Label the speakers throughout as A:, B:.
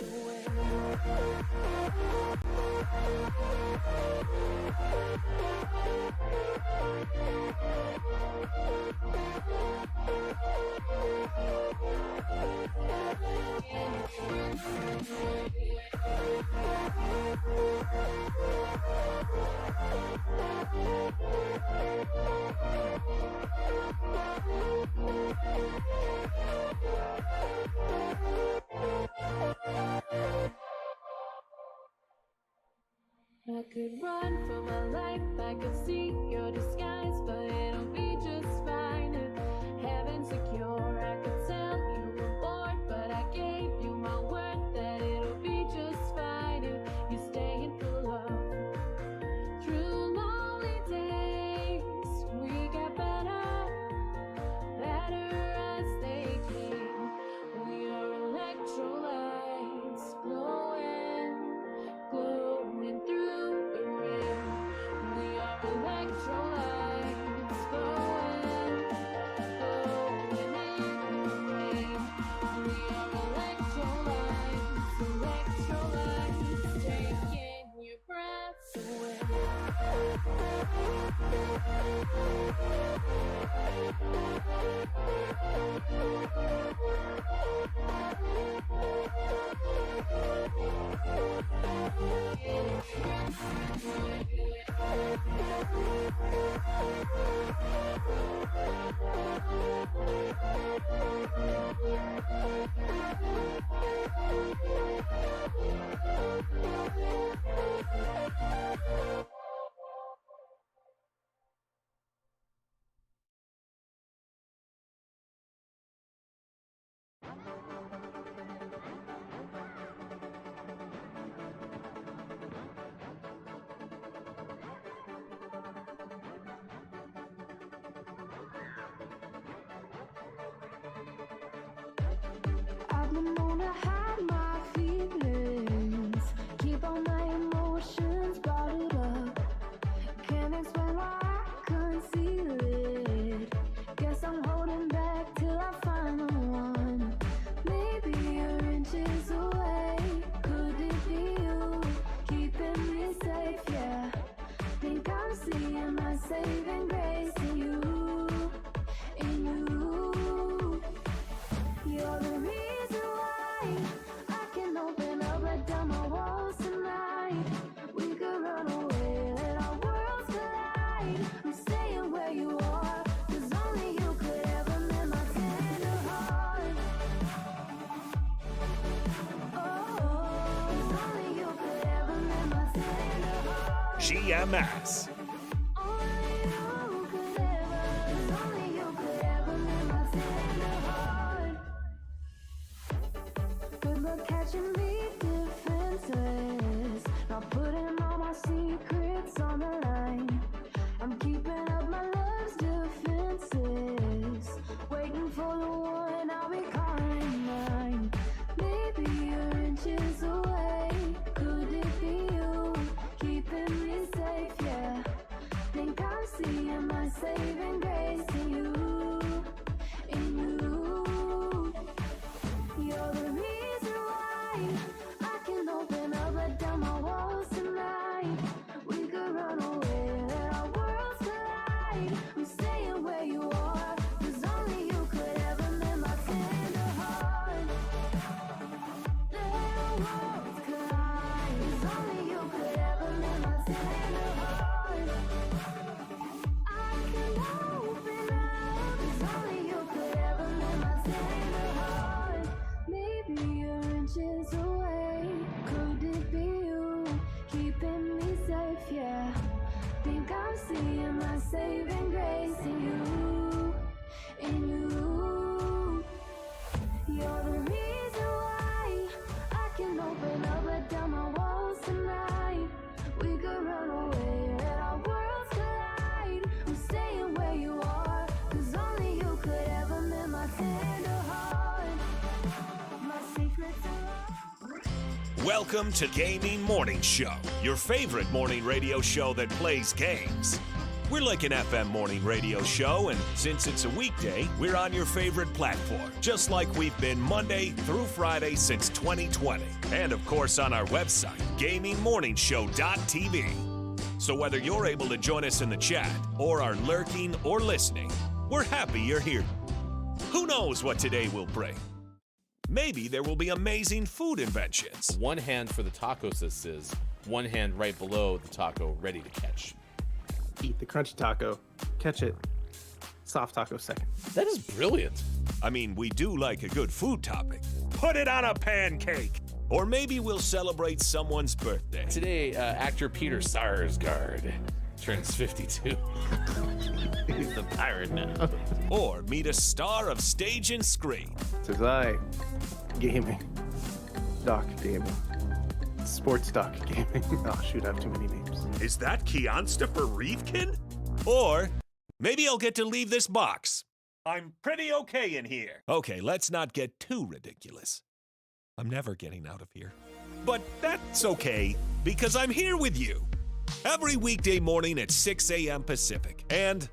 A: away. I could run for my life, I could see your disguise, but it'll be just fine if heaven's secure. I could tell you were bored, but I gave you my word that it'll be just fine if you stay in for love. Through lonely days, we got better as they came. We are electrolytes glowing through the rain. We are electrolytes glowing in the rain. We are electrolytes, taking your breath away. I've been known to hide my feelings, keep all my emotions bottled up. Can't explain why I conceal it. Guess I'm holding back till I find the one. Maybe you're inches away. Could it be you keeping me safe? Yeah, think I'm seeing my saving grace in you, in you. You're the reason why I can open up, let down my walls tonight. We could run away, let our worlds collide. I'm staying where you are, 'cause only you could ever mend my tender heart. Oh, 'cause only you could ever mend my tender heart.
B: GMS.
A: Only you could ever, 'cause only you could ever mend my tender heart. Good luck catching me defenseless, not putting all my secrets on the line. I'm keeping up my love's defenses, waiting for the one I'll be calling mine. Maybe you're inches away. Could it be you keeping me safe? Yeah, think I'm seeing my saving grace in you, in you. You're the reason why I can open up, let down my walls tonight. We could run away, let our worlds collide. I'm staying where you are, 'cause only you could ever mend my tender heart. Let our worlds collide, 'cause only you could ever mend my tender heart. I can open up, 'cause only you could ever mend my tender heart. Maybe you're inches away. Could it be you keeping me safe? Yeah, think I'm seeing my saving grace in you, in you. You're the reason why I can open up, let down my walls tonight. We could run away, let our worlds collide. I'm staying where you are, 'cause only you could ever mend my tender heart. My secrets are
B: Welcome to Gaming Morning Show, your favorite morning radio show that plays games. We're like an FM morning radio show, and since it's a weekday, we're on your favorite platform, just like we've been Monday through Friday since 2020. And of course on our website, GamingMorningShow.tv. So whether you're able to join us in the chat, or are lurking or listening, we're happy you're here. Who knows what today will bring? Maybe there will be amazing food inventions.
C: One hand for the taco, says, one hand right below the taco, ready to catch.
D: Eat the crunchy taco, catch it. Soft taco second.
C: That is brilliant.
B: I mean, we do like a good food topic. Put it on a pancake. Or maybe we'll celebrate someone's birthday.
C: Today, actor Peter Sarsgaard turns 52.
D: He's the pirate now.
B: Or meet a star of stage and screen.
D: Says I, gaming, doc gaming, sports doc gaming. Oh shoot, I have too many names.
B: Is that Keonstopher Reevkin? Or maybe I'll get to leave this box. I'm pretty okay in here. Okay, let's not get too ridiculous. I'm never getting out of here. But that's okay, because I'm here with you. Every weekday morning at 6 a.m. Pacific. And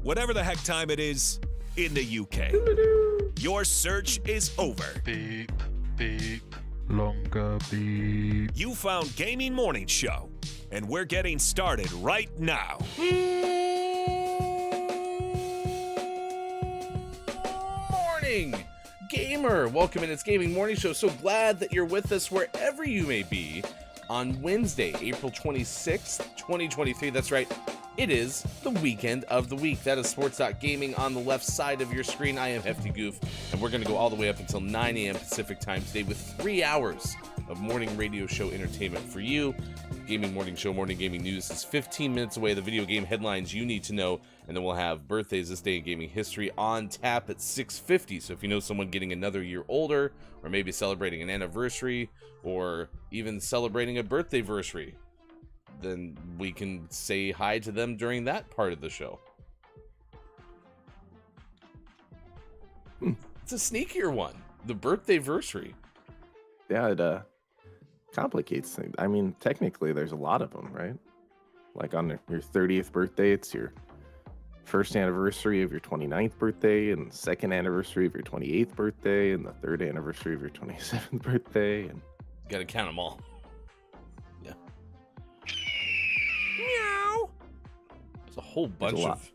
B: whatever the heck time it is in the UK. Your search is over.
E: Beep, beep, longer beep.
B: You found Gaming Morning Show, and we're getting started right now.
C: Morning, gamer. Welcome in. It's Gaming Morning Show. So glad that you're with us wherever you may be on Wednesday, April 26th, 2023. That's right. It is the weekend of the week. That is sports.gaming on the left side of your screen. I am Hefty Goof, and we're going to go all the way up until 9 a.m. Pacific time today with 3 hours of morning radio show entertainment for you. Gaming Morning Show, Morning Gaming News is 15 minutes away. The video game headlines you need to know, and then we'll have birthdays this day in gaming history on tap at 6:50. So if you know someone getting another year older, or maybe celebrating an anniversary, or even celebrating a birthday-versary, then we can say hi to them during that part of the show. It's a sneakier one, the birthday-versary.
D: Yeah, it complicates things. I mean, technically, there's a lot of them, right? Like on your 30th birthday, it's your first anniversary of your 29th birthday, and second anniversary of your 28th birthday, and the third anniversary of your 27th birthday, and
C: Got to count them all. Yeah.
B: Meow.
C: There's a whole bunch of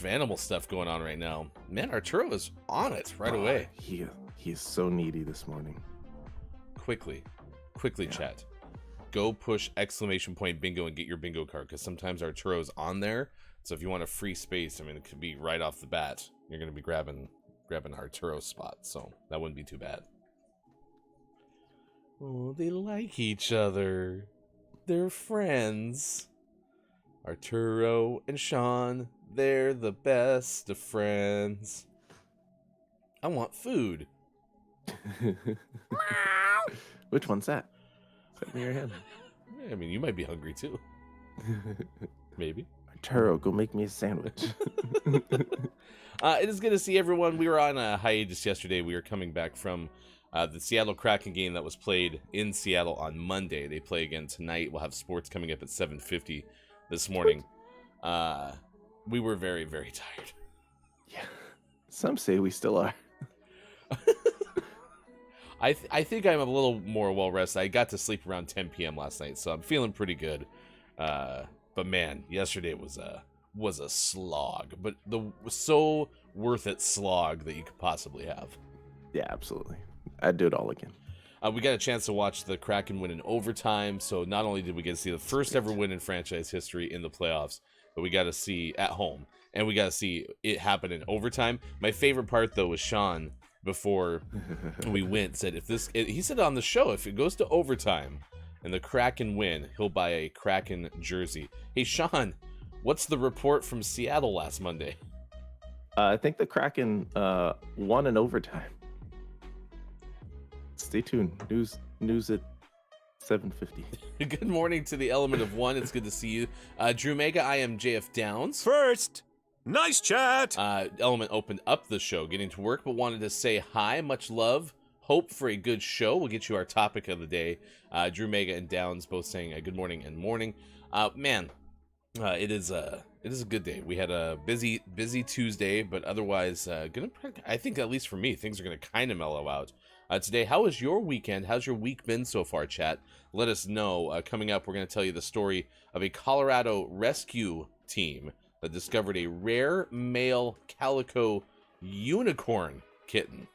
C: animal stuff going on right now. Man, Arturo is on it right away.
D: He is so needy this morning.
C: Quickly, chat. Go push !bingo and get your bingo card, because sometimes Arturo's on there. So if you want a free space, I mean, it could be right off the bat. You're going to be grabbing Arturo's spot, so that wouldn't be too bad. Oh, they like each other. They're friends. Arturo and Sean, they're the best of friends. I want food.
D: Which one's that? Set me your hand.
C: I mean, you might be hungry too. Maybe.
D: Arturo, go make me a sandwich.
C: It is good to see everyone. We were on a hiatus yesterday. We were coming back from the Seattle Kraken game that was played in Seattle on Monday. They play again tonight. We'll have sports coming up at 7:50 this morning. We were very, very tired.
D: Yeah. Some say we still are.
C: I think I'm a little more well rested. I got to sleep around 10 p.m. last night, so I'm feeling pretty good. But man, yesterday was a slog, but the so worth it slog that you could possibly have.
D: Yeah, absolutely. I'd do it all again.
C: We got a chance to watch the Kraken win in overtime, so not only did we get to see the first ever win in franchise history in the playoffs, but we got to see at home, and we got to see it happen in overtime. My favorite part, though, was Sean, before we went, said he said on the show, if it goes to overtime and the Kraken win, he'll buy a Kraken jersey. Hey, Sean, what's the report from Seattle last Monday?
D: I think the Kraken won in overtime. Stay tuned. News at 7:50.
C: Good morning to the element of one. It's good to see you. Drew Mega, I am JF Downs.
B: First, nice chat.
C: Element opened up the show, getting to work, but wanted to say hi, much love, hope for a good show. We'll get you our topic of the day. Drew Mega and Downs both saying good morning and morning. It's It is a good day. We had a busy Tuesday, but otherwise, I think at least for me, things are gonna kind of mellow out. Today, how was your weekend? How's your week been so far, chat? Let us know. Coming up, we're gonna tell you the story of a Colorado rescue team that discovered a rare male calico unicorn kitten.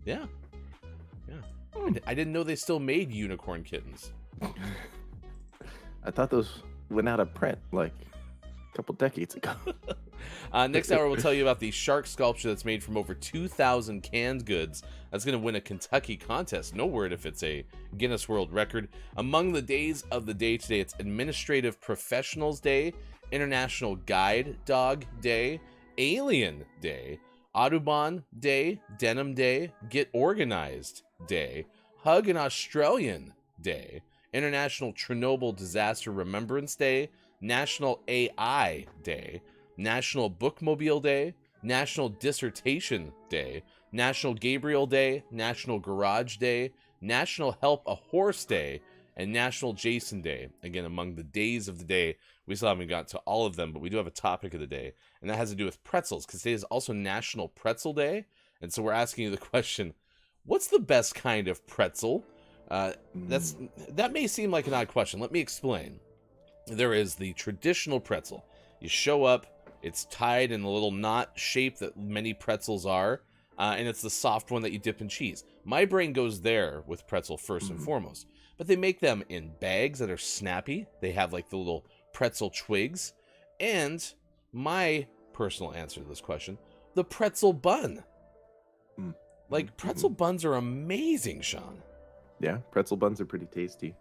C: Yeah. I didn't know they still made unicorn kittens.
D: I thought those went out of print like a couple decades ago.
C: Next hour, we'll tell you about the shark sculpture that's made from over 2,000 canned goods. That's going to win a Kentucky contest. No word if it's a Guinness World Record. Among the days of the day today, it's Administrative Professionals Day, International Guide Dog Day, Alien Day, Audubon Day, Denim Day, Get Organized Day, Hug an Australian Day, International Chernobyl Disaster Remembrance Day, National AI Day, National Bookmobile Day, National Dissertation Day, National Gabriel Day, National Garage Day, National Help a Horse Day, and National Jason Day. Again, among the days of the day. We still haven't gotten to all of them, but we do have a topic of the day, and that has to do with pretzels, because today is also National Pretzel Day, and so we're asking you the question, what's the best kind of pretzel? That may seem like an odd question. Let me explain. There is the traditional pretzel. You show up, it's tied in a little knot shape that many pretzels are, and it's the soft one that you dip in cheese. My brain goes there with pretzel first and foremost, but they make them in bags that are snappy. They have like the little pretzel twigs, and my personal answer to this question, the pretzel bun. Like, pretzel buns are amazing, Sean.
D: Yeah, pretzel buns are pretty tasty.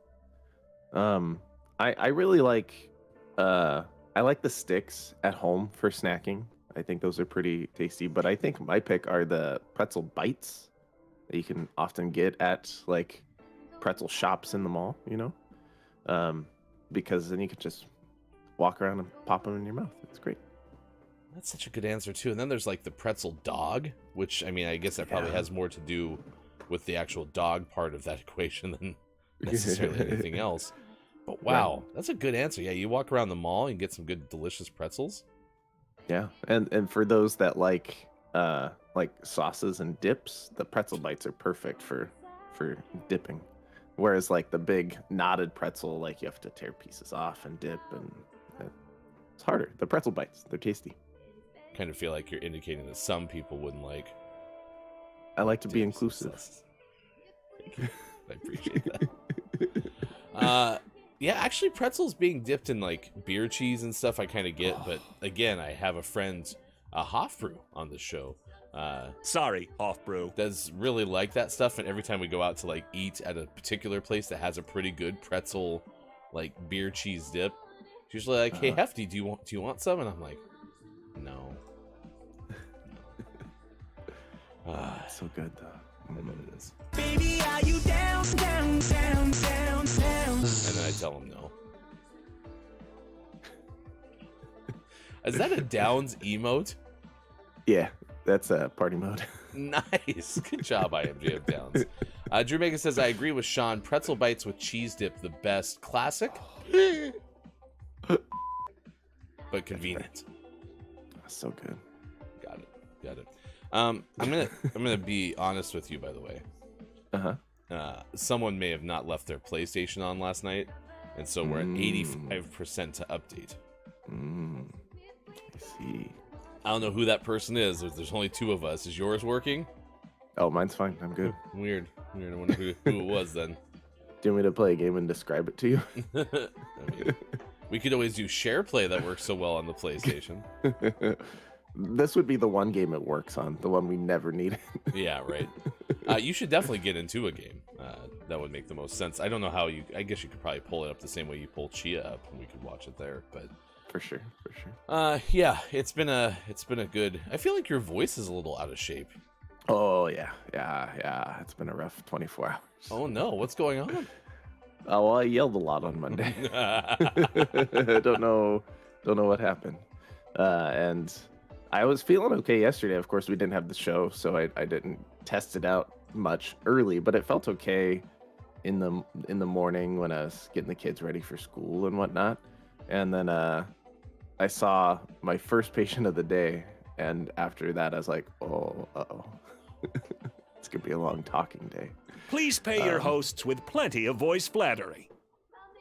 D: I really like I like the sticks at home for snacking. I think those are pretty tasty, but I think my pick are the pretzel bites that you can often get at like pretzel shops in the mall, you know? Because then you can just walk around and pop them in your mouth. It's great.
C: That's such a good answer too. And then there's like the pretzel dog, which, I mean, I guess that probably has more to do with the actual dog part of that equation than necessarily anything else. But wow, that's a good answer. Yeah, you walk around the mall and get some good, delicious pretzels.
D: Yeah, and for those that like sauces and dips, the pretzel bites are perfect for dipping. Whereas like the big knotted pretzel, like you have to tear pieces off and dip, and it's harder. The pretzel bites, they're tasty.
C: Kind of feel like you're indicating that some people wouldn't like.
D: I like to be inclusive.
C: Thank you. I appreciate that. Yeah, actually, pretzels being dipped in like beer cheese and stuff, I kind of get. But again, I have a friend, Hofbrew, on the show.
B: Sorry, Hofbrew.
C: Does really like that stuff, and every time we go out to like eat at a particular place that has a pretty good pretzel, like beer cheese dip, she's usually like, "Hey, Hefty, do you want some?" And I'm like, "No."
D: So good though.
C: I bet it is.
A: Baby, are you down, down, down, down, down?
C: And then I tell him no. Is that a Downs emote?
D: Yeah, that's party mode.
C: Nice. Good job, IMJ of Downs. Drew Mega says, I agree with Sean. Pretzel bites with cheese dip, the best. Classic, but convenient.
D: So good.
C: Got it. I'm gonna be honest with you, by the way. Someone may have not left their PlayStation on last night, and so we're at 85% to update.
D: I see.
C: I don't know who that person is. There's only two of us. Is yours working?
D: Oh, mine's fine. I'm good.
C: Weird. I wonder who it was then.
D: Do you want me to play a game and describe it to you?
C: I mean, we could always do share play that works so well on the PlayStation.
D: This would be the one game it works on, the one we never needed.
C: Yeah, right. You should definitely get into a game. That would make the most sense. I don't know how I guess you could probably pull it up the same way you pull Chia up, and we could watch it there. But
D: for sure.
C: yeah, it's been a good. I feel like your voice is a little out of shape.
D: Oh yeah. It's been a rough 24 hours.
C: Oh no, what's going on?
D: Oh, well, I yelled a lot on Monday. I don't know what happened. And I was feeling okay yesterday. Of course, we didn't have the show, so I didn't test it out much early, but it felt okay in the morning when I was getting the kids ready for school and whatnot. And then I saw my first patient of the day, and after that, I was like, oh, uh-oh. It's going to be a long talking day.
B: Please pay your hosts with plenty of voice flattery.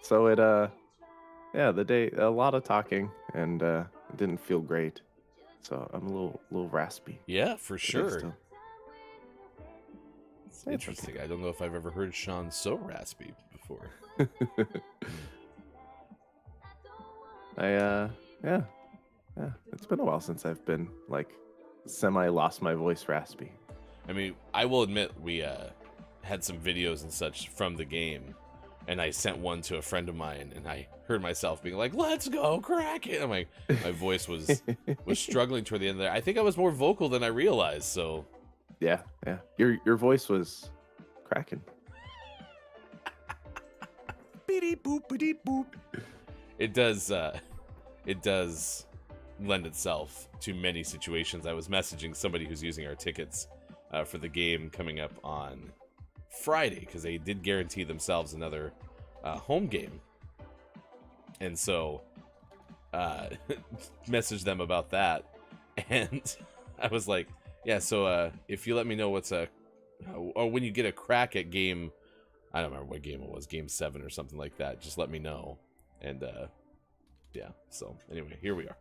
D: So it, the day, a lot of talking, and it didn't feel great. So I'm a little raspy.
C: Yeah, for sure.
D: Still.
C: It's interesting. I don't know if I've ever heard Sean so raspy before.
D: Yeah. It's been a while since I've been like semi lost my voice raspy.
C: I mean, I will admit we had some videos and such from the game, and I sent one to a friend of mine, and I heard myself being like, "Let's go, crack it!" I'm like, my voice was struggling toward the end there. I think I was more vocal than I realized. So,
D: yeah, your voice was cracking.
B: Beep boop, beep boop.
C: It does lend itself to many situations. I was messaging somebody who's using our tickets for the game coming up on Friday, because they did guarantee themselves another home game, and so messaged them about that, and I was like, yeah, so if you let me know what's or when you get a crack at game, I don't remember what game it was, game 7 or something like that, just let me know. And yeah, so anyway, here we are.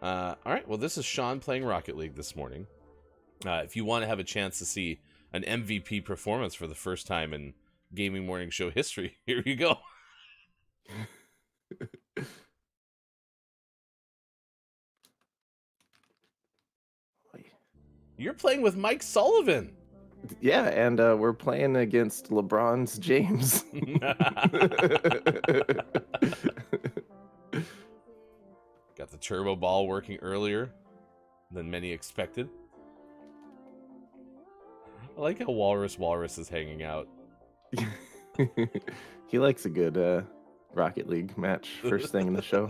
C: All right, well, this is Sean playing Rocket League this morning. If you want to have a chance to see an MVP performance for the first time in Gaming Morning Show history, here you go. You're playing with Mike Sullivan.
D: Yeah, and we're playing against LeBron's James.
C: Got the turbo ball working earlier than many expected. I like how Walrus is hanging out.
D: He likes a good Rocket League match first thing in the show.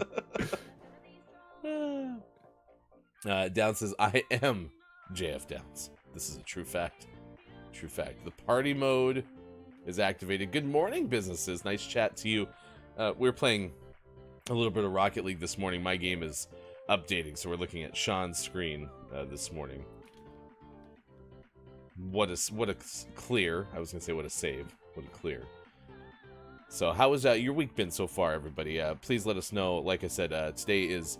C: Downs says, I am JF Downs. This is a true fact. True fact. The party mode is activated. Good morning, businesses. Nice chat to you. We're playing a little bit of Rocket League this morning. My game is updating, so we're looking at Sean's screen this morning. What a clear. I was going to say what a save. What a clear. So how has your week been so far, everybody? Please let us know. Like I said, today is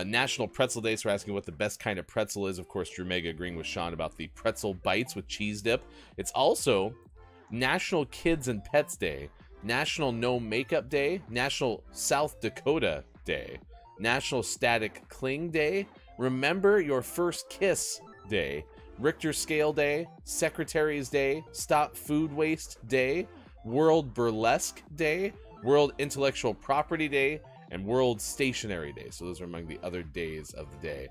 C: National Pretzel Day, so we're asking what the best kind of pretzel is. Of course, Drew Mega agreeing with Sean about the pretzel bites with cheese dip. It's also National Kids and Pets Day, National No Makeup Day, National South Dakota Day, National Static Cling Day, Remember Your First Kiss Day, Richter Scale Day, Secretaries Day, Stop Food Waste Day, World Burlesque Day, World Intellectual Property Day, and World Stationery Day. So those are among the other days of the day.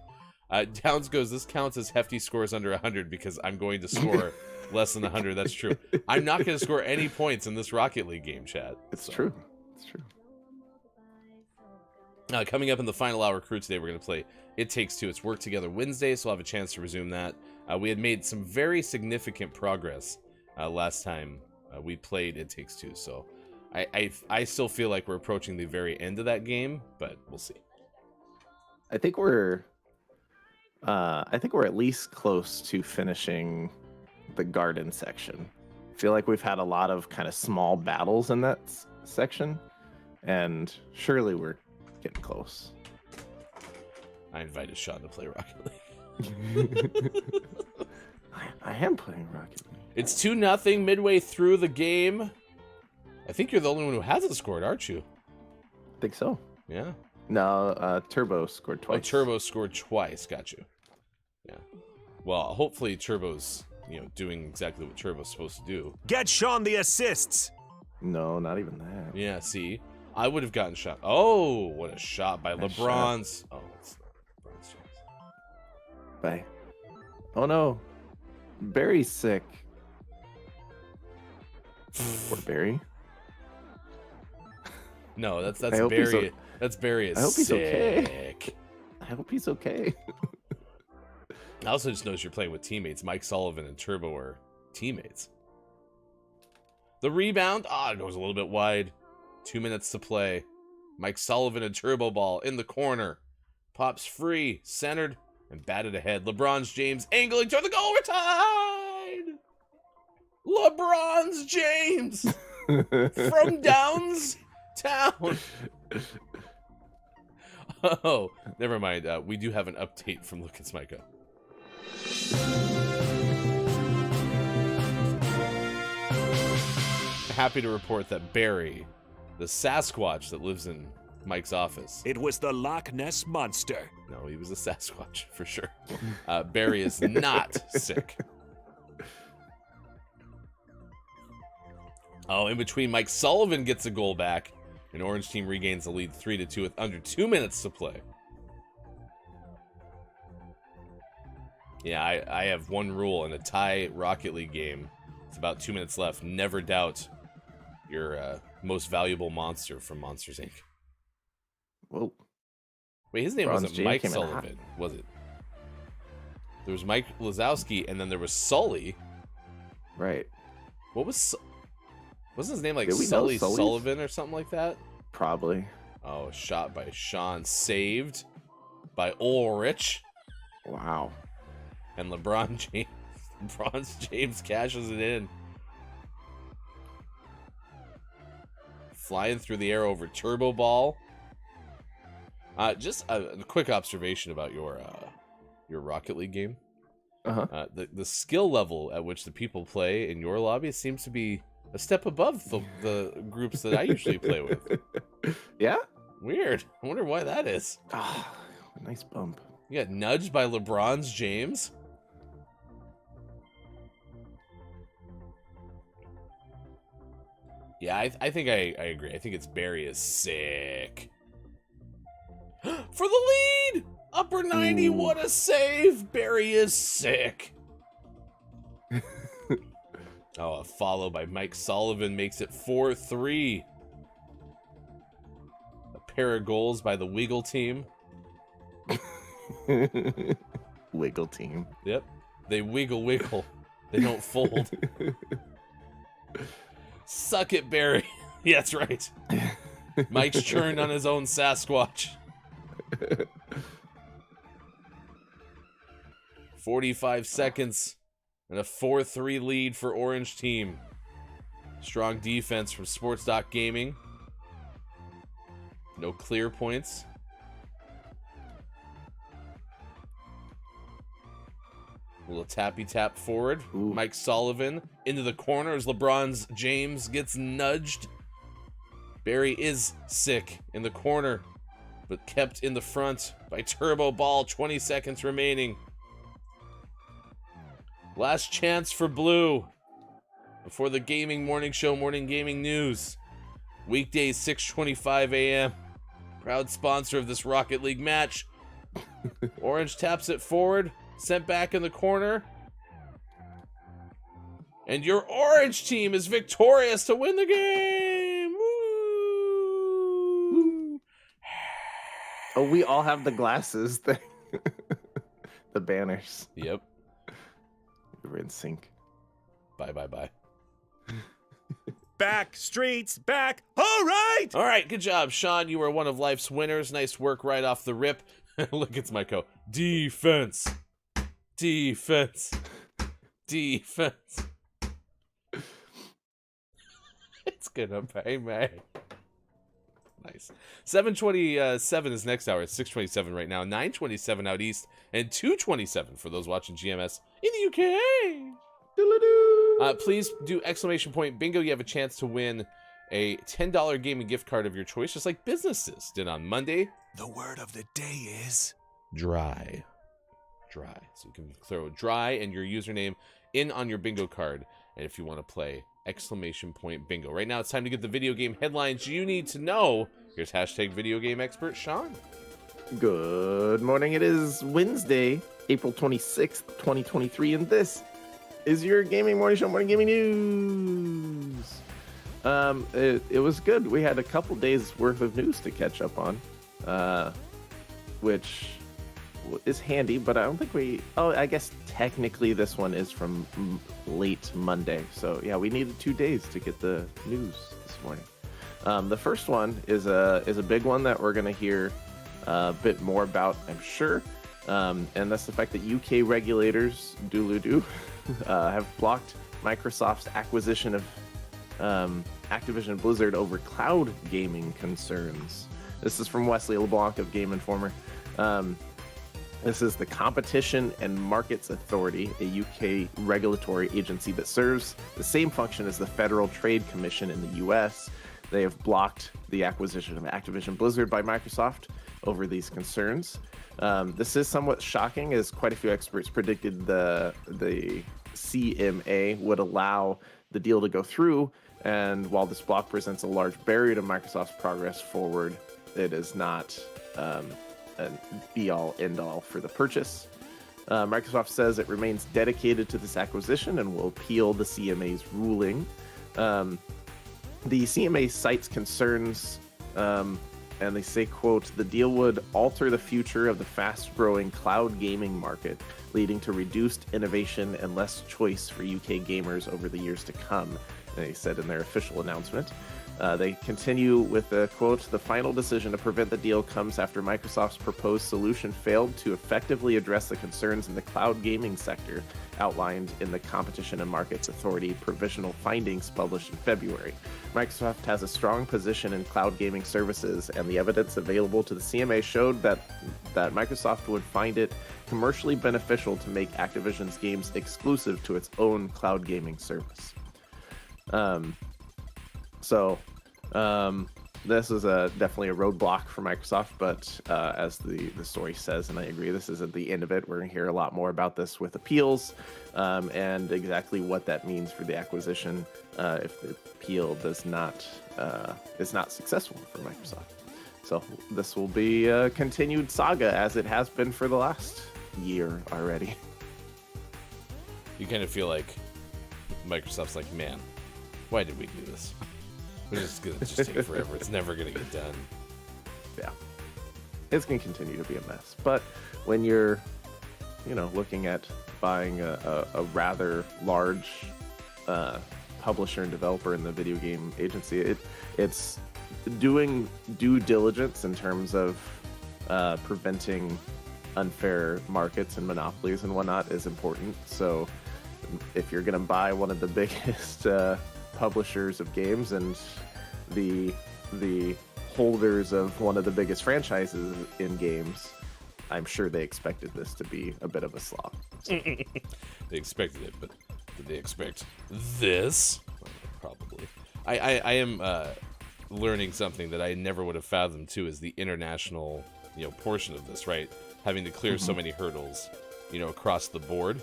C: Downs goes, this counts as hefty scores under 100 because I'm going to score less than 100. That's true. I'm not going to score any points in this Rocket League game, chat.
D: It's true. It's true.
C: Coming up in the final hour crew today, we're going to play It Takes Two. It's Work Together Wednesday, so we'll have a chance to resume that. We had made some very significant progress last time we played It Takes Two, so I still feel like we're approaching the very end of that game, but we'll see.
D: I think we're at least close to finishing the garden section. I feel like we've had a lot of kind of small battles in that section, and surely we're getting close.
C: I invited Sean to play Rocket League.
D: I am playing Rocket League.
C: It's 2-0 midway through the game. I think you're the only one who hasn't scored, aren't you?
D: I think so.
C: Yeah.
D: No, Turbo scored twice.
C: Oh, Turbo scored twice. Got you. Yeah. Well, hopefully Turbo's, doing exactly what Turbo's supposed to do.
B: Get Sean the assists.
D: No, not even that.
C: Yeah, see? I would have gotten shot. Oh, what a shot by
D: Nice
C: LeBron's. Oh, it's not LeBron's chance.
D: Bye. Oh no. Barry's sick. Poor Barry.
C: No, that's
D: I hope he's
C: Barry. That's Barry is
D: I hope he's okay.
C: sick.
D: I hope he's okay.
C: I also just noticed you're playing with teammates. Mike Sullivan and Turbo are teammates. The rebound. It goes a little bit wide. 2 minutes to play. Mike Sullivan and Turbo Ball in the corner. Pops free, centered, and batted ahead. LeBron James angling toward the goal. We're tied! LeBron James from Downstown. Oh, never mind. We do have an update from Look at Smiko. Happy to report that Barry, the Sasquatch that lives in Mike's office.
B: It was the Loch Ness Monster.
C: No, he was a Sasquatch for sure. Barry is not sick. Oh, in between, Mike Sullivan gets a goal back, and Orange team regains the lead 3-2 with under 2 minutes to play. Yeah, I have one rule in a tie Rocket League game. It's about 2 minutes left. Never doubt your most valuable monster from Monsters, Inc.
D: Whoa.
C: Wait, his name
D: Bronze
C: wasn't
D: Jam
C: Mike
D: came in hot.
C: Sullivan, was it? There was Mike Lazowski, and then there was Sully.
D: Right.
C: What was... Wasn't his name like
D: Did we know
C: Sully
D: Sully's?
C: Sullivan or something like that?
D: Probably.
C: Oh, shot by Sean, saved by Ulrich,
D: Wow.
C: and LeBron James cashes it in. Flying through the air over Turbo Ball. Just a quick observation about your Rocket League game.
D: Uh-huh.
C: The skill level at which the people play in your lobby seems to be a step above the groups that I usually play with.
D: Yeah?
C: Weird. I wonder why that is.
D: Ah, a nice bump.
C: You got nudged by LeBron James. Yeah, I think I agree. I think it's Barry is sick. For the lead! Upper 90,
D: Ooh.
C: what a save! Barry is sick. Oh, a follow by Mike Sullivan makes it 4-3. A pair of goals by the Wiggle team.
D: Wiggle team.
C: Yep. They wiggle. They don't fold. Suck it, Barry. Yeah, that's right. Mike's churned on his own Sasquatch. 45 seconds and a 4-3 lead for Orange team. Strong defense from Sports Gaming. No clear points. A little tappy tap forward.
D: Ooh.
C: Mike Sullivan into the corner as LeBron James gets nudged. Barry is sick in the corner, but kept in the front by Turbo Ball. 20 seconds remaining. Last chance for Blue before the gaming morning show, Morning Gaming News. Weekdays, 6:25 a.m. Proud sponsor of this Rocket League match. Orange taps it forward, sent back in the corner. And your Orange team is victorious to win the game. Woo!
D: Oh, we all have the glasses thing. The banners.
C: Yep.
D: We're in sync.
C: Bye.
B: Back, streets, back. All right!
C: All right, good job, Sean. You were one of life's winners. Nice work right off the rip. Look, it's Myco. Defense. It's gonna pay me. Nice. 7:27 is next hour. It's 6:27 right now. 9:27 out east, and 2:27 for those watching GMS in the UK. Please do exclamation point bingo. You have a chance to win a $10 gaming gift card of your choice, just like businesses did on Monday.
B: The word of the day is
C: Dry. So you can throw dry and your username in on your bingo card. And if you want to play exclamation point bingo. Right now it's time to get the video game headlines you need to know. Here's hashtag video game expert Sean.
D: Good morning. It is Wednesday, April 26th, 2023, and this is your gaming morning show, Morning Gaming News. It was good. We had a couple days worth of news to catch up on, which is handy, but I don't think I guess technically this one is from late Monday. So yeah, we needed 2 days to get the news this morning. The first one is a big one that we're going to hear a bit more about, I'm sure. And that's the fact that UK regulators, have blocked Microsoft's acquisition of Activision Blizzard over cloud gaming concerns. This is from Wesley LeBlanc of Game Informer. This is the Competition and Markets Authority, a UK regulatory agency that serves the same function as the Federal Trade Commission in the US. They have blocked the acquisition of Activision Blizzard by Microsoft over these concerns. This is somewhat shocking, as quite a few experts predicted the CMA would allow the deal to go through. And while this block presents a large barrier to Microsoft's progress forward, it is not an be-all, end-all for the purchase. Microsoft says it remains dedicated to this acquisition and will appeal the CMA's ruling. The CMA cites concerns, and they say, quote, the deal would alter the future of the fast-growing cloud gaming market, leading to reduced innovation and less choice for UK gamers over the years to come, they said in their official announcement. They continue with the quote, the final decision to prevent the deal comes after Microsoft's proposed solution failed to effectively address the concerns in the cloud gaming sector outlined in the Competition and Markets Authority provisional findings published in February. Microsoft has a strong position in cloud gaming services, and the evidence available to the CMA showed that Microsoft would find it commercially beneficial to make Activision's games exclusive to its own cloud gaming service. This is definitely a roadblock for Microsoft, but as the story says, and I agree, this isn't the end of it. We're going to hear a lot more about this with appeals and exactly what that means for the acquisition if the appeal is not successful for Microsoft. So this will be a continued saga, as it has been for the last year already.
C: You kind of feel like Microsoft's like, man, why did we do this? We're just gonna take forever. It's never gonna get done.
D: Yeah, it's gonna continue to be a mess. But when you're, looking at buying a rather large publisher and developer in the video game agency, it's doing due diligence in terms of preventing unfair markets and monopolies and whatnot is important. So if you're gonna buy one of the biggest publishers of games and the holders of one of the biggest franchises in games, I'm sure they expected this to be a bit of a slog. So.
C: They expected it, but did they expect this? Probably. I am learning something that I never would have fathomed too, is the international portion of this, right? Having to clear so many hurdles across the board,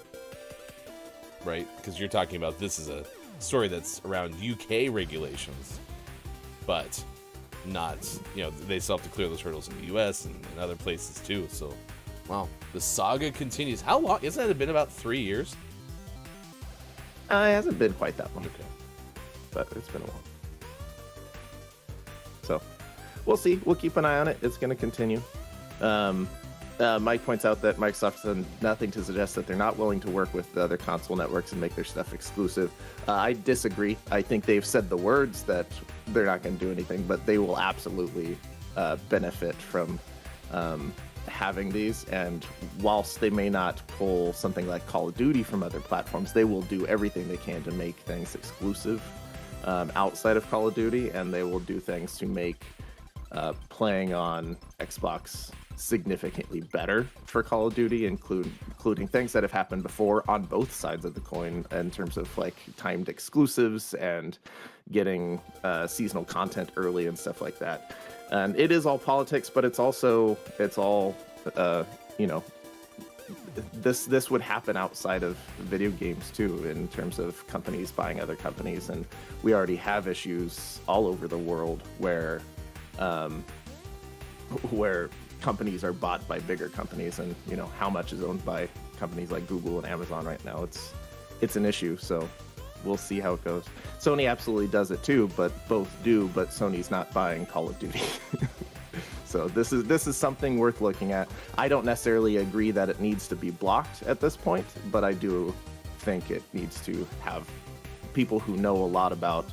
C: right? Because you're talking about this is a story that's around UK regulations, but not, they still have to clear those hurdles in the US and other places too. So, wow, the saga continues. How long? Isn't it been about 3 years?
D: It hasn't been quite that long.
C: Okay.
D: But it's been a while. So, we'll see. We'll keep an eye on it. It's going to continue. Mike points out that Microsoft's done nothing to suggest that they're not willing to work with the other console networks and make their stuff exclusive. I disagree. I think they've said the words that they're not going to do anything, but they will absolutely benefit from having these. And whilst they may not pull something like Call of Duty from other platforms, they will do everything they can to make things exclusive outside of Call of Duty, and they will do things to make playing on Xbox significantly better for Call of Duty, including things that have happened before on both sides of the coin in terms of like timed exclusives and getting seasonal content early and stuff like that. And it is all politics, but it's all this would happen outside of video games too, in terms of companies buying other companies, and we already have issues all over the world where companies are bought by bigger companies, and how much is owned by companies like Google and Amazon right now. It's an issue, so we'll see how it goes. Sony absolutely does it too, but both do, but Sony's not buying Call of Duty. So this is something worth looking at. I don't necessarily agree that it needs to be blocked at this point, but I do think it needs to have people who know a lot about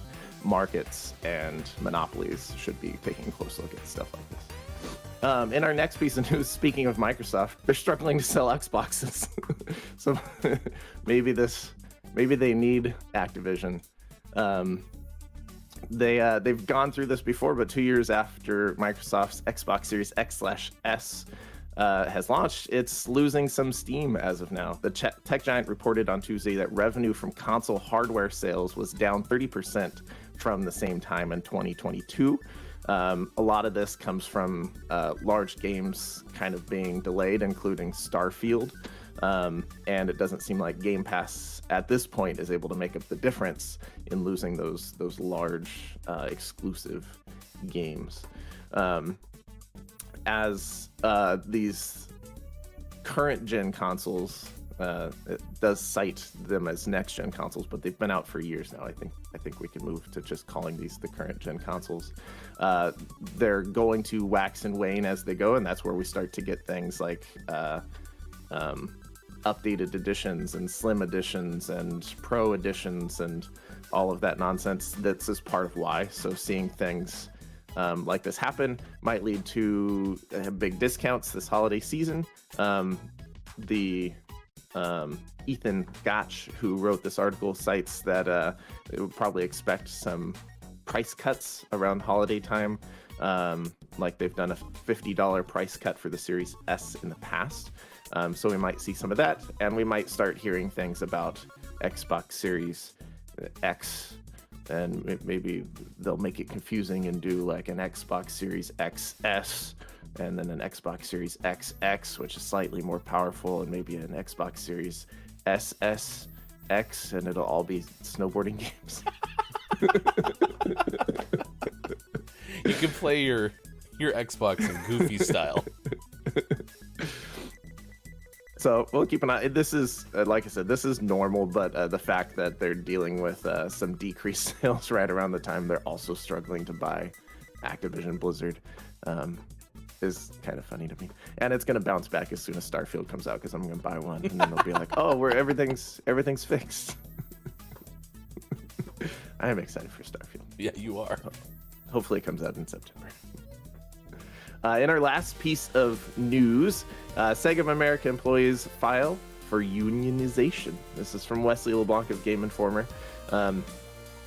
D: markets and monopolies should be taking a close look at stuff like this. In our next piece of news, speaking of Microsoft, they're struggling to sell Xboxes. So maybe they need Activision. They've gone through this before, but 2 years after Microsoft's Xbox Series X/S has launched, it's losing some steam as of now. The tech giant reported on Tuesday that revenue from console hardware sales was down 30% from the same time in 2022. A lot of this comes from large games kind of being delayed, including Starfield. And it doesn't seem like Game Pass at this point is able to make up the difference in losing those large exclusive games. As these current gen consoles, it does cite them as next gen consoles, but they've been out for years now. I think we can move to just calling these the current gen consoles. They're going to wax and wane as they go, and that's where we start to get things like updated editions and slim editions and pro editions and all of that nonsense. This is part of why. So seeing things like this happen might lead to big discounts this holiday season. Ethan Gotch, who wrote this article, cites that it would probably expect some price cuts around holiday time. Like they've done a $50 price cut for the Series S in the past. So we might see some of that, and we might start hearing things about Xbox Series X, and maybe they'll make it confusing and do like an Xbox Series XS, and then an Xbox Series XX, which is slightly more powerful, and maybe an Xbox Series SSX, and it'll all be snowboarding games.
C: You can play your Xbox in goofy style.
D: So we'll keep an eye. This is, like I said, this is normal, but the fact that they're dealing with some decreased sales right around the time they're also struggling to buy Activision Blizzard is kind of funny to me. And it's going to bounce back as soon as Starfield comes out, because I'm going to buy one, and then they'll be like, "Oh, everything's fixed." I am excited for Starfield.
C: Yeah, you are.
D: Hopefully it comes out in September. In our last piece of news, Sega of America employees file for unionization. This is from Wesley LeBlanc of Game Informer.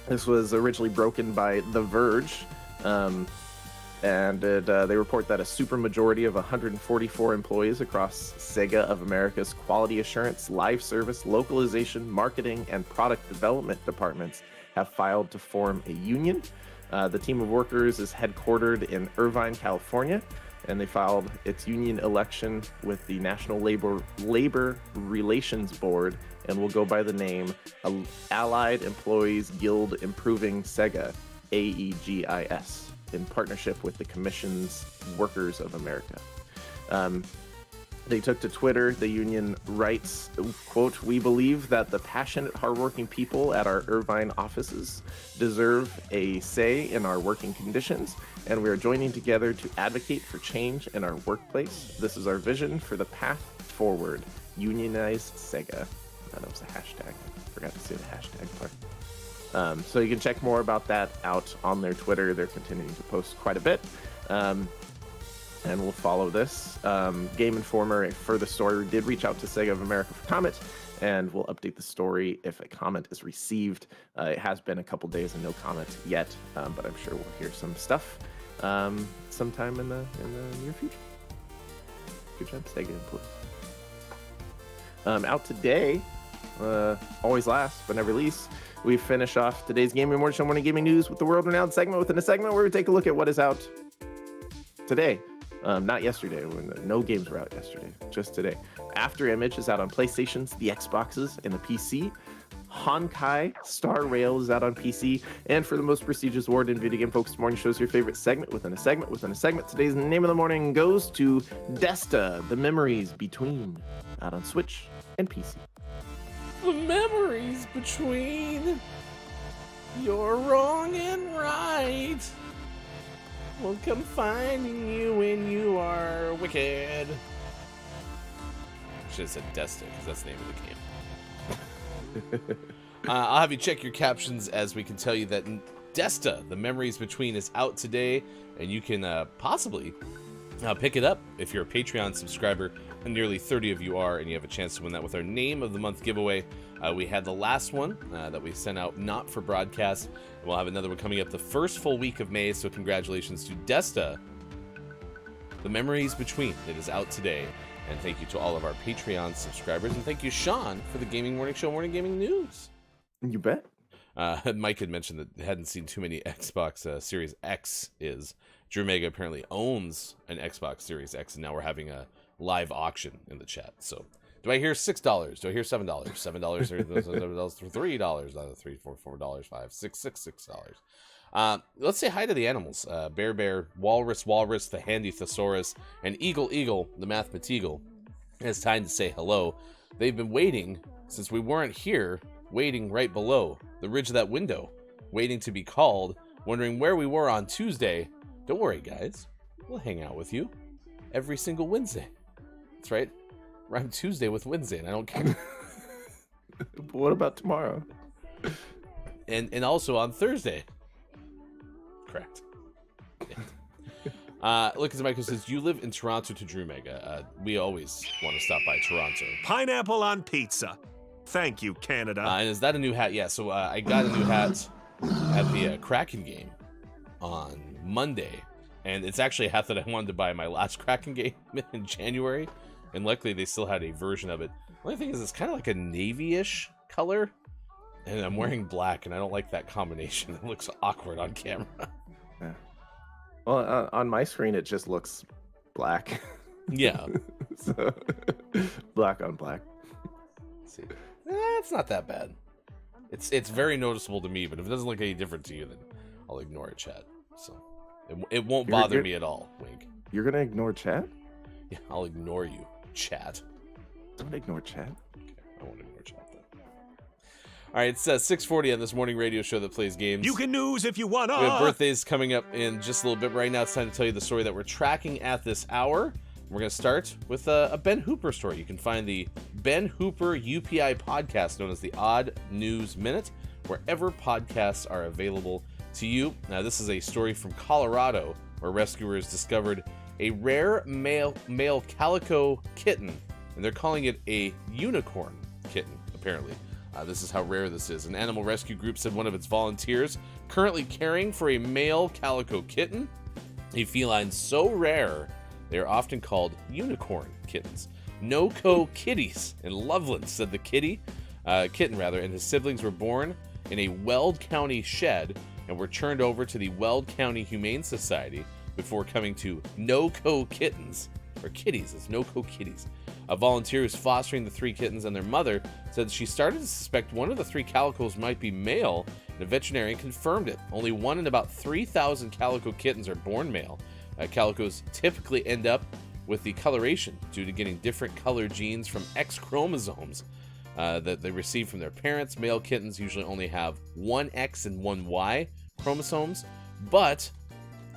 D: This was originally broken by The Verge, and they report that a supermajority of 144 employees across Sega of America's quality assurance, live service, localization, marketing, and product development departments have filed to form a union. The team of workers is headquartered in Irvine, California, and they filed its union election with the National Labor Relations Board, and will go by the name Allied Employees Guild Improving Sega, AEGIS, in partnership with the Commission's Workers of America. They took to Twitter. The union writes, quote, "We believe that the passionate, hardworking people at our Irvine offices deserve a say in our working conditions, and we are joining together to advocate for change in our workplace. This is our vision for the path forward. Unionize Sega." That was a hashtag. I forgot to say the hashtag part. So you can check more about that out on their Twitter. They're continuing to post quite a bit. And we'll follow this. Game Informer, for the story, did reach out to Sega of America for comment, and we'll update the story if a comment is received. It has been a couple days and no comment yet, but I'm sure we'll hear some stuff sometime in the near future. Good job, Sega employees. Out today, always last but never least, we finish off today's Gaming Morning Show Morning Gaming News with the world-renowned segment within a segment where we take a look at what is out today. Not yesterday, when no games were out yesterday, just today. After Image is out on PlayStations, the Xboxes, and the PC. Honkai Star Rail is out on PC. And for the most prestigious award in video game focused morning shows, your favorite segment within a segment within a segment. Today's name of the morning goes to Desta, The Memories Between, out on Switch and PC.
C: The memories between you're wrong and right will come finding you when you are wicked. Should have said Desta, because that's the name of the game. I'll have you check your captions, as we can tell you that Desta, The Memories Between, is out today, and you can possibly pick it up if you're a Patreon subscriber, and nearly 30 of you are, and you have a chance to win that with our Name of the Month giveaway. We had the last one that we sent out not for broadcast, and we'll have another one coming up the first full week of May, so congratulations to Desta, The Memories Between. It is out today, and thank you to all of our Patreon subscribers, and thank you, Sean, for the Gaming Morning Show Morning Gaming News.
D: You bet.
C: Mike had mentioned that he hadn't seen too many Xbox Series X is. Drew Mega apparently owns an Xbox Series X, and now we're having a live auction in the chat. So, do I hear $6? Do I hear $7? $7 or $7 for $3? $3, $4, $5, $6. Let's say hi to the animals. Bear, Walrus, the Handy Thesaurus, and Eagle, the Mathemateagle. It's time to say hello. They've been waiting since we weren't here, waiting right below the ridge of that window, waiting to be called, wondering where we were on Tuesday. Don't worry, guys. We'll hang out with you every single Wednesday. That's right. Rhyme Tuesday with Wednesday, and I don't care.
D: But what about tomorrow?
C: And also on Thursday. Correct. Look, as Michael says, you live in Toronto to Drew Mega. We always want to stop by Toronto.
B: Pineapple on pizza. Thank you, Canada.
C: And is that a new hat? Yeah, so I got a new hat at the Kraken game on Monday. And it's actually a hat that I wanted to buy in my last Kraken game in January. And luckily, they still had a version of it. The only thing is, it's kind of like a navy-ish color. And I'm wearing black, and I don't like that combination. It looks awkward on camera.
D: Yeah. Well, on my screen, it just looks black.
C: Yeah.
D: So, black on black.
C: Let's see. It's not that bad. It's very noticeable to me, but if it doesn't look any different to you, then I'll ignore it, chat. So it won't bother me at all, Wink.
D: You're gonna ignore chat?
C: Yeah, I'll ignore you, chat.
D: Don't ignore chat.
C: Okay, I won't ignore chat then. All right, it's 6:40 on this morning radio show that plays games.
B: You can news if you wanna.
C: We have birthdays coming up in just a little bit. Right now, it's time to tell you the story that we're tracking at this hour. We're going to start with a Ben Hooper story. You can find the Ben Hooper UPI podcast, known as the Odd News Minute, wherever podcasts are available to you. Now, this is a story from Colorado, where rescuers discovered a rare male calico kitten, and they're calling it a unicorn kitten, apparently. This is how rare this is. An animal rescue group said one of its volunteers currently caring for a male calico kitten, a feline so rare they are often called unicorn kittens. No-co kitties in Loveland, said the kitten, and his siblings were born in a Weld County shed and were turned over to the Weld County Humane Society before coming to No-co kittens, or kitties, it's No-co kitties. A volunteer who's fostering the three kittens and their mother said she started to suspect one of the three calicos might be male, and a veterinarian confirmed it. Only one in about 3,000 calico kittens are born male. Calicos typically end up with the coloration due to getting different color genes from X chromosomes that they receive from their parents. Male kittens usually only have one X and one Y chromosomes, but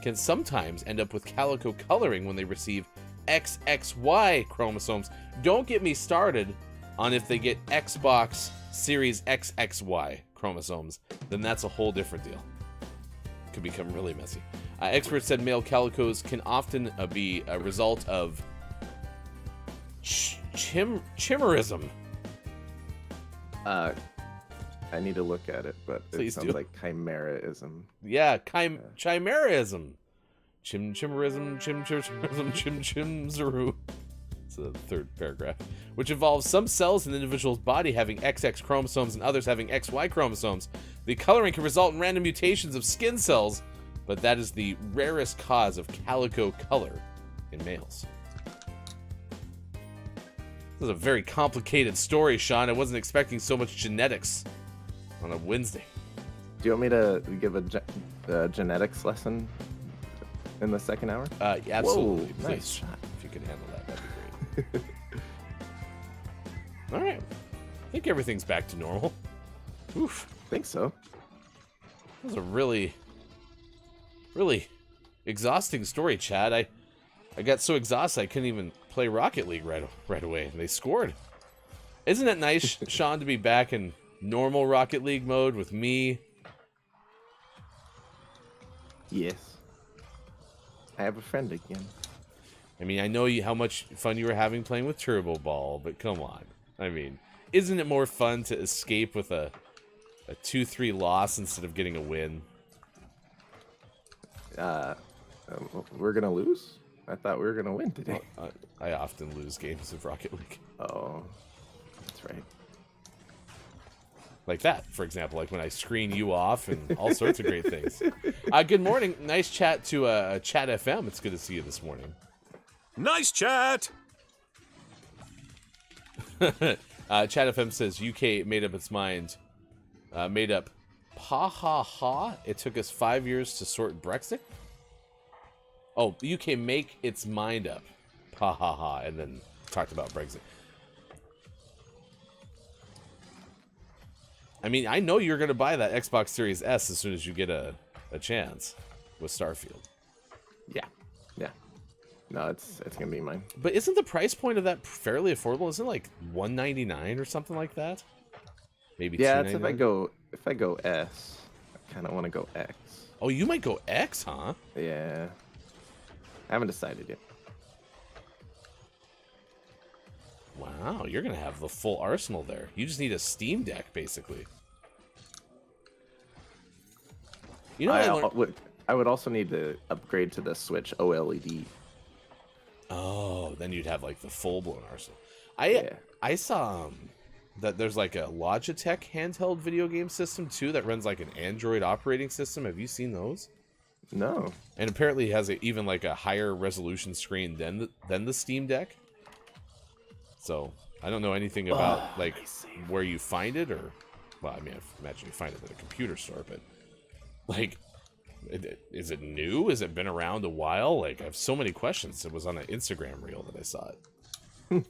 C: can sometimes end up with calico coloring when they receive XXY chromosomes. Don't get me started on if they get Xbox Series XXY chromosomes, then that's a whole different deal. Could become really messy. Experts said male calicos can often be a result of chimerism.
D: I need to look at it, but
C: Please
D: it sounds
C: do.
D: like chimeraism.
C: Yeah, chimerism. Chimerism, chimzaru. It's the third paragraph. Which involves some cells in an individual's body having XX chromosomes and others having XY chromosomes. The coloring can result in random mutations of skin cells, but that is the rarest cause of calico color in males. This is a very complicated story, Sean. I wasn't expecting so much genetics on a Wednesday.
D: Do you want me to give a genetics lesson in the second hour?
C: Absolutely.
D: Whoa,
C: Please,
D: nice shot.
C: if you could handle that, that'd be great. All right. I think everything's back to normal. Oof.
D: I think so.
C: That was a really exhausting story, Chad. I got so exhausted I couldn't even play Rocket League right away. And they scored. Isn't it nice, Sean, to be back in normal Rocket League mode with me
D: Yes. I have a friend again.
C: I mean, I know how much fun you were having playing with Turbo Ball, but come on. I mean, isn't it more fun to escape with a 2-3 loss instead of getting a win?
D: We're gonna lose? I thought we were gonna win today.
C: I often lose games of Rocket League.
D: Oh, that's right.
C: Like that, for example, like when I screen you off and all sorts of great things. Good morning. Nice chat to Chat FM. It's good to see you this morning.
B: Nice chat!
C: Chat FM says UK made up its mind. Made up ha ha ha. It took us 5 years to sort Brexit. Oh, the UK make its mind up. Ha ha ha. And then talked about Brexit. I mean, I know you're going to buy that Xbox Series S as soon as you get a chance with Starfield.
D: Yeah. No, it's gonna be mine.
C: But isn't the price point of that fairly affordable? Isn't it like $199 or something like that? Maybe
D: Yeah,
C: $299?
D: it's if I go S, I kind of want to go X.
C: Oh, you might go X, huh?
D: Yeah. I haven't decided yet.
C: Wow, you're going to have the full arsenal there. You just need a Steam Deck, basically. You know what
D: I would also need to upgrade to the Switch OLED.
C: Oh, then you'd have like the full-blown arsenal.
D: Yeah.
C: I saw that there's like a Logitech handheld video game system too that runs like an Android operating system. Have you seen those?
D: No.
C: And apparently it has even like a higher resolution screen than the Steam Deck. So I don't know anything about like where you find it, or well, I mean, I imagine you find it at a computer store, but like, is it new? Has it been around a while? Like, I have so many questions. It was on an Instagram reel that I saw it.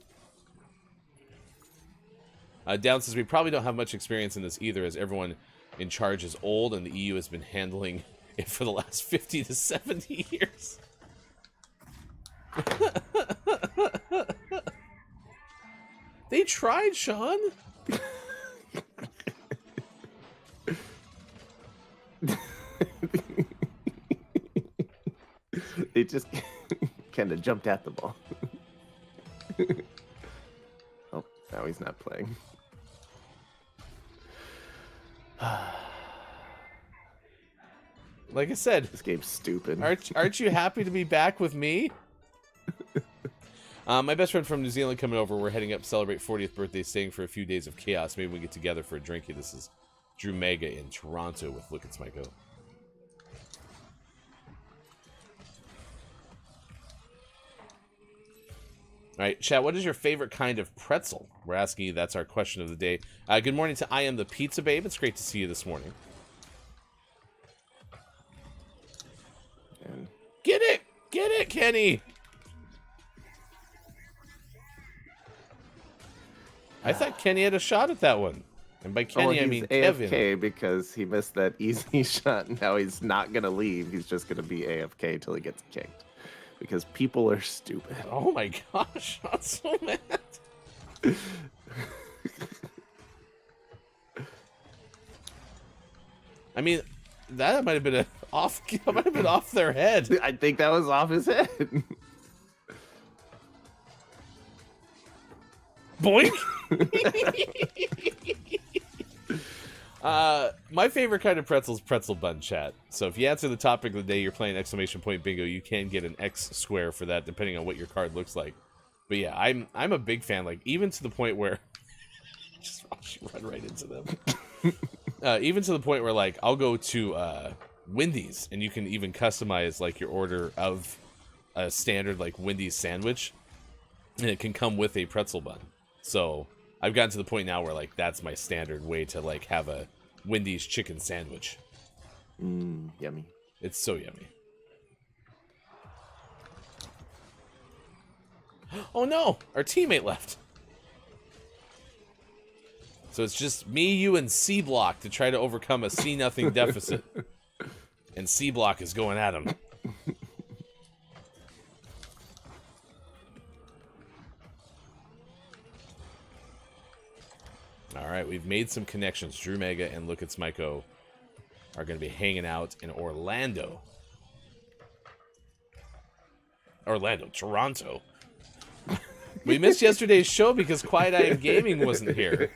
C: Down says we probably don't have much experience in this either, as everyone in charge is old and the EU has been handling it for the last 50 to 70 years. They tried, Sean.
D: They just kind of jumped at the ball. Oh, now he's not playing.
C: Like I said,
D: This game's stupid.
C: aren't you happy to be back with me? My best friend from New Zealand coming over. We're heading up to celebrate 40th birthday, staying for a few days of chaos. Maybe we get together for a drinky. This is Drew Mega in Toronto with Look It's My Go. All right, chat, what is your favorite kind of pretzel? We're asking you. That's our question of the day. Good morning to I Am the Pizza Babe. It's great to see you this morning.
D: And
C: Get it, Kenny. I thought Kenny had a shot at that one. And by Kenny, I mean
D: AFK
C: Kevin.
D: because he missed that easy shot. Now he's not going to leave. He's just going to be AFK till he gets kicked. Because people are stupid.
C: Oh my gosh, I'm so mad. I mean, that might have been off their head.
D: I think that was off his head.
C: Boink. My favorite kind of pretzel is pretzel bun, chat. So if you answer the topic of the day, you're playing exclamation point bingo, you can get an X square for that, depending on what your card looks like. But yeah, I'm a big fan, like even to the point where just watch you run right into them. Even to the point where like I'll go to Wendy's and you can even customize like your order of a standard like Wendy's sandwich, and it can come with a pretzel bun. So I've gotten to the point now where like that's my standard way to like have a Wendy's chicken sandwich.
D: Yummy.
C: It's so yummy. Oh no, our teammate left. So it's just me, you, and C Block to try to overcome a C-0 deficit. And C Block is going at him. All right, we've made some connections. Drew Mega and Look It's Myco are going to be hanging out in Orlando Toronto. We missed yesterday's show because Quiet I Am Gaming wasn't here.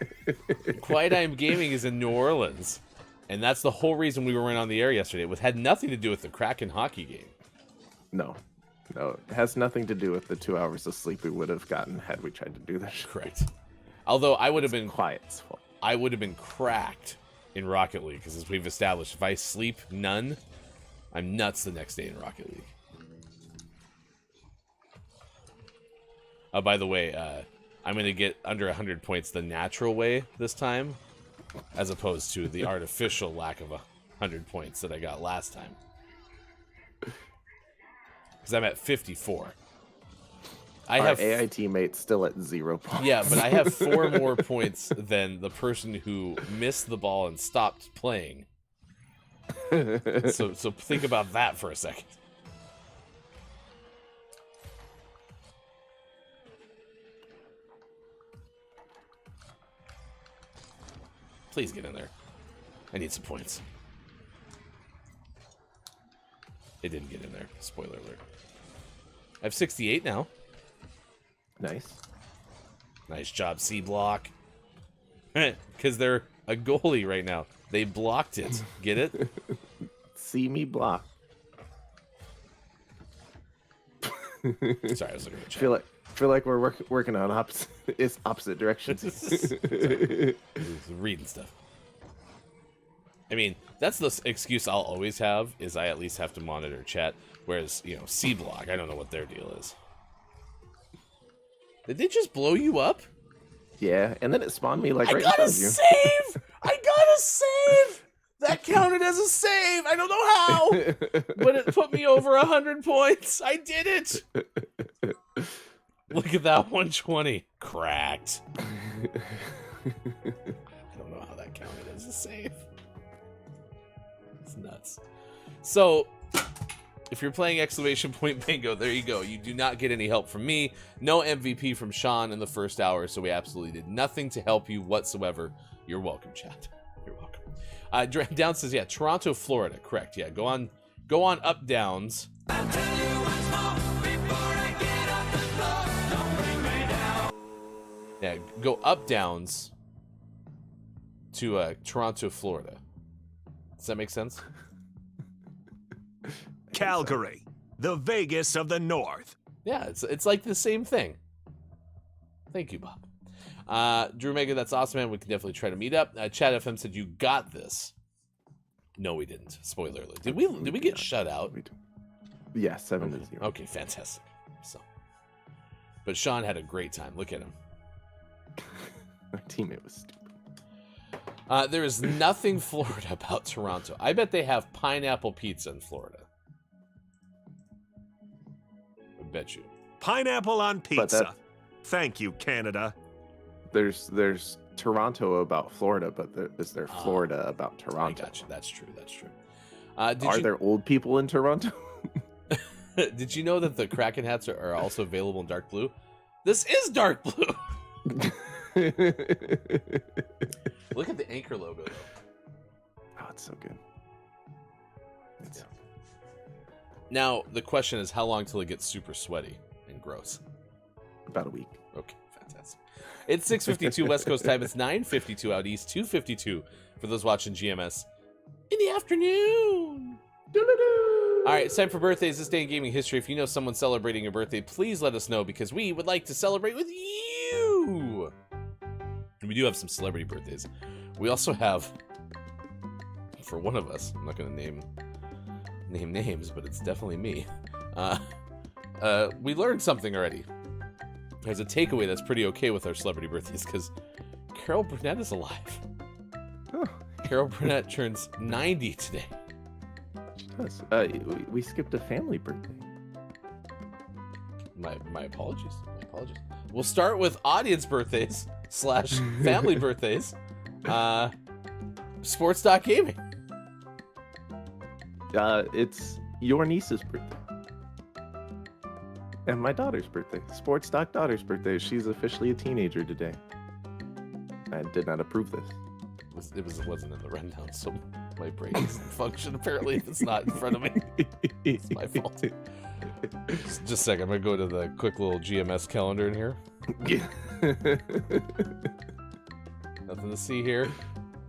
C: Quiet I Am Gaming is in New Orleans, and that's the whole reason we weren't on the air yesterday. It had nothing to do with the Kraken hockey game.
D: No, it has nothing to do with the 2 hours of sleep we would have gotten had we tried to do this.
C: Correct. Although I would have been
D: Quiet's fault.
C: I would have been cracked in Rocket League, because as we've established, if I sleep none, I'm nuts the next day in Rocket League. By the way, I'm going to get under 100 points the natural way this time, as opposed to the artificial lack of 100 points that I got last time. Because I'm at 54.
D: Our AI teammate's still at 0 points.
C: Yeah, but I have 4 more points than the person who missed the ball and stopped playing. So think about that for a second. Please get in there. I need some points. It didn't get in there. Spoiler alert. I have 68 now.
D: Nice.
C: Nice job, C Block. Because they're a goalie right now. They blocked it. Get it?
D: See me block.
C: Sorry, I was looking at the chat.
D: Feel like we're working on opposite directions.
C: Reading stuff. I mean, that's the excuse I'll always have, is I at least have to monitor chat. Whereas, C Block, I don't know what their deal is. Did they just blow you up?
D: Yeah, and then it spawned me like
C: I
D: right in
C: got
D: front
C: a
D: of you.
C: save! I got a save! That counted as a save! I don't know how! But it put me over 100 points! I did it! Look at that 120. Cracked. I don't know how that counted as a save. It's nuts. So, if you're playing exclamation point bingo, there you go. You do not get any help from me. No MVP from Sean in the first hour, so we absolutely did nothing to help you whatsoever. You're welcome, chat. You're welcome. Down says, yeah, Toronto, Florida. Correct. Yeah, go on up downs. Yeah, go up downs to Toronto, Florida. Does that make sense?
B: Calgary, the Vegas of the North.
C: Yeah, it's like the same thing. Thank you, Bob. Drew Mega, that's awesome, man. We can definitely try to meet up. Chad FM said you got this. No, we didn't. Spoiler alert. Did we get shut out?
D: Yeah, 7-0.
C: Okay, fantastic. So, but Sean had a great time. Look at him.
D: My teammate was stupid.
C: There is nothing Florida about Toronto. I bet they have pineapple pizza in Florida. I bet you.
B: Pineapple on pizza. Thank you, Canada.
D: There's Toronto about Florida, but is there Florida about Toronto?
C: I got you. That's true. That's true.
D: Are there old people in Toronto?
C: Did you know that the Kraken hats are also available in dark blue? This is dark blue. Look at the anchor logo, though.
D: Oh, it's so good.
C: Now, the question is, how long till it gets super sweaty and gross?
D: About a week.
C: Okay, fantastic. It's 6:52 West Coast time. It's 9:52 out east, 2:52 for those watching GMS in the afternoon. All right, it's time for birthdays this day in gaming history. If you know someone celebrating a birthday, please let us know, because we would like to celebrate with you. And we do have some celebrity birthdays. We also have, for one of us, I'm not going to name names, but it's definitely me. We learned something already. There's a takeaway that's pretty okay with our celebrity birthdays, because Carol Burnett is alive.
D: Oh.
C: Carol Burnett turns 90 today.
D: We skipped a family birthday.
C: My apologies. My apologies. We'll start with audience birthdays / family birthdays. Sports.gaming.
D: It's your niece's birthday. And my daughter's birthday. Sports Doc daughter's birthday. She's officially a teenager today. I did not approve this.
C: It wasn't in the rundown, so my brain doesn't function apparently if it's not in front of me. It's my fault. Just a second, I'm gonna go to the quick little GMS calendar in here.
D: Yeah.
C: Nothing to see here.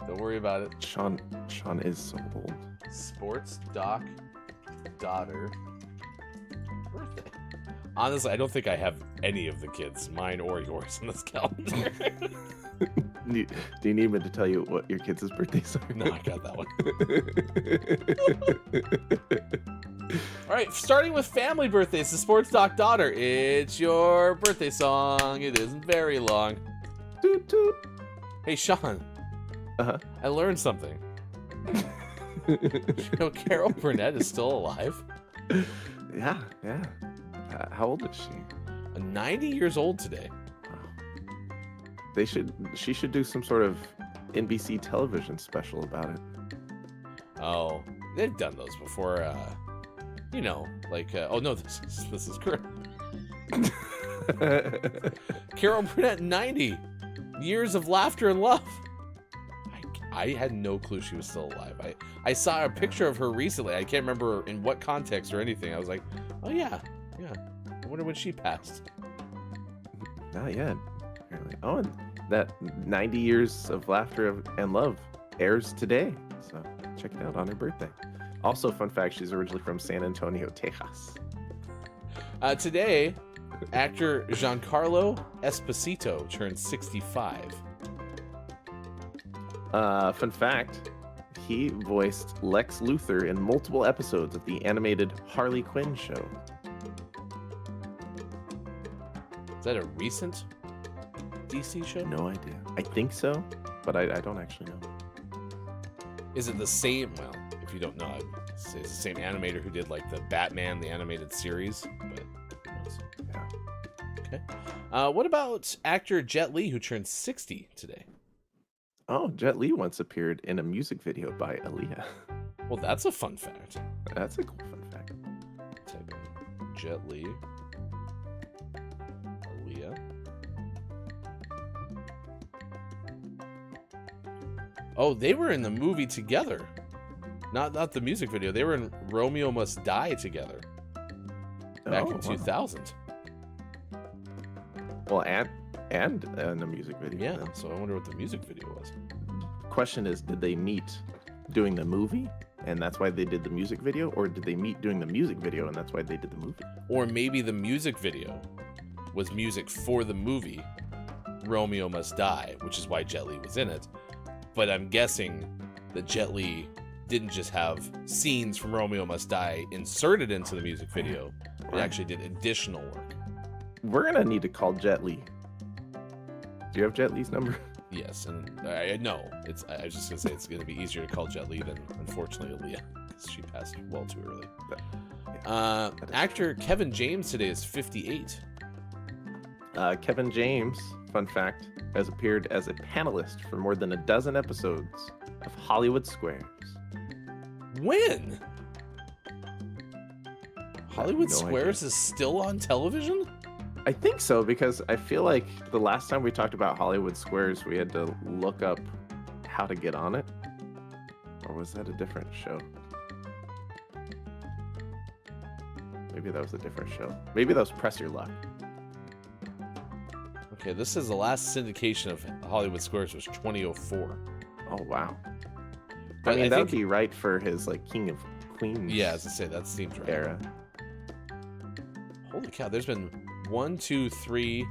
C: Don't worry about it.
D: Sean is so old.
C: Sports doc daughter birthday. Honestly, I don't think I have any of the kids, mine or yours, in this calendar.
D: Do you need me to tell you what your kids' birthdays are?
C: No, I got that one. All right, starting with family birthdays, the Sports Doc daughter. It's your birthday song. It isn't very long.
D: Toot toot.
C: Hey, Sean.
D: Uh-huh.
C: I learned something. You know, Carol Burnett is still alive.
D: Yeah. How old is she?
C: 90 years old today.
D: She should do some sort of NBC television special about it.
C: Oh, they've done those before. You know, like oh no, this is correct. Carol Burnett, 90 years of laughter and love. I had no clue she was still alive. I saw a picture of her recently. I can't remember in what context or anything. I was like, oh yeah. I wonder when she passed.
D: Not yet. Apparently. Oh, and that 90 Years of Laughter and Love airs today. So check it out on her birthday. Also, fun fact, she's originally from San Antonio, Texas.
C: Today, actor Giancarlo Esposito turned 65.
D: Fun fact, he voiced Lex Luthor in multiple episodes of the animated Harley Quinn show.
C: Is that a recent DC show?
D: No idea. I think so, but I don't actually know.
C: Is it the same? Well, if you don't know, I'd say it's the same animator who did like the Batman, the animated series. But who knows?
D: Yeah.
C: Okay. What about actor Jet Li, who turned 60 today?
D: Oh, Jet Li once appeared in a music video by Aaliyah.
C: Well, that's a fun fact.
D: That's a cool fun fact.
C: Type in Jet Li. Aaliyah. Oh, they were in the movie together. Not the music video. They were in Romeo Must Die together. Back in 2000.
D: Well, and in the music video.
C: Yeah, so I wonder what the music video was.
D: Question is, did they meet doing the movie and that's why they did the music video, or did they meet doing the music video and that's why they did the movie?
C: Or maybe the music video was music for the movie Romeo Must Die, which is why Jet Li was in it. But I'm guessing that Jet Li didn't just have scenes from Romeo Must Die inserted into the music video. It actually did additional work.
D: We're gonna need to call Jet Li. Do you have Jet Li's number?
C: Yes, and I know it's. I was just gonna say it's gonna be easier to call Jet Li than, unfortunately, Aaliyah, because she passed well too early. Actor Kevin James today is 58.
D: Kevin James, fun fact, has appeared as a panelist for more than a dozen episodes of Hollywood Squares.
C: When? Hollywood
D: no
C: Squares
D: idea.
C: is still on television?
D: I think so, because I feel like the last time we talked about Hollywood Squares, we had to look up how to get on it. Or was that a different show? Maybe that was a different show. Maybe that was Press Your Luck.
C: Okay, this is the last syndication of Hollywood Squares was 2004.
D: Oh, wow.
C: But
D: I mean,
C: I
D: that would
C: think-
D: be right for his, like, King of Queens
C: Yeah, as I say, that seems right.
D: era.
C: Holy cow, there's been 1, 2, 3,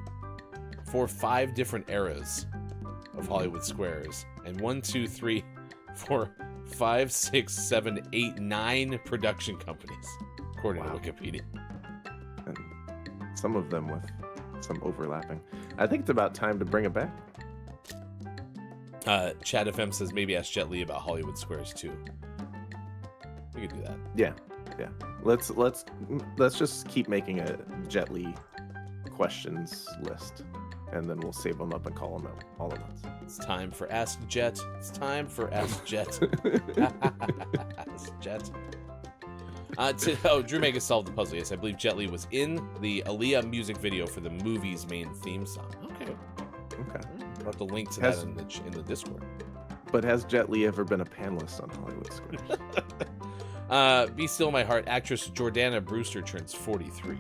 C: 4, 5 different eras of Hollywood Squares. And 1, 2, 3, 4, 5, 6, 7, 8, 9 production companies, according
D: Wow.
C: to Wikipedia.
D: And some of them with some overlapping. I think it's about time to bring it back.
C: Chad FM says maybe ask Jet Li about Hollywood Squares too. We could do that.
D: Yeah. Let's just keep making a Jet Li questions list, and then we'll save them up and call them out all at once.
C: It's time for Ask Jet. It's time for Ask Jet. Ask Jet. Drew Megas solved the puzzle. Yes, I believe Jet Li was in the Aaliyah music video for the movie's main theme song. Okay. I'll have to link to that in the Discord.
D: But has Jet Li ever been a panelist on Hollywood Squares?
C: Be Still My Heart actress Jordana Brewster turns 43.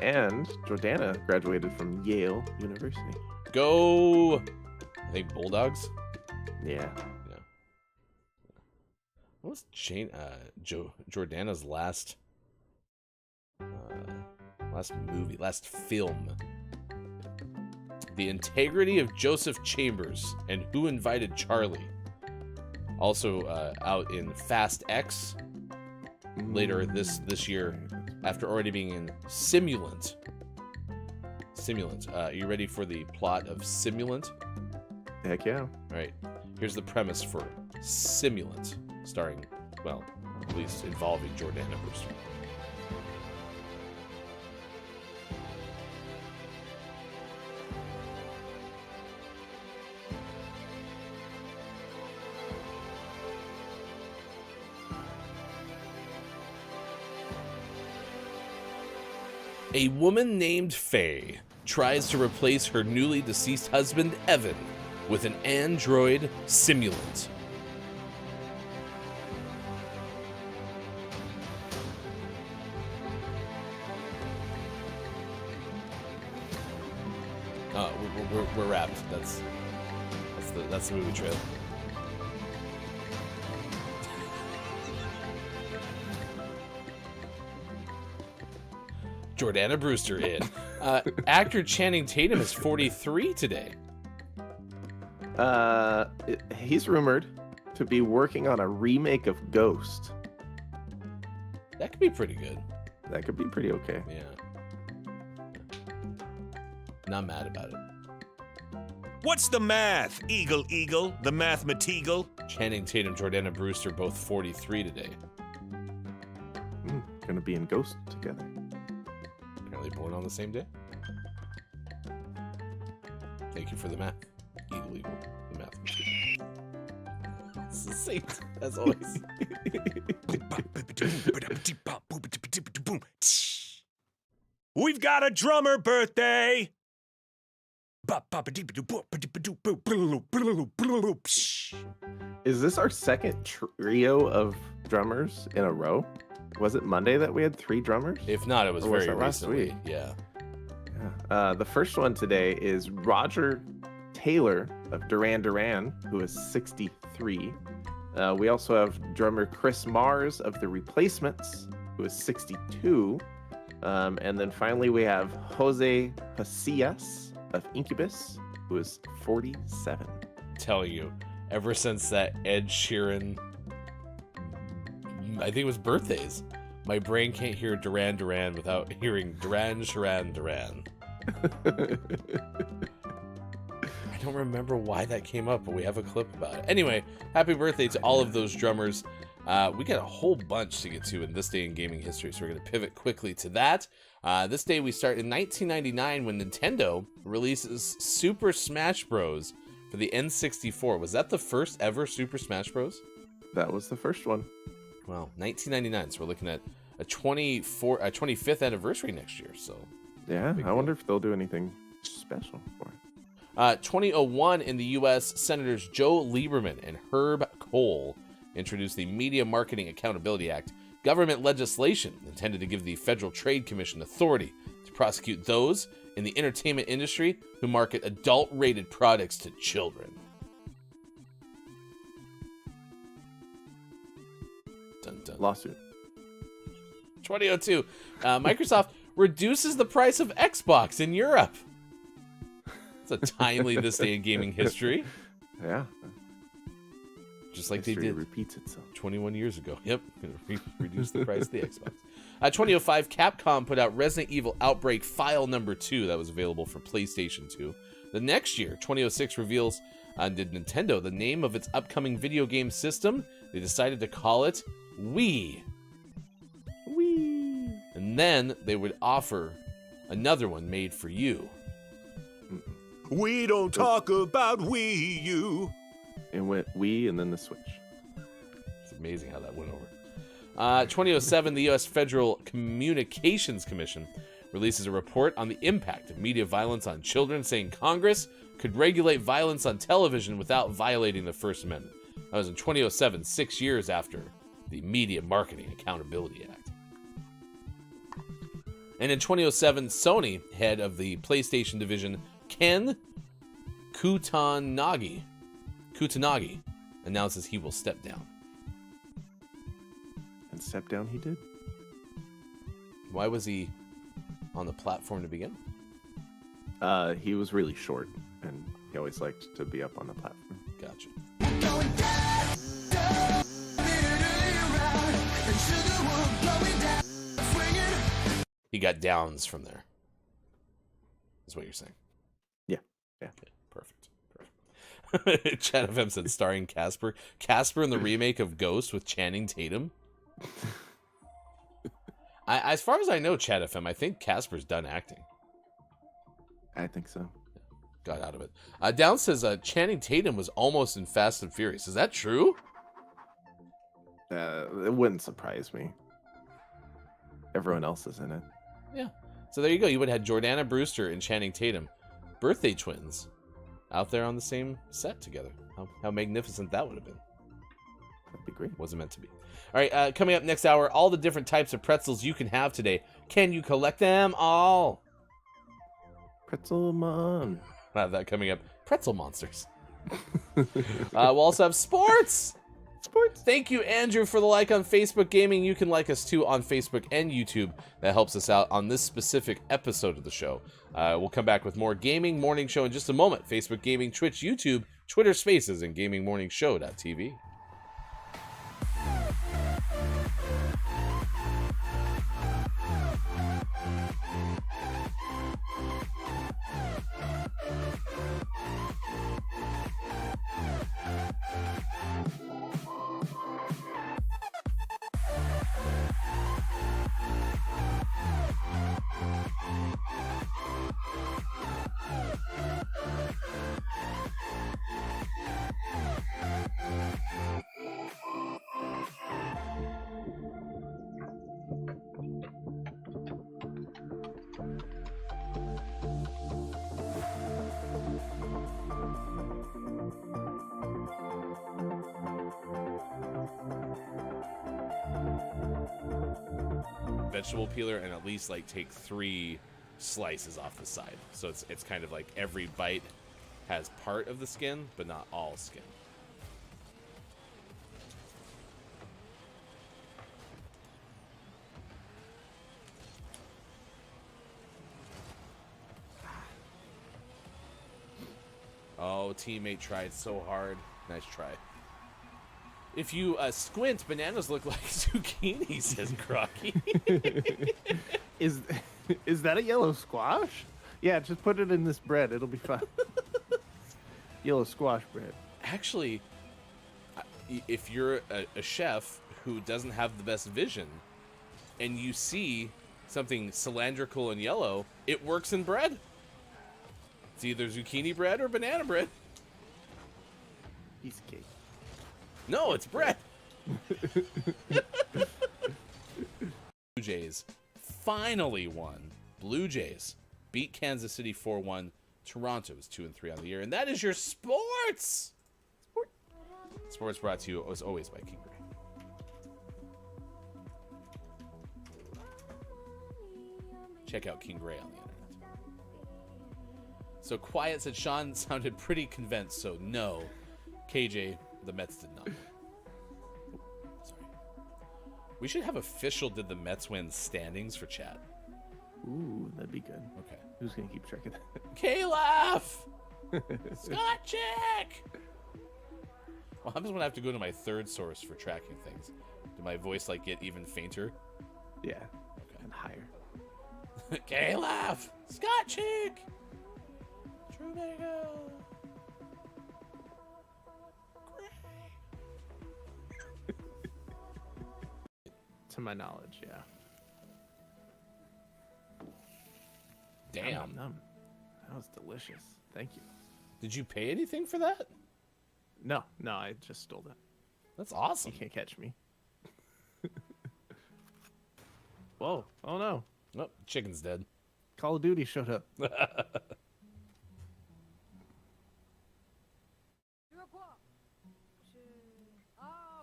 D: And Jordana graduated from Yale University.
C: Go, I think Bulldogs.
D: Yeah.
C: What was Jordana's last film? The Integrity of Joseph Chambers and Who Invited Charlie. Also out in Fast X later this year, after already being in Simulant. Are you ready for the plot of Simulant?
D: Heck yeah.
C: All right. Here's the premise for Simulant, starring, well, at least involving Jordana Brewster. A woman named Faye tries to replace her newly deceased husband, Evan, with an android simulant. We're wrapped. That's the movie trailer. Jordana Brewster in. Actor Channing Tatum is 43 today.
D: He's rumored to be working on a remake of Ghost.
C: That could be pretty good.
D: That could be pretty okay.
C: Yeah. Not mad about it.
B: What's the math, Eagle, the mathematigal?
C: Channing Tatum, Jordana Brewster, both 43 today.
D: Gonna be in Ghost together.
C: Apparently born on the same day. Thank you for the math. Eagle, the mathematical. Succinct, as always.
B: We've got a drummer birthday!
D: Is this our second trio of drummers in a row? Was it Monday that we had 3 drummers?
C: If not, it was
D: Or was
C: very
D: that last
C: recently.
D: week?
C: Yeah.
D: The first one today is Roger Taylor of Duran Duran, who is 63. We also have drummer Chris Mars of The Replacements, who is 62. And then finally we have Jose Pasillas of Incubus, who is 47.
C: Tell you, ever since that Ed Sheeran, I think it was birthdays, my brain can't hear Duran Duran without hearing Duran Sharan Duran. I don't remember why that came up, but we have a clip about it. Anyway, happy birthday to all of those drummers. We got a whole bunch to get to in this day in gaming history, so we're going to pivot quickly to that. This day we start in 1999 when Nintendo releases Super Smash Bros. For the N64. Was that the first ever Super Smash Bros?
D: That was the first one.
C: Wow, 1999. So we're looking at a 25th anniversary next year. So
D: Yeah,
C: Big
D: I wonder if they'll do anything special for it.
C: 2001 in the U.S., Senators Joe Lieberman and Herb Kohl introduced the Media Marketing Accountability Act, government legislation intended to give the Federal Trade Commission authority to prosecute those in the entertainment industry who market adult-rated products to children. Dun, dun.
D: Lawsuit.
C: 2002, Microsoft reduces the price of Xbox in Europe. It's a timely this day in gaming history.
D: Yeah.
C: Just like
D: History
C: they did
D: repeats itself.
C: 21 years ago. Yep, reduce the price of the Xbox. 2005, Capcom put out Resident Evil Outbreak File Number 2 that was available for PlayStation 2. The next year, 2006 reveals did Nintendo the name of its upcoming video game system. They decided to call it Wii.
D: Wii.
C: And then they would offer another one made for you.
B: We don't talk about Wii U.
D: It went Wii and then the Switch.
C: It's amazing how that went over. 2007, the U.S. Federal Communications Commission releases a report on the impact of media violence on children, saying Congress could regulate violence on television without violating the First Amendment. That was in 2007, 6 years after the Media Marketing Accountability Act. And in 2007, Sony, head of the PlayStation division, Ken Kutanagi, announces he will step down.
D: And step down he did?
C: Why was he on the platform to begin?
D: He was really short, and he always liked to be up on the platform.
C: Gotcha. He got downs from there. Is what you're saying?
D: Yeah. Yeah.
C: Okay, perfect. Chat FM said starring Casper. Casper in the remake of Ghost with Channing Tatum. As far as I know, Chat FM, I think Casper's done acting.
D: I think so.
C: Got out of it. Down says Channing Tatum was almost in Fast and Furious. Is that true?
D: It wouldn't surprise me. Everyone else is in it.
C: Yeah. So there you go. You would have had Jordana Brewster and Channing Tatum, birthday twins, out there on the same set together. How magnificent that would have been.
D: That'd be great.
C: Wasn't meant to be. All right, coming up next hour, all the different types of pretzels you can have today. Can you collect them all?
D: Pretzel Mon.
C: We'll have that coming up. Pretzel monsters. We'll also have sports. Thank you, Andrew, for the like on Facebook Gaming. You can like us too on Facebook and YouTube. That helps us out on this specific episode of the show. We'll come back with more Gaming Morning Show in just a moment. Facebook Gaming, Twitch, YouTube, Twitter Spaces, and GamingMorningShow.tv. Vegetable peeler and at least like take 3 slices off the side. So it's kind of like every bite has part of the skin, but not all skin. Oh, teammate tried so hard. Nice try. If you squint, bananas look like zucchini, says Crocky.
D: Is that a yellow squash? Yeah, just put it in this bread. It'll be fine. Yellow squash bread.
C: Actually, if you're a chef who doesn't have the best vision and you see something cylindrical and yellow, it works in bread. It's either zucchini bread or banana bread.
D: Piece of cake.
C: No, it's bread. Blue Jays finally won. Blue Jays beat Kansas City 4-1. Toronto is 2-3 on the year. And that is your sports. Sports brought to you as always by King Gray. Check out King Gray on the internet. So Quiet said Sean sounded pretty convinced, so no. KJ, the Mets did not. Sorry. We should have official did the Mets win standings for chat.
D: Ooh, that'd be good.
C: Okay.
D: Who's gonna keep track of that?
C: K-Laugh! Scott Chick! What happens when I have to go to my third source for tracking things? Did my voice like get even fainter?
D: Yeah.
C: Okay.
D: And higher.
C: K-Laugh! Scott Chick! Trumago!
D: To my knowledge, yeah.
C: Damn.
D: Nom, nom, nom. That was delicious. Thank you.
C: Did you pay anything for that?
D: No, I just stole that.
C: That's awesome.
D: You can't catch me. Whoa. Oh no.
C: Oh, chicken's dead.
D: Call of Duty showed up.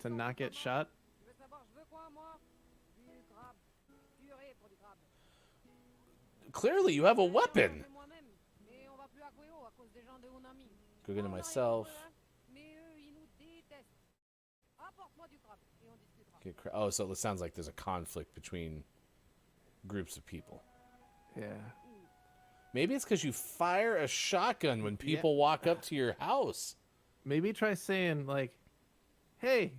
D: To not get shot?
C: Clearly, you have a weapon. Go get it myself. Oh, so it sounds like there's a conflict between groups of people.
D: Yeah.
C: Maybe it's because you fire a shotgun when people walk up to your house.
D: Maybe try saying, like, hey.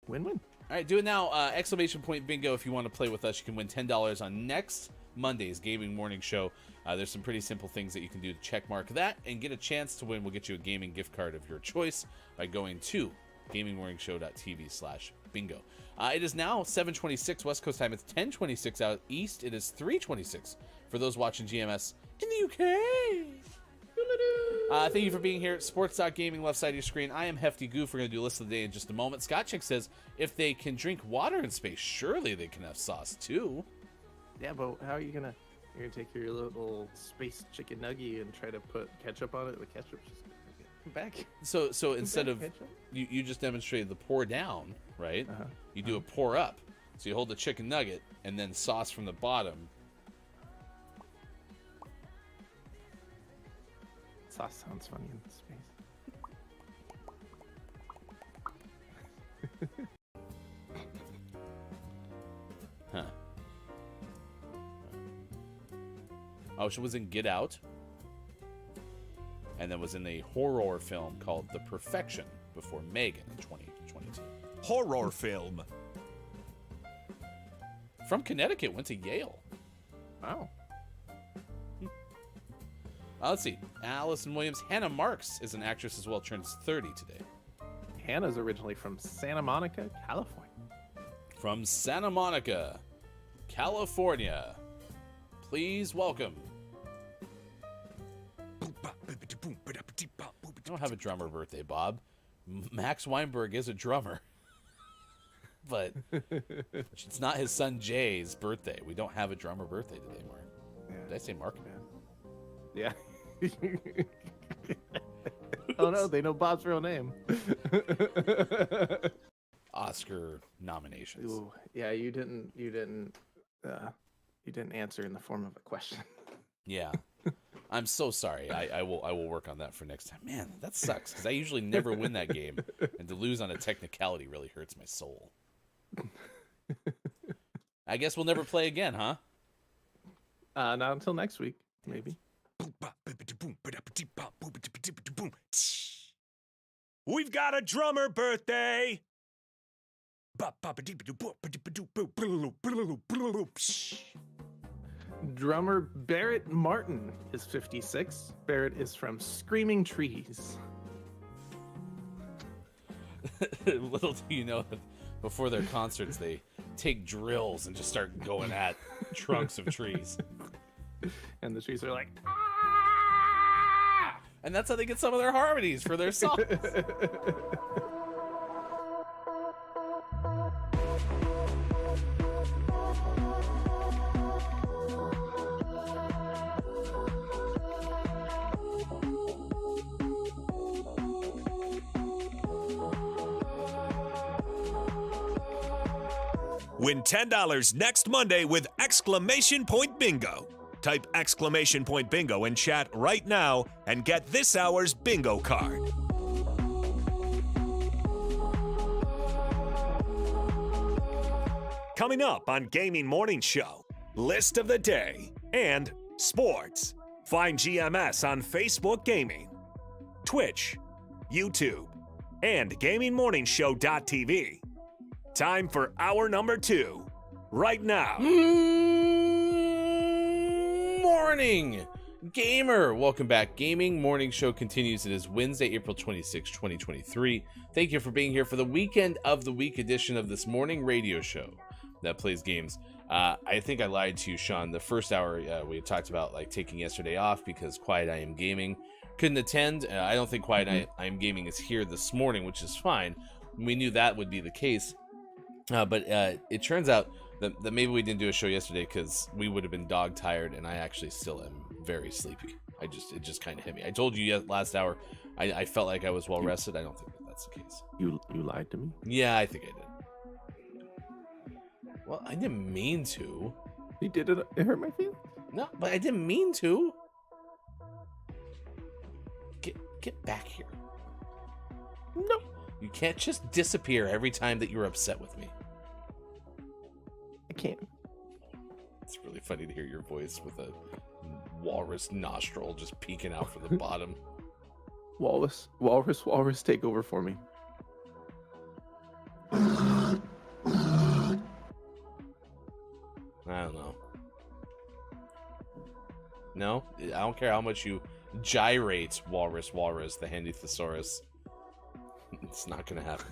D: Win-win.
C: All right, do it now. Exclamation point bingo. If you want to play with us, you can win $10 on next Monday's Gaming Morning Show. There's some pretty simple things that you can do to check mark that and get a chance to win. We'll get you a gaming gift card of your choice by going to gamingmorningshow.tv/bingo. It is now 7:26 West Coast time. It's 10:26 out east. It is 3:26 for those watching GMS in the UK. Thank you for being here at sports.gaming, left side of your screen. I am Hefty Goof. We're going to do list of the day in just a moment. Scott Chick says, if they can drink water in space, surely they can have sauce too.
D: Yeah, but how are you gonna? You're gonna take your little space chicken nugget and try to put ketchup on it. The ketchup's just gonna come back.
C: So instead of you just demonstrated the pour down, right? You do a pour up. So you hold the chicken nugget and then sauce from the bottom.
D: Sauce sounds funny in space.
C: Huh. Oh, she was in Get Out. And then was in a horror film called The Perfection before Megan in 2022.
B: Horror film.
C: From Connecticut, went to Yale.
D: Wow.
C: Let's see. Allison Williams. Hannah Marks is an actress as well. Turns 30 today.
D: Hannah's originally from Santa Monica, California.
C: From Santa Monica, California. Please welcome. I don't have a drummer birthday, Bob. Max Weinberg is a drummer. But it's not his son Jay's birthday. We don't have a drummer birthday today, Mark.
D: Yeah.
C: Did I say Mark?
D: Yeah. Oh no, they know Bob's real name.
C: Oscar nominations.
D: Ooh, yeah, you didn't answer in the form of a question.
C: Yeah. I'm so sorry. I will work on that for next time. Man, that sucks because I usually never win that game, and to lose on a technicality really hurts my soul. I guess we'll never play again, huh?
D: Not until next week, maybe.
B: We've got a drummer birthday.
D: Drummer Barrett Martin is 56. Barrett is from Screaming Trees.
C: Little do you know that before their concerts, they take drills and just start going at trunks of trees.
D: And the trees are like,
C: and that's how they get some of their harmonies for their songs.
B: Win $10 next Monday with exclamation point bingo. Type exclamation point bingo in chat right now and get this hour's bingo card. Coming up on Gaming Morning Show, list of the day and sports. Find GMS on Facebook Gaming, Twitch, YouTube, and GamingMorningshow.tv. Time for hour number 2, right now.
C: Morning, gamer. Welcome back. Gaming Morning Show continues. It is Wednesday, April 26, 2023. Thank you for being here for the weekend of the week edition of this morning radio show that plays games. I think I lied to you, Sean. The first hour we had talked about like taking yesterday off because Quiet I Am Gaming couldn't attend. I don't think Quiet I Am Gaming is here this morning, which is fine. We knew that would be the case. But it turns out that maybe we didn't do a show yesterday because we would have been dog tired, and I actually still am very sleepy. It just kind of hit me. I told you last hour I felt like I was well rested. I don't think that's the case.
D: You lied to me?
C: Yeah, I think I did. Well, I didn't mean to.
D: You did it. It hurt my feelings.
C: No, but I didn't mean to. Get back here.
D: No.
C: You can't just disappear every time that you're upset with me.
D: I can't.
C: It's really funny to hear your voice with a walrus nostril just peeking out from the bottom.
D: Walrus, take over for me.
C: I don't know. No? I don't care how much you gyrate, walrus, the handy thesaurus. It's not gonna happen.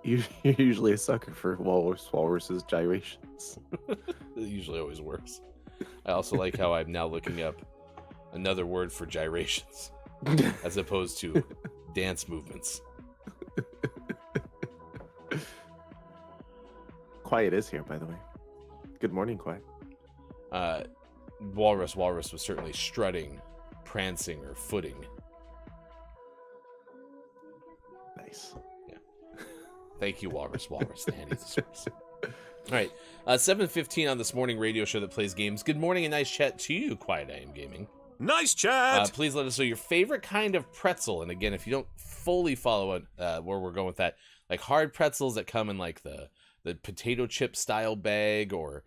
D: You're usually a sucker for walrus's gyrations.
C: It usually always works. I also like how I'm now looking up another word for gyrations as opposed to dance movements.
D: Quiet is here, by the way. Good morning, Quiet.
C: Walrus was certainly strutting, prancing, or footing.
D: Nice.
C: Yeah. Thank you, Walrus, the handy thesaurus. All right, 7:15 on this morning radio show that plays games. Good morning and nice chat to you, Quiet I Am Gaming.
B: Nice chat!
C: Please let us know your favorite kind of pretzel. And again, if you don't fully follow it, where we're going with that, like hard pretzels that come in like the potato chip style bag, or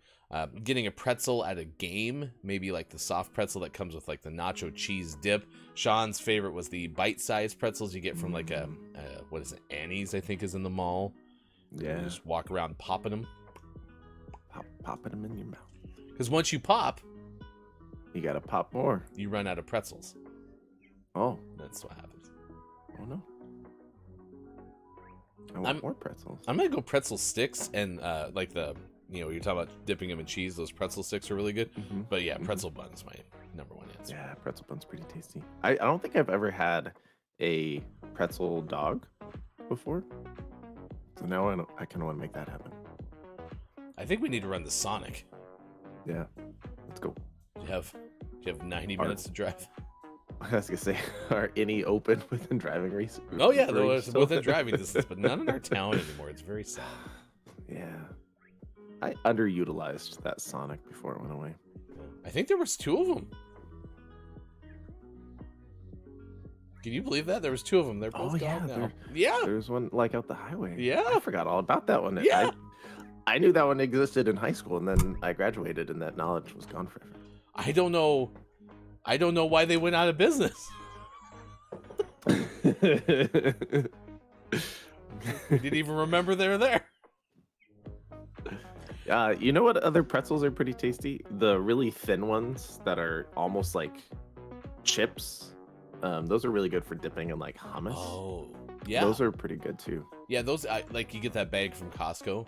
C: getting a pretzel at a game, maybe like the soft pretzel that comes with like the nacho cheese dip. Sean's favorite was the bite-sized pretzels you get from like what is it, Annie's, I think, is in the mall.
D: Yeah.
C: You just walk around popping them.
D: Popping them in your mouth.
C: Because once you pop,
D: you gotta pop more.
C: you run out of pretzels.
D: Oh.
C: That's what happens.
D: Oh no. I want more pretzels.
C: I'm gonna go pretzel sticks and like the, you're talking about dipping them in cheese. Those pretzel sticks are really good.
D: Mm-hmm.
C: But yeah, pretzel bun is my number one answer.
D: Yeah, pretzel bun's pretty tasty. I don't think I've ever had a pretzel dog before. So now I kind of want to make that happen.
C: I think we need to run the Sonic.
D: Yeah. Let's go.
C: You have 90 minutes to drive.
D: I was gonna say, are any open within driving race?
C: Oh yeah, though
D: range
C: it's
D: still?
C: within driving distance, but none in our town anymore. It's very sad.
D: Yeah. I underutilized that Sonic before it went away.
C: I think there was 2 of them. Can you believe that? There was 2 of them. They're both gone now. Yeah.
D: There's one like out the highway.
C: Yeah.
D: I forgot all about that one.
C: Yeah.
D: I knew that one existed in high school, and then I graduated, and that knowledge was gone forever.
C: I don't know why they went out of business. Didn't even remember they were there.
D: You know what other pretzels are pretty tasty? The really thin ones that are almost like chips. Those are really good for dipping in like hummus.
C: Oh, yeah.
D: Those are pretty good too.
C: Yeah, those like you get that bag from Costco.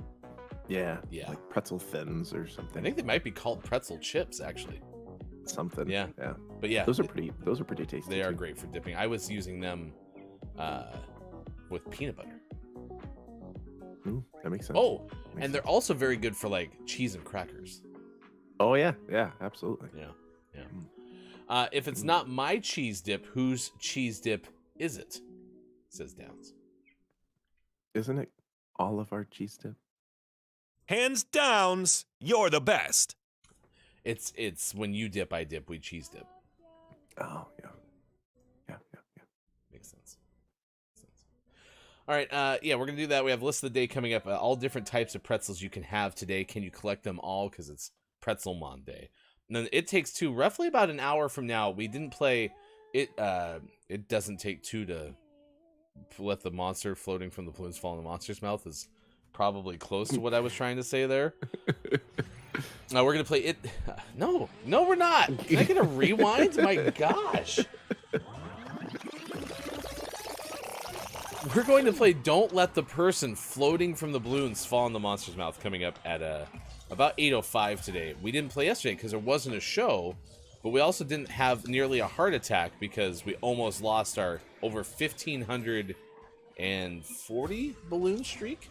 D: Yeah.
C: Yeah.
D: Like pretzel thins or something.
C: I think they might be called pretzel chips actually.
D: Something.
C: Yeah.
D: Yeah.
C: But yeah,
D: Those are pretty tasty.
C: they are
D: too.
C: great for dipping. I was using them with peanut butter.
D: That makes sense.
C: Oh,
D: Makes
C: and
D: sense.
C: they're also very good for like cheese and crackers.
D: Oh yeah, absolutely.
C: Yeah. If it's not my cheese dip, whose cheese dip is it? Says Downs.
D: Isn't it all of our cheese dip?
B: Hands downs, you're the best.
C: It's when you dip, I dip, we cheese dip.
D: Oh yeah.
C: Makes sense. All right, yeah, we're gonna do that. We have list of the day coming up. All different types of pretzels you can have today. Can you collect them all? Because it's Pretzel Monday. And then It Takes Two, roughly about an hour from now. We didn't play it. It doesn't take 2 to let the monster floating from the balloons fall in the monster's mouth is probably close to what I was trying to say there. We're gonna play it. No, we're not. Am I gonna rewind? My gosh. We're going to play Don't Let the Person Floating from the Balloons Fall in the Monster's Mouth coming up at about 8:05 today. We didn't play yesterday because there wasn't a show, but we also didn't have nearly a heart attack because we almost lost our over 1,540 balloon streak.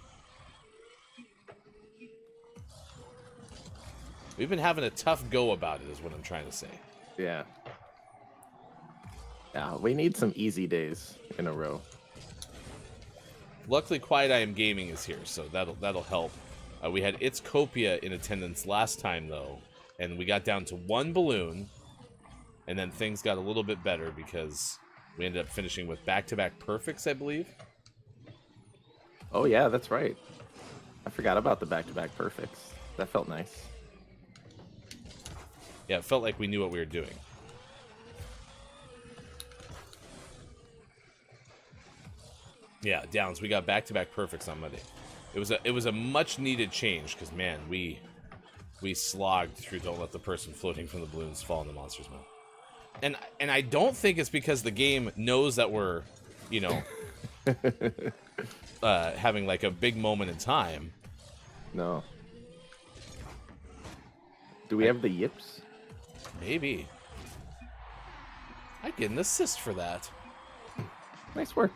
C: We've been having a tough go about it is what I'm trying to say.
D: Yeah. Yeah, we need some easy days in a row.
C: Luckily, Quiet I Am Gaming is here, so that'll help. We had It's Copia in attendance last time, though, and we got down to 1 balloon, and then things got a little bit better because we ended up finishing with back-to-back perfects, I believe.
D: Oh, yeah, that's right. I forgot about the back-to-back perfects. That felt nice.
C: Yeah, it felt like we knew what we were doing. Yeah, Downs, we got back-to-back perfects on Monday. It was a much-needed change, because, man, we slogged through Don't Let the Person Floating from the Balloons Fall in the Monster's Mouth. And I don't think it's because the game knows that we're, you know, having, like, a big moment in time.
D: No. Do we have the yips?
C: Maybe. I'd get an assist for that.
D: Nice work.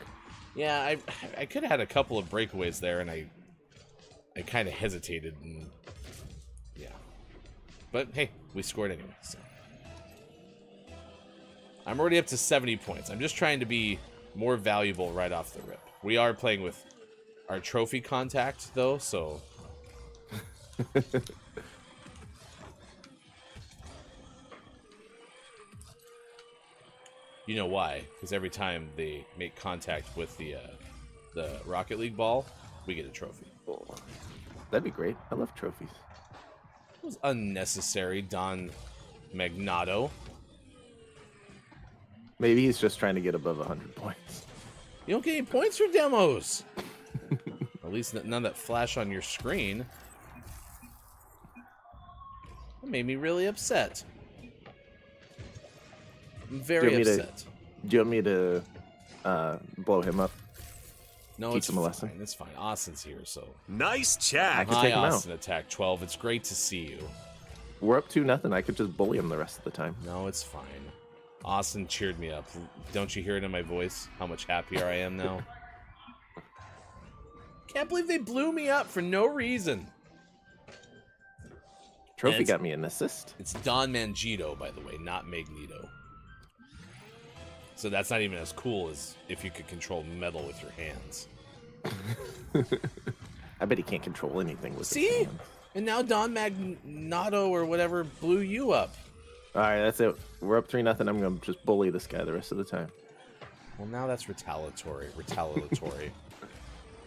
C: Yeah, I could have had a couple of breakaways there, and I kind of hesitated, and yeah. But hey, we scored anyway. So. I'm already up to 70 points. I'm just trying to be more valuable right off the rip. We are playing with our trophy contact, though, so... You know why? Because every time they make contact with the Rocket League ball, we get a trophy.
D: Oh, that'd be great. I love trophies.
C: It was unnecessary, Don Magnato.
D: Maybe he's just trying to get above 100 points.
C: You don't get any points for demos. At least none that flash on your screen. That made me really upset. I'm very upset.
D: Do you want me to blow him up?
C: No,
D: Teach
C: it's
D: him a lesson?
C: fine. It's fine. Austin's here, so.
B: Nice
D: I
B: chat.
D: could
C: Hi,
D: take him out.
C: Austin, Attack 12. It's great to see you.
D: We're up 2-0. I could just bully him the rest of the time.
C: No, it's fine. Austin cheered me up. Don't you hear it in my voice? How much happier I am now? Can't believe they blew me up for no reason.
D: Trophy
C: It's-
D: got me an assist.
C: It's Don Mangito, by the way, not Magneto. So that's not even as cool as if you could control metal with your hands.
D: I bet he can't control anything with his
C: See?
D: hands.
C: And now Don Magnato or whatever blew you up.
D: All right, that's it. We're up 3-0. I'm going to just bully this guy the rest of the time.
C: Well, now that's retaliatory.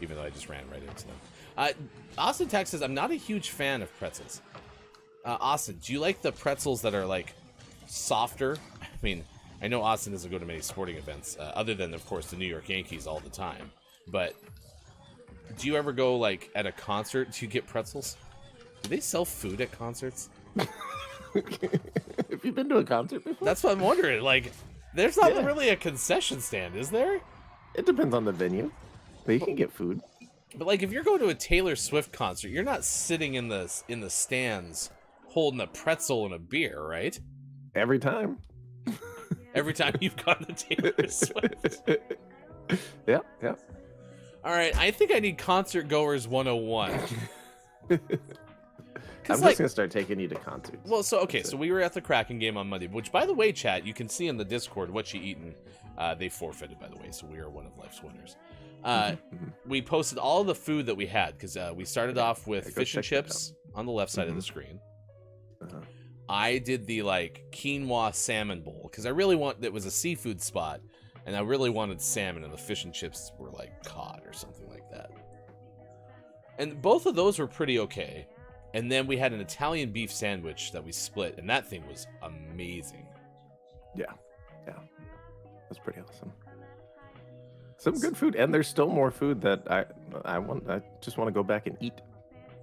C: Even though I just ran right into them. Austin Tech says, I'm not a huge fan of pretzels. Austin, do you like the pretzels that are, like, softer? I mean, I know Austin doesn't go to many sporting events, other than, of course, the New York Yankees all the time. But do you ever go, like, at a concert? Do you get pretzels? Do they sell food at concerts?
D: Have you been to a concert before?
C: That's what I'm wondering. Like, there's not really a concession stand, is there?
D: It depends on the venue. But you can get food.
C: But, like, if you're going to a Taylor Swift concert, you're not sitting in the stands holding a pretzel and a beer, right?
D: Every time.
C: Every time you've gone to Taylor Swift.
D: Yeah, yeah.
C: All right, I think I need Concert Goers 101.
D: I'm
C: Cause,
D: just gonna start taking you to concerts.
C: Well, so we were at the Kraken game on Monday, which, by the way, chat, you can see in the Discord what you eaten. They forfeited, by the way, so we are one of life's winners. We posted all of the food that we had because we started off with fish and chips on the left side of the screen. I did the like quinoa salmon bowl because I really it was a seafood spot, and I really wanted salmon, and the fish and chips were like cod or something like that. And both of those were pretty okay. And then we had an Italian beef sandwich that we split, and that thing was amazing.
D: Yeah, that's pretty awesome. Some good food, and there's still more food that I just want to go back and eat.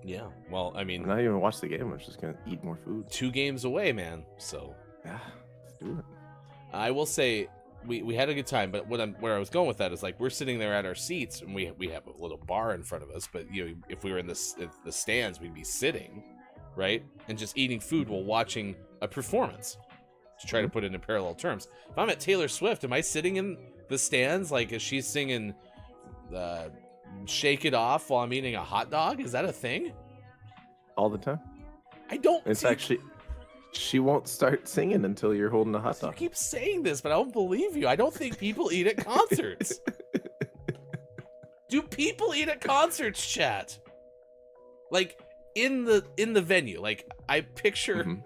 C: Yeah, well, I mean,
D: I'm not even watch the game. I'm just gonna eat more food.
C: 2 games away, man. So
D: Yeah, let's do it.
C: I will say we had a good time, but where I was going with that is like we're sitting there at our seats, and we have a little bar in front of us. But you know, if we were in the stands, we'd be sitting, right, and just eating food while watching a performance. To try to put it in parallel terms, if I'm at Taylor Swift, am I sitting in the stands like is she singing "Shake It Off" while I'm eating a hot dog? Is that a thing?
D: All the time.
C: I don't.
D: It's actually, she won't start singing until you're holding a hot
C: You
D: dog.
C: keep saying this, but I don't believe you. I don't think people eat at concerts. Do people eat at concerts, chat? Like in the venue. Like I picture,
D: Mhm.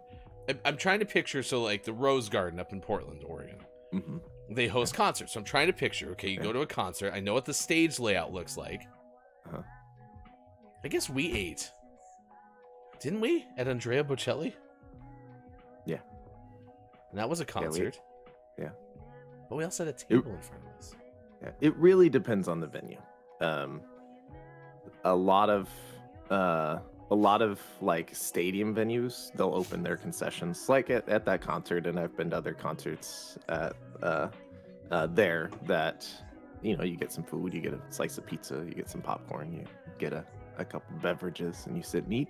C: I'm trying to picture. So like the Rose Garden up in Portland, Oregon,
D: Mhm.
C: they host concerts. So I'm trying to picture. Okay, you
D: Yeah.
C: go to a concert. I know what the stage layout looks like.
D: Uh-huh.
C: I guess we ate, didn't we, at Andrea Bocelli?
D: Yeah.
C: And that was a concert.
D: Yeah.
C: But we also had a table in front of us.
D: Yeah, it really depends on the venue. A lot of like stadium venues, they'll open their concessions, like at that concert, and I've been to other concerts at there that you get some food, you get a slice of pizza, you get some popcorn, you get a couple beverages, and you sit and eat.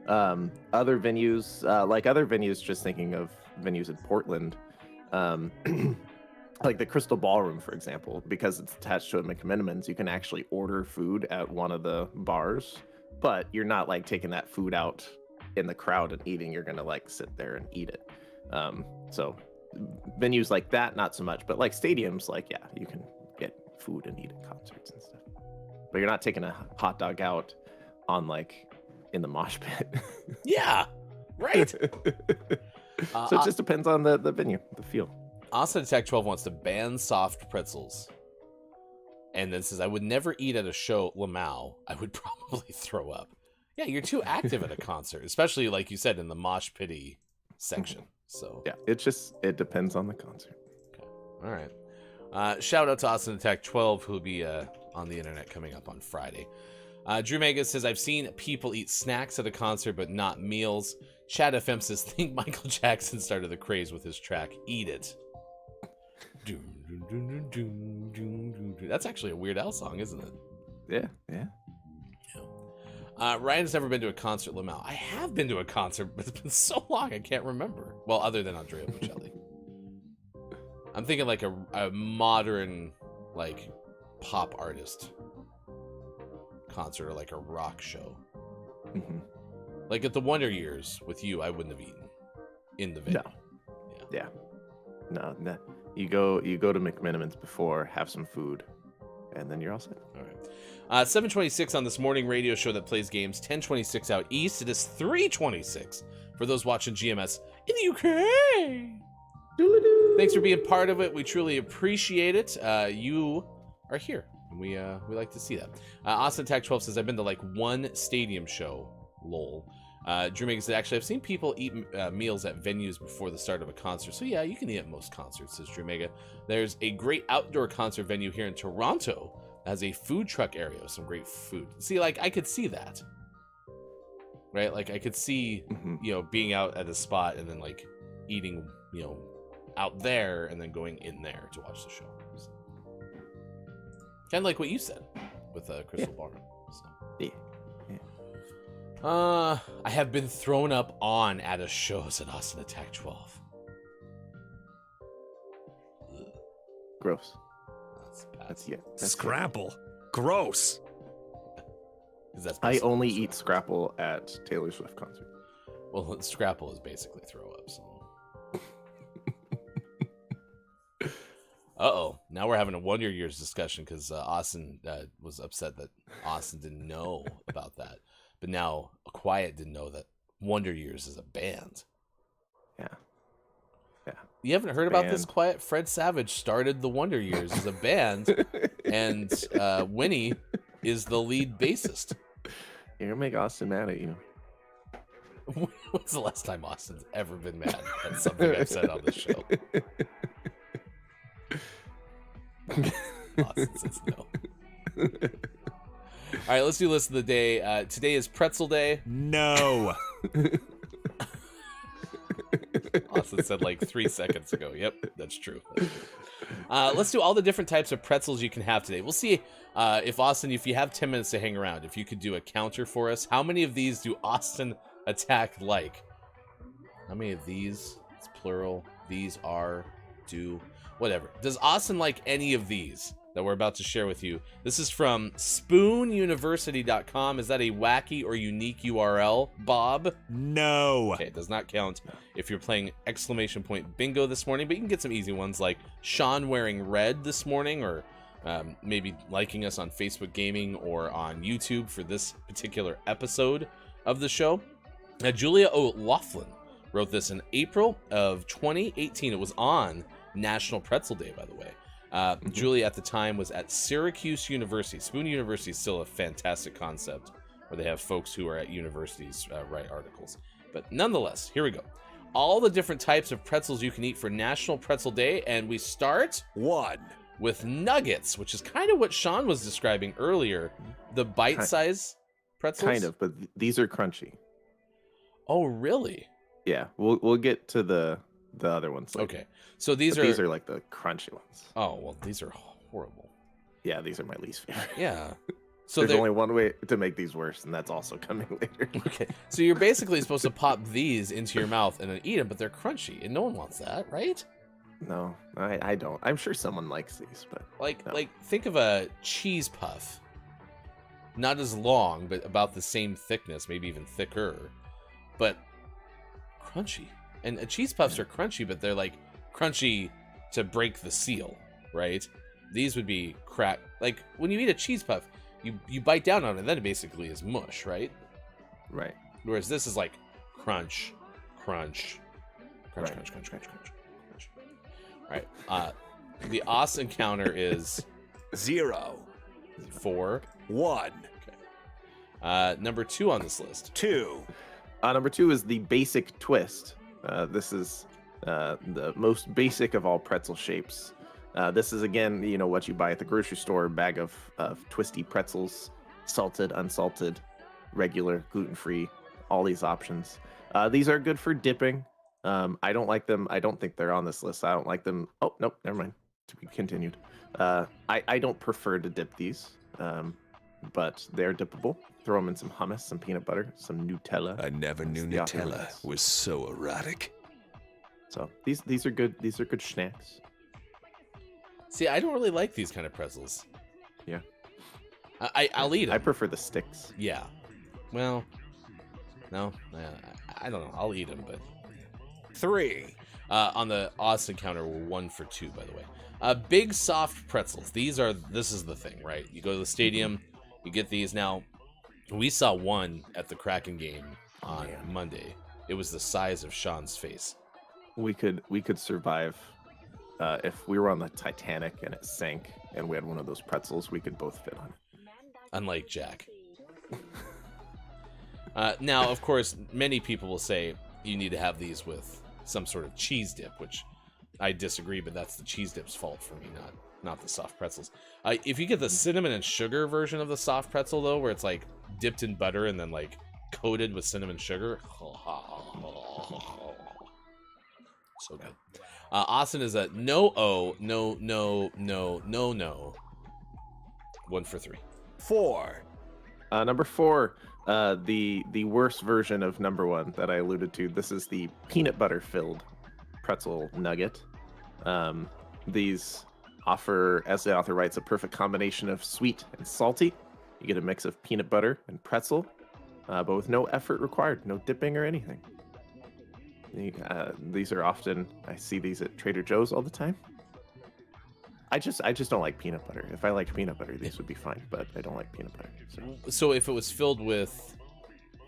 D: Other venues, just thinking of venues in Portland, like the Crystal Ballroom, for example, because it's attached to a McMenamins, you can actually order food at one of the bars, but you're not like taking that food out in the crowd and eating. You're gonna like sit there and eat it. So venues like that, not so much, but like stadiums, like you can get food and eat at concerts and stuff, but you're not taking a hot dog out on like in the mosh pit.
C: Yeah, right.
D: So it just depends on the venue, the feel.
C: Austin Attack 12 wants to ban soft pretzels. And then says, I would never eat at a show at Lamau. I would probably throw up. Yeah, you're too active at a concert, especially like you said in the mosh pity section. So
D: Yeah, it depends on the concert.
C: Okay. All right. Shout out to Austin Attack 12, who'll be on the internet coming up on Friday. Drew Mega says, I've seen people eat snacks at a concert, but not meals. Chad FM says, think Michael Jackson started the craze with his track, Eat It. That's actually a Weird Al song, isn't it?
D: Yeah.
C: Ryan's never been to a concert at Lamau. I have been to a concert, but it's been so long I can't remember. Well, other than Andrea Bocelli. I'm thinking like a modern, like, pop artist concert or like a rock show.
D: Mm-hmm.
C: Like at the Wonder Years with you, I wouldn't have eaten in the venue.
D: No. You go to McMenamins before, have some food, and then you're all set.
C: All right. 7:26 on this morning radio show that plays games. 10:26 out east. It is 3:26 for those watching GMS in the UK. Thanks for being part of it. We truly appreciate it. You are here, and we like to see that. Austin Attack 12 says, I've been to like one stadium show. Lol. Drew Megan said, actually, I've seen people eat meals at venues before the start of a concert. So yeah, you can eat at most concerts, says Drew Mega. There's a great outdoor concert venue here in Toronto that has a food truck area with some great food. See, like, I could see that. Right? Like, I could see, being out at a spot and then, like, eating, out there and then going in there to watch the show. Kind of like what you said with Crystal Ballroom. So.
D: Yeah.
C: I have been thrown up on at a show, said Austin Attack 12. Ugh.
D: Gross.
C: That's
B: Scrapple. Gross.
D: I only eat Scrapple at Taylor Swift concert.
C: Well, Scrapple is basically throw up, so. Uh-oh. Now we're having a Wonder Years discussion because Austin was upset that Austin didn't know about that. But now Quiet didn't know that Wonder Years is a band.
D: Yeah.
C: You haven't heard about this, Quiet? Fred Savage started the Wonder Years as a band, and Winnie is the lead bassist.
D: You're gonna make Austin mad at you.
C: When's the last time Austin's ever been mad at something I've said on this show? Austin says no. All right, let's do list of the day. Today is Pretzel Day.
B: No.
C: Austin said like 3 seconds ago. Yep, that's true. Let's do all the different types of pretzels you can have today. We'll see if Austin, if you have 10 minutes to hang around, if you could do a counter for us. How many of these do Austin Attack like? How many of these? It's plural. These are, do, whatever. Does Austin like any of these that we're about to share with you? This is from spoonuniversity.com. Is that a wacky or unique URL, Bob?
B: No.
C: Okay, it does not count if you're playing exclamation point bingo this morning, but you can get some easy ones like Sean wearing red this morning, or maybe liking us on Facebook Gaming or on YouTube for this particular episode of the show. Julia O'Loughlin wrote this in April of 2018. It was on National Pretzel Day, by the way. Julia at the time was at Syracuse University. Spoon University is still a fantastic concept where they have folks who are at universities write articles. But nonetheless, here we go. All the different types of pretzels you can eat for National Pretzel Day, and we start
B: 1.
C: with nuggets, which is kind of what Sean was describing earlier. The bite-size pretzels?
D: Kind of, but these are crunchy.
C: Oh, really?
D: Yeah, we'll get to the other ones later.
C: Okay. So these
D: are like the crunchy ones.
C: Oh, well, these are horrible.
D: Yeah, these are my least favorite.
C: Yeah. So
D: there's only one way to make these worse, and that's also coming later.
C: Okay. So you're basically supposed to pop these into your mouth and then eat them, but they're crunchy, and no one wants that, right?
D: No, I don't. I'm sure someone likes these, but no.
C: Like think of a cheese puff. Not as long, but about the same thickness, maybe even thicker, but crunchy. And cheese puffs are crunchy, but they're like crunchy to break the seal, right? These would be crack. Like when you eat a cheese puff, you bite down on it, and then it basically is mush, right?
D: Right.
C: Whereas this is like crunch, crunch, crunch,
D: Right.
C: crunch, crunch, crunch, crunch, crunch. All right. The Austin counter is
B: 0.
C: 4.
B: 1.
C: Number 2 on this list.
B: 2.
D: Number 2 is the basic twist. This is the most basic of all pretzel shapes. This is, again, what you buy at the grocery store, a bag of twisty pretzels, salted, unsalted, regular, gluten-free, all these options. These are good for dipping. I don't like them. I don't think they're on this list. I don't like them. Oh, nope, never mind. To be continued. I don't prefer to dip these, but they're dippable. Throw them in some hummus, some peanut butter, some Nutella.
B: I never knew
D: the
B: Nutella
D: options.
B: was so erotic.
D: So these are good. These are good snacks.
C: See, I don't really like these kind of pretzels.
D: Yeah.
C: I'll eat them.
D: I prefer the sticks.
C: Yeah. Well, no. I don't know. I'll eat them, but
B: 3.
C: on the Austin counter, we're 1 for 2, by the way. Big soft pretzels. This is the thing, right? You go to the stadium, you get these. Now, we saw one at the Kraken game on Monday. It was the size of Sean's face.
D: We could survive if we were on the Titanic and it sank and we had one of those pretzels. We could both fit on it.
C: Unlike Jack. Now, of course, many people will say you need to have these with some sort of cheese dip, which I disagree, but that's the cheese dip's fault for me, not the soft pretzels. If you get the cinnamon and sugar version of the soft pretzel, though, where it's like dipped in butter and then like coated with cinnamon sugar, so good. Austin is a no. 1 for 3.
B: 4.
D: Number 4, the worst version of number 1 that I alluded to. This is the peanut butter filled pretzel nugget. These offer, as the author writes, a perfect combination of sweet and salty. You get a mix of peanut butter and pretzel, but with no effort required, no dipping or anything. These are often, I see these at Trader Joe's all the time. I just don't like peanut butter. If I liked peanut butter, these would be fine, but I don't like peanut butter.
C: So if it was filled with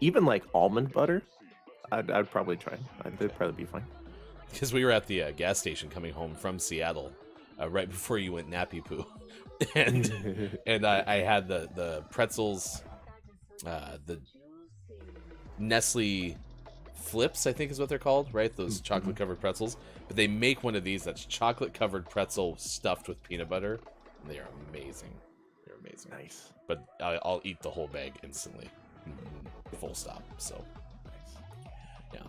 D: Even like almond butter, I'd probably try. They'd probably be fine.
C: Because we were at the gas station coming home from Seattle right before you went nappy poo, and I had the pretzels, the Nestle Flips, I think is what they're called, right? Those chocolate covered pretzels. But they make one of these that's chocolate covered pretzel stuffed with peanut butter. And they are amazing. They're amazing.
D: Nice.
C: But I'll eat the whole bag instantly. Full stop. So, yeah.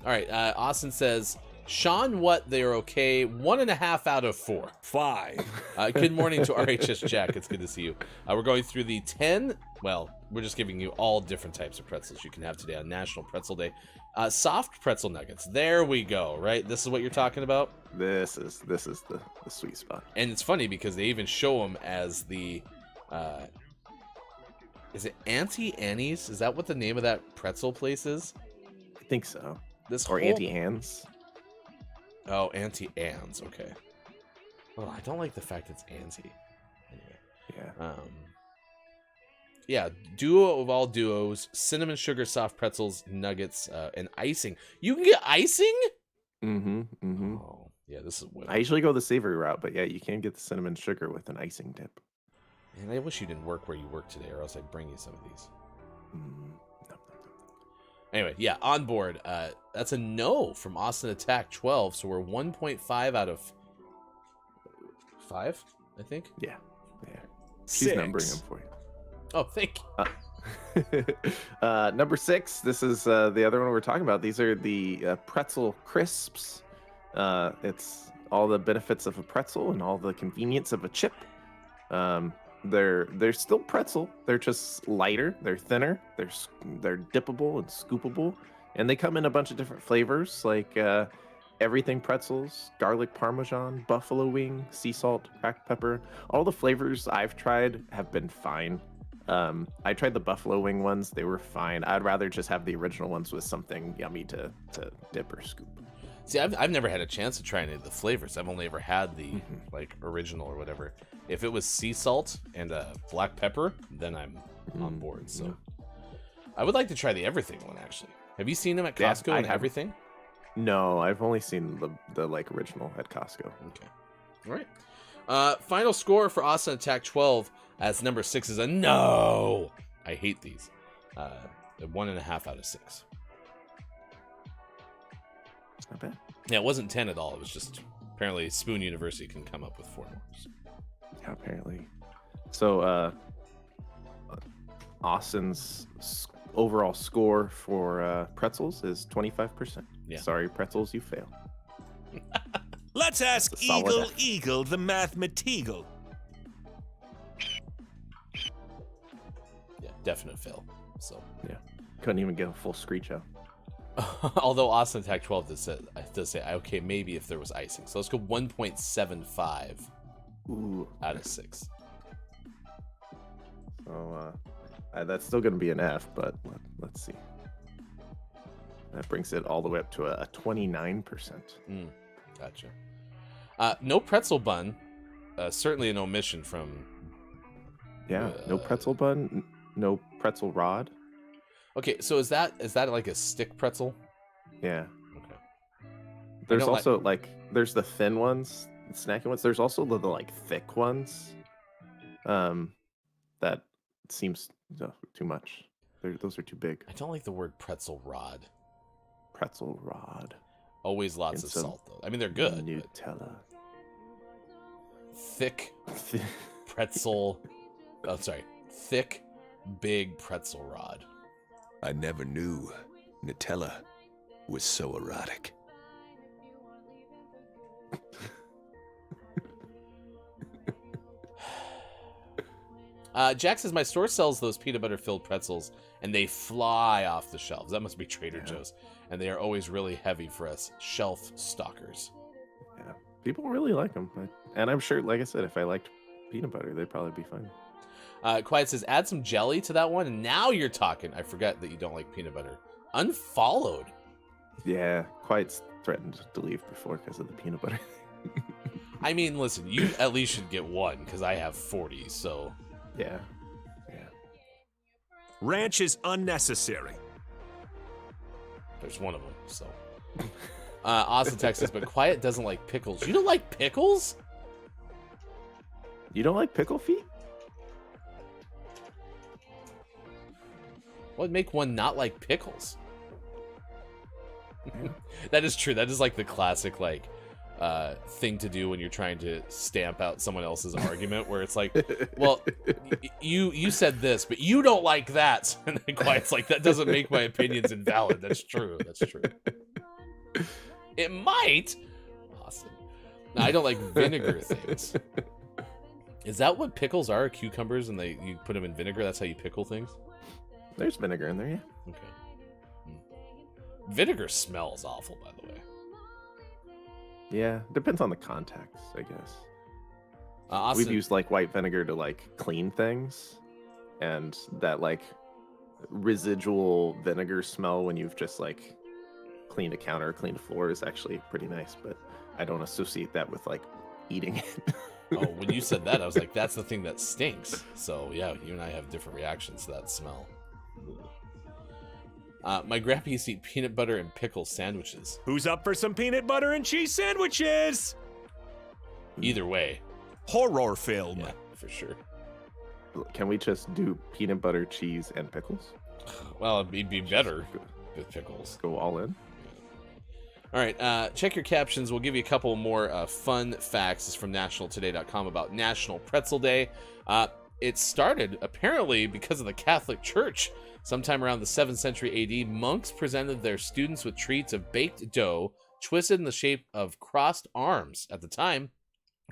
C: All right. Austin says, Sean, what? They are okay. 1.5 out of 4.
B: 5.
C: Good morning to RHS Jack. It's good to see you. We're going through the 10. Well, we're just giving you all different types of pretzels you can have today on National Pretzel Day. Soft pretzel nuggets. There we go. Right. This is what you're talking about.
D: This is the sweet spot.
C: And it's funny because they even show them as the. Is it Auntie Annie's? Is that what the name of that pretzel place is?
D: I think so.
C: This
D: Or
C: whole...
D: Auntie Anne's.
C: Oh, Auntie Anne's. Okay. Well, I don't like the fact it's Auntie. Anyway.
D: Yeah.
C: Yeah, duo of all duos, cinnamon sugar soft pretzels, nuggets, and icing. You can get icing? Oh, yeah, this is
D: I usually go the savory route, but yeah, you can get the cinnamon sugar with an icing dip.
C: And I wish you didn't work where you work today, or else I'd bring you some of these. Anyway, yeah, on board. That's a no from Austin Attack 12, so we're 1.5 out of 5, I think.
D: Yeah. She's
B: 6.
D: numbering them for you.
C: Oh, thank you.
D: Number 6. This is the other one we're talking about. These are the pretzel crisps. It's all the benefits of a pretzel and all the convenience of a chip. They're still pretzel. They're just lighter. They're thinner. They're dippable and scoopable, and they come in a bunch of different flavors like everything pretzels, garlic parmesan, buffalo wing, sea salt, cracked pepper. All the flavors I've tried have been fine. I tried the buffalo wing ones. They were fine. I'd rather just have the original ones with something yummy to dip or scoop.
C: See, I've never had a chance to try any of the flavors. I've only ever had the like original or whatever. If it was sea salt and black pepper, then I'm on board. So I would like to try the everything one actually. Have you seen them at Costco and everything?
D: No, I've only seen the like original at Costco.
C: Okay. All right. Final score for Austin Attack 12 as number 6 is a no. I hate these. 1.5 out of 6.
D: It's not bad.
C: Yeah, it wasn't 10 at all. It was just apparently Spoon University can come up with 4 more.
D: Yeah, apparently. So, Austin's overall score for pretzels is 25%.
C: Yeah.
D: Sorry, pretzels, you fail.
B: Let's ask
D: It's a solid
B: Eagle
D: F.
B: Eagle the Mathemateagle.
C: Yeah, definite fail. So
D: Yeah, couldn't even get a full screech out.
C: although Austin Attack 12 does say okay, maybe if there was icing. So let's go 1.75 out of 6.
D: So that's still going to be an F, but let's see. That brings it all the way up to a 29%.
C: Gotcha. No pretzel bun. Certainly an omission from.
D: Yeah, no pretzel bun, no pretzel rod.
C: Okay, so is that like a stick pretzel?
D: Yeah.
C: Okay.
D: There's
C: don't
D: also there's the thin ones, the snacking ones. There's also the like thick ones. That seems too much. Those are too big.
C: I don't like the word pretzel rod.
D: Pretzel rod.
C: Always lots
D: And
C: of
D: some
C: salt though. I mean they're good. but
D: Nutella.
C: Thick pretzel. Oh, sorry. Thick, big pretzel rod.
B: I never knew Nutella was so erotic.
C: Jack says my store sells those peanut butter filled pretzels and they fly off the shelves. That must be Trader Joe's. And they are always really heavy for us shelf stalkers.
D: Yeah, people really like them, and I'm sure, like I said, if I liked peanut butter, they'd probably be fine.
C: Quiet says add some jelly to that one and now you're talking. I forgot that you don't like peanut butter. Unfollowed.
D: Yeah, Quiet's threatened to leave before because of the peanut butter.
C: I mean, listen, you at least should get one because I have 40, so.
D: Yeah.
B: Ranch is unnecessary.
C: There's one of them, so. Austin, Texas, but Quiet doesn't like pickles. You don't like pickles?
D: You don't like pickle feet?
C: What would make one not like pickles? That is true. That is like the classic, like, thing to do when you're trying to stamp out someone else's argument, where it's like, well, you said this, but you don't like that. And then Quiet's like, that doesn't make my opinions invalid. That's true. That's true. It might. Austin. No, I don't like vinegar things. Is that what pickles are? Cucumbers, and you put them in vinegar? That's how you pickle things?
D: There's vinegar in there, yeah.
C: Okay. Vinegar smells awful, by the way.
D: Yeah, depends on the context, I guess.
C: Austin,
D: We've used like white vinegar to like clean things, and that like residual vinegar smell when you've just like cleaned a counter, cleaned a floor is actually pretty nice, but I don't associate that with like eating it.
C: Oh, when you said that, I was like, that's the thing that stinks. So, yeah, you and I have different reactions to that smell. My grandpa used to eat peanut butter and pickle sandwiches.
B: Who's up for some peanut butter and cheese sandwiches?
C: Either way.
B: Horror film.
C: Yeah, for sure.
D: Can we just do peanut butter, cheese, and pickles?
C: Well, it'd be better with pickles.
D: Go all in.
C: All right, check your captions. We'll give you a couple more fun facts. This is from nationaltoday.com about National Pretzel Day. It started, apparently, because of the Catholic Church. Sometime around the 7th century AD, monks presented their students with treats of baked dough twisted in the shape of crossed arms. At the time,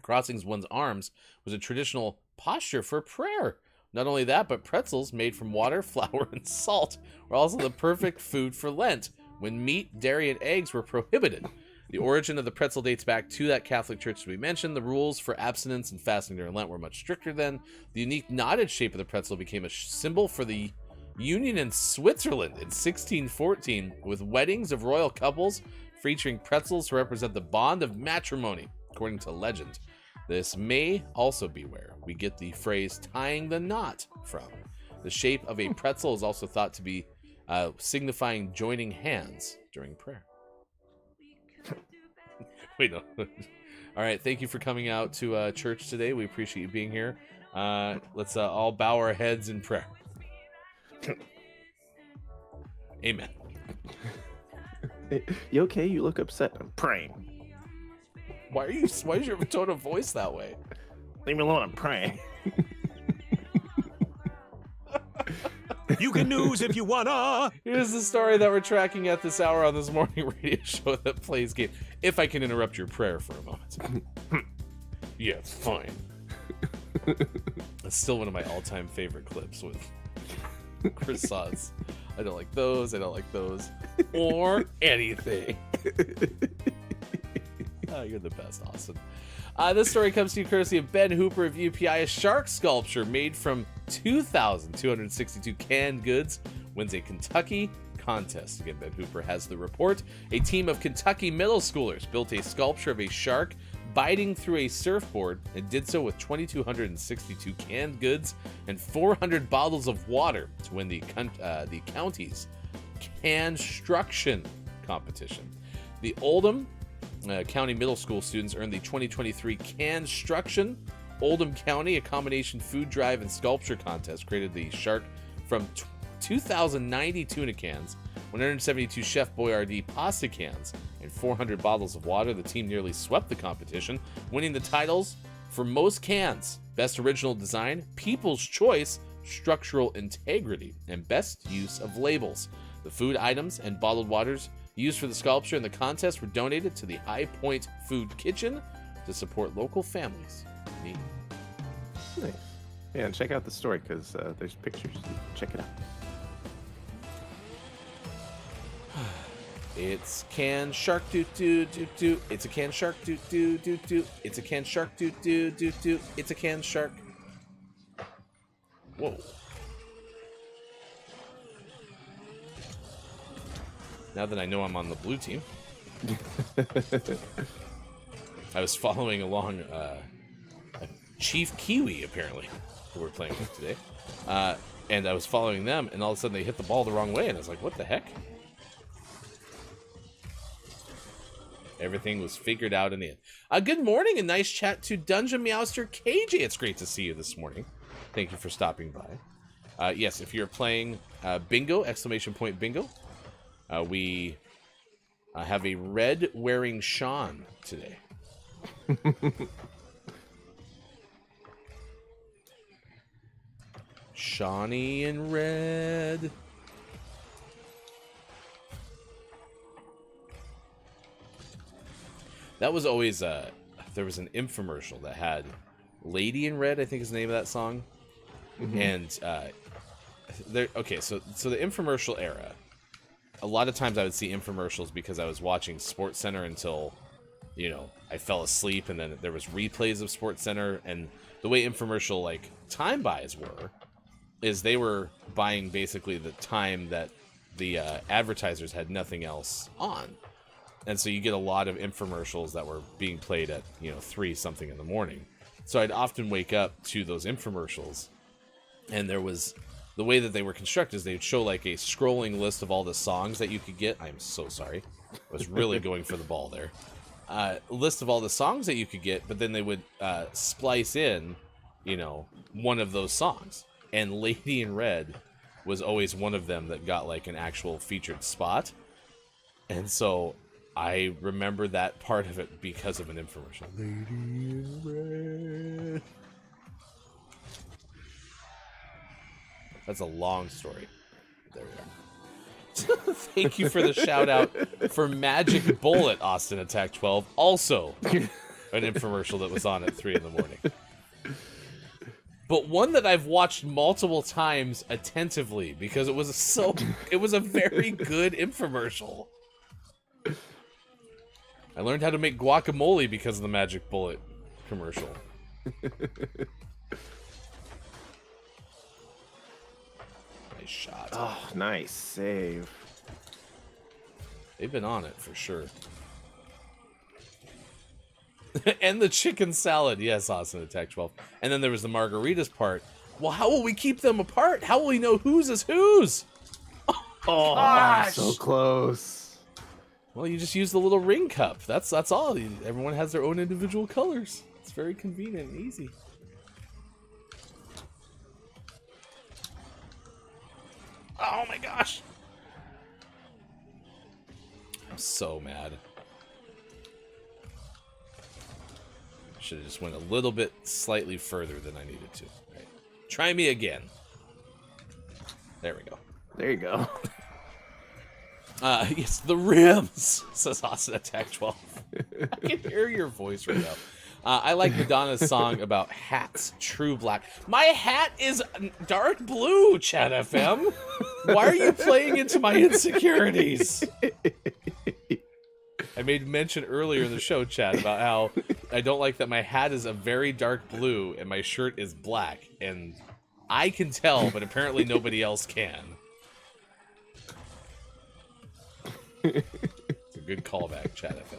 C: crossing one's arms was a traditional posture for prayer. Not only that, but pretzels made from water, flour, and salt were also the perfect food for Lent, when meat, dairy, and eggs were prohibited. The origin of the pretzel dates back to that Catholic Church as we mentioned. The rules for abstinence and fasting during Lent were much stricter then. The unique knotted shape of the pretzel became a symbol for the Union in Switzerland in 1614, with weddings of royal couples featuring pretzels to represent the bond of matrimony, according to legend. This may also be where we get the phrase tying the knot from. The shape of a pretzel is also thought to be signifying joining hands during prayer. Wait, no. All right, thank you for coming out to church today. We appreciate you being here. Let's all bow our heads in prayer. Amen.
D: You okay? You look upset. I'm praying.
C: Why is your tone of voice that way?
D: Leave me alone. I'm praying.
B: You can news if you wanna.
C: Here's the story that we're tracking at this hour on this morning radio show that plays game. If I can interrupt your prayer for a moment. Yeah, fine. It's still one of my all-time favorite clips with Chris Sods. I don't like those. I don't like those. Or anything. Oh, you're the best, Austin. This story comes to you courtesy of Ben Hooper of UPI. A shark sculpture made from 2,262 canned goods wins a Kentucky contest. Again, Ben Hooper has the report. A team of Kentucky middle schoolers built a sculpture of a shark biting through a surfboard and did so with 2,262 canned goods and 400 bottles of water to win the county's Construction competition. The Oldham County Middle School students earned the 2023 Construction Oldham County, a combination food drive and sculpture contest, created the shark from 2,090 tuna cans, 172 Chef Boyardee pasta cans, and 400 bottles of water. The team nearly swept the competition, winning the titles for most cans, best original design, people's choice, structural integrity, and best use of labels. The food items and bottled waters used for the sculpture in the contest were donated to the High Point Food Kitchen to support local families in need.
D: Nice. Yeah, and check out the story because there's pictures. Check it out.
C: It's can shark doo doo doo doo. It's a can shark doo doo doo doo. It's a can shark doo doo doo doo. It's a can shark. Whoa. Now that I know I'm on the blue team, I was following along Chief Kiwi, apparently, who we're playing with today. And I was following them, and all of a sudden they hit the ball the wrong way, and I was like, what the heck? Everything was figured out in the end. Good morning, and nice chat to Dungeon Meowster KJ. It's great to see you this morning. Thank you for stopping by. Yes, if you're playing bingo, ! Bingo, we have a red wearing Sean today. Shawnee in red. That was always there was an infomercial that had Lady in Red, I think is the name of that song. Mm-hmm. And so the infomercial era, a lot of times I would see infomercials because I was watching SportsCenter until, I fell asleep, and then there was replays of SportsCenter. And the way infomercial like time buys were, is they were buying basically the time that the advertisers had nothing else on. And so you get a lot of infomercials that were being played at 3 something in the morning. So I'd often wake up to those infomercials, and there was the way that they were constructed is they'd show like a scrolling list of all the songs that you could get. I'm so sorry. I was really going for the ball there. List of all the songs that you could get, but then they would splice in, you know, one of those songs. And Lady in Red was always one of them that got like an actual featured spot. And so I remember that part of it because of an infomercial. Lady in Red. That's a long story. There we are. Thank you for the shout out for Magic Bullet, Austin Attack 12. Also, an infomercial that was on at 3 in the morning. But one that I've watched multiple times attentively because it was a very good infomercial. I learned how to make guacamole because of the Magic Bullet commercial. Nice shot.
D: Oh, nice save.
C: They've been on it for sure. And the chicken salad. Yes, Austin Attack 12. And then there was the margaritas part. Well, how will we keep them apart? How will we know whose is whose?
D: Oh,
C: gosh.
D: so close.
C: Well, you just use the little ring cup. That's all. Everyone has their own individual colors. It's very convenient and easy. Oh my gosh. I'm so mad. Should have just went a little bit slightly further than I needed to. Right. Try me again. There we go.
D: There you go.
C: Yes, the rims, says Austin Attack 12. I can hear your voice right now. I like Madonna's song about hats, True Black. My hat is dark blue, Chat FM. Why are you playing into my insecurities? I made mention earlier in the show, Chat, about how I don't like that my hat is a very dark blue and my shirt is black. And I can tell, but apparently nobody else can. It's a good callback, Chat FM.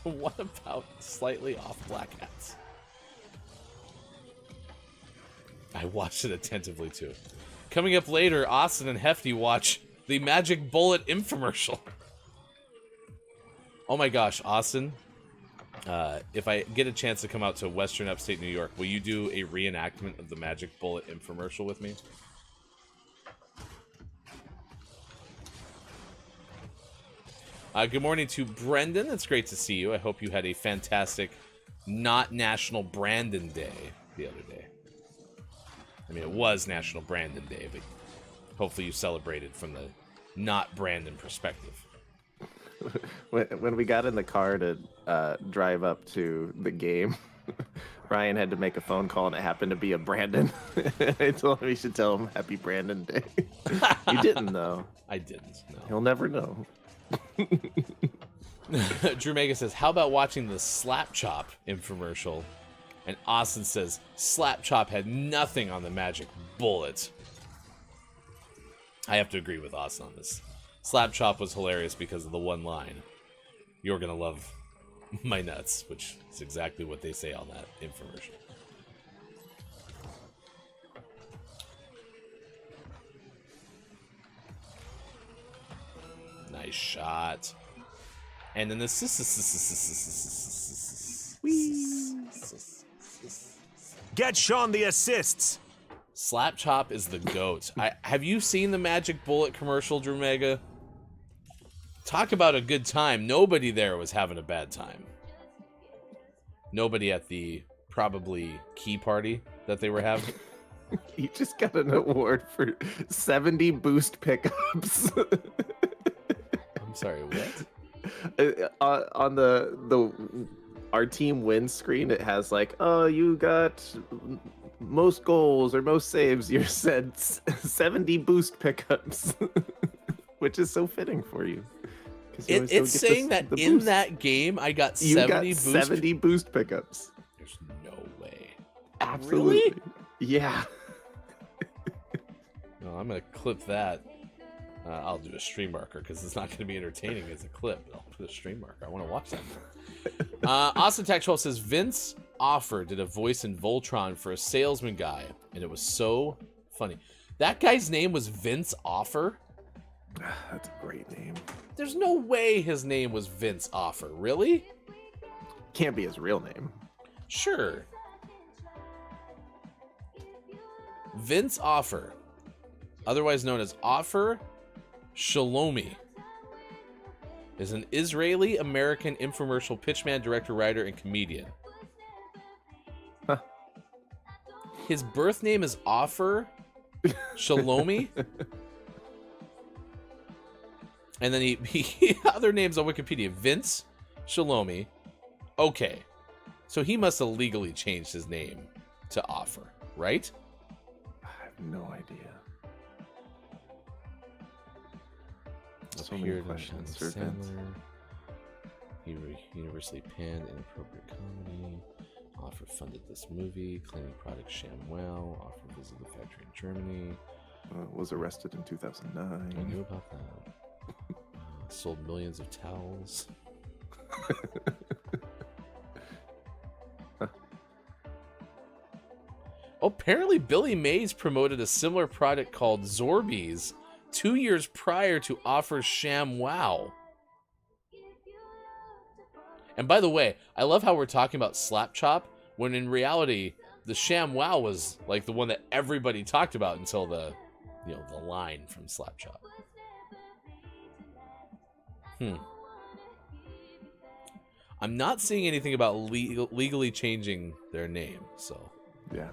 C: What about slightly off black hats? I watched it attentively too. Coming up later, Austin and Hefty watch the Magic Bullet infomercial. Oh my gosh, Austin. If I get a chance to come out to Western Upstate New York, will you do a reenactment of the Magic Bullet infomercial with me? Good morning to Brendan. It's great to see you. I hope you had a fantastic not National Brandon Day the other day. I mean, it was National Brandon Day, but hopefully you celebrated from the not Brandon perspective.
D: When we got in the car to drive up to the game, Ryan had to make a phone call, and it happened to be a Brandon. I told him he should tell him Happy Brandon Day. You didn't, though.
C: I didn't, no.
D: He'll never know.
C: Drew Mega says, how about watching the Slap Chop infomercial? And Austin says, Slap Chop had nothing on the Magic Bullet. I have to agree with Austin on this. Slap Chop was hilarious because of the one line, "You're gonna love my nuts," which is exactly what they say on that infomercial. Nice shot. And then the
B: Get Sean the assists.
C: Slap Chop is the GOAT. Have you seen the Magic Bullet commercial, Drew Mega? Talk about a good time. Nobody there was having a bad time. Nobody at the probably key party that they were having.
D: You just got an award for 70 boost pickups.
C: I'm sorry, what?
D: On the our team wins screen, it has like, oh, you got most goals or most saves. You said 70 boost pickups, which is so fitting for you.
C: It's saying that in that game, I got
D: 70 boost pickups.
C: There's no way.
D: Absolutely.
C: Really?
D: Yeah.
C: No, I'm gonna clip that. I'll do a stream marker because it's not going to be entertaining as a clip. But I'll put a stream marker. I want to watch that. Austin Tech 12 says Vince Offer did a voice in Voltron for a salesman guy, and it was so funny. That guy's name was Vince Offer?
D: That's a great name.
C: There's no way his name was Vince Offer. Really?
D: Can't be his real name.
C: Sure. Vince Offer, otherwise known as Offer Shalomi, is an Israeli-American infomercial pitchman, director, writer, and comedian.
D: Huh.
C: His birth name is Offer Shalomi. And then he other names on Wikipedia. Vince Shalomi. Okay. So he must have legally changed his name to Offer, right?
D: I have no idea. So many
C: Appeared in
D: questions,
C: Adam
D: Sir Vince.
C: Sandler. He universally panned inappropriate comedy. Offer funded this movie. Cleaning product ShamWow. Offer visited the factory in Germany.
D: Was arrested in 2009.
C: I knew about that. Sold millions of towels. Apparently, Billy Mays promoted a similar product called Zorbies 2 years prior to Offer's ShamWow. And by the way, I love how we're talking about Slap Chop when in reality the ShamWow was like the one that everybody talked about until the line from Slap Chop. I'm not seeing anything about legally changing their name, so.
D: Yeah.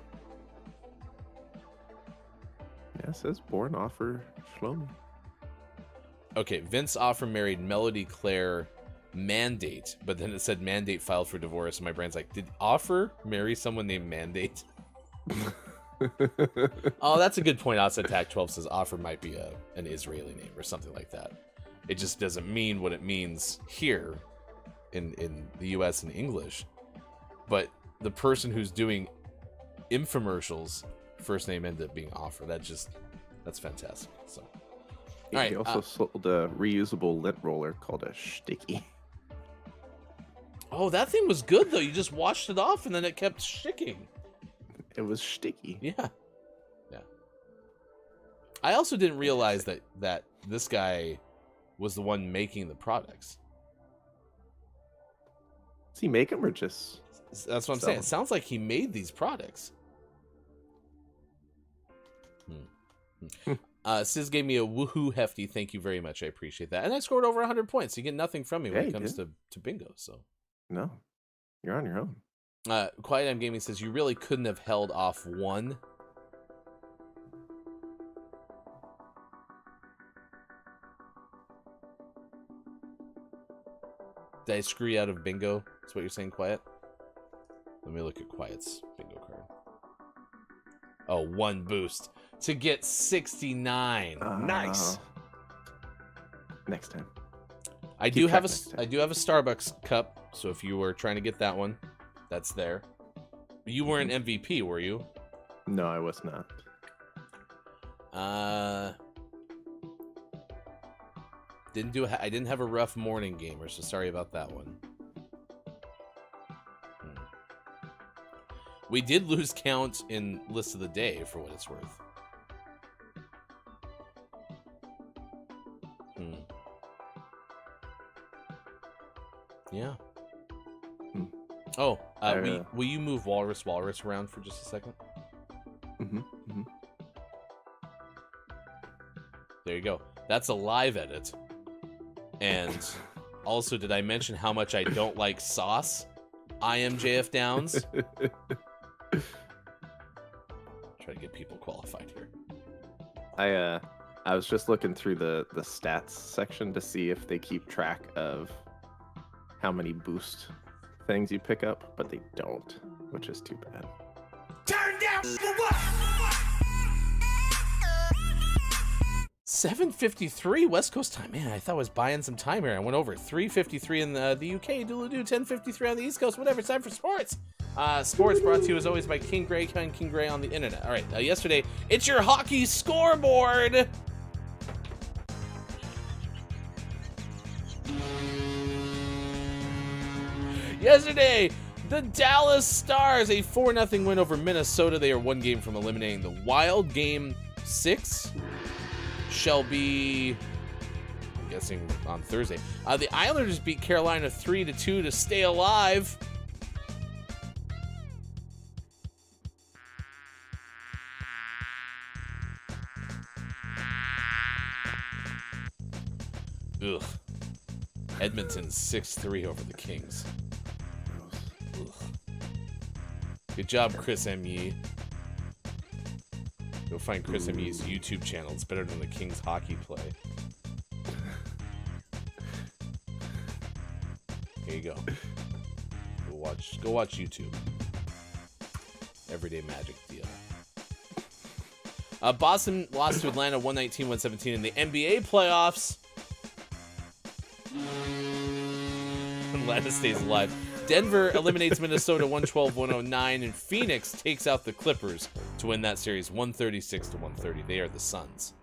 D: Yeah, it says born Offer Shlomi.
C: Okay, Vince Offer married Melody Claire Mandate, but then it said Mandate filed for divorce, and my brain's like, did Offer marry someone named Mandate? Oh, that's a good point. Outside Tac 12 says Offer might be an Israeli name or something like that. It just doesn't mean what it means here in the US in English. But the person who's doing infomercials, first name ended up being Offer. That's fantastic. So,
D: He
C: all right,
D: also sold a reusable lint roller called a Sticky.
C: oh, that thing was good though. You just washed it off and then it kept sticking.
D: It was Sticky.
C: Yeah. I also didn't realize that this guy was the one making the products.
D: Does he make them or just?
C: That's what I'm saying. It sounds like he made these products. Sis gave me a woohoo hefty. Thank you very much. I appreciate that. And I scored over 100 points. You get nothing from me when it comes to bingo. So
D: No, you're on your own.
C: Quiet M Gaming says you really couldn't have held off one. Did I screw you out of bingo? That's what you're saying, Quiet? Let me look at Quiet's bingo card. Oh, one boost to get 69. Nice.
D: Next time.
C: I do have a Starbucks cup, so if you were trying to get that one, that's there. You weren't MVP, were you?
D: No, I was not.
C: I didn't have a rough morning gamer, so sorry about that one. We did lose count in list of the day for what it's worth. Yeah. Oh, will you move Walrus around for just a second? There you go. That's a live edit. And also, did I mention how much I don't like sauce? I am JF Downs. Try to get people qualified here.
D: I was just looking through the stats section to see if they keep track of how many boost things you pick up, but they don't, which is too bad.
B: Turn down for what?
C: 7:53 West Coast time. Man, I thought I was buying some time here. I went over 3:53 in the UK. Doodle-doo, 10:53 on the East Coast. Whatever. It's time for sports. Sports brought to you as always by King Gray, King Gray on the internet. All right. Yesterday, it's your hockey scoreboard. Yesterday, the Dallas Stars, a 4-0 win over Minnesota. They are one game from eliminating the Wild. Game 6 shall be, I'm guessing, on Thursday. The Islanders beat Carolina 3-2 to stay alive. Ugh. Edmonton's 6-3 over the Kings. Ugh. Good job, Chris M.E. Go find Chris M.E.'s YouTube channel. It's better than the Kings hockey play. Here you go. Go watch YouTube. Everyday Magic deal. Boston lost to Atlanta 119-117 in the NBA playoffs. Atlanta stays alive. Denver eliminates Minnesota 112-109, and Phoenix takes out the Clippers to win that series 136-130. They are the Suns.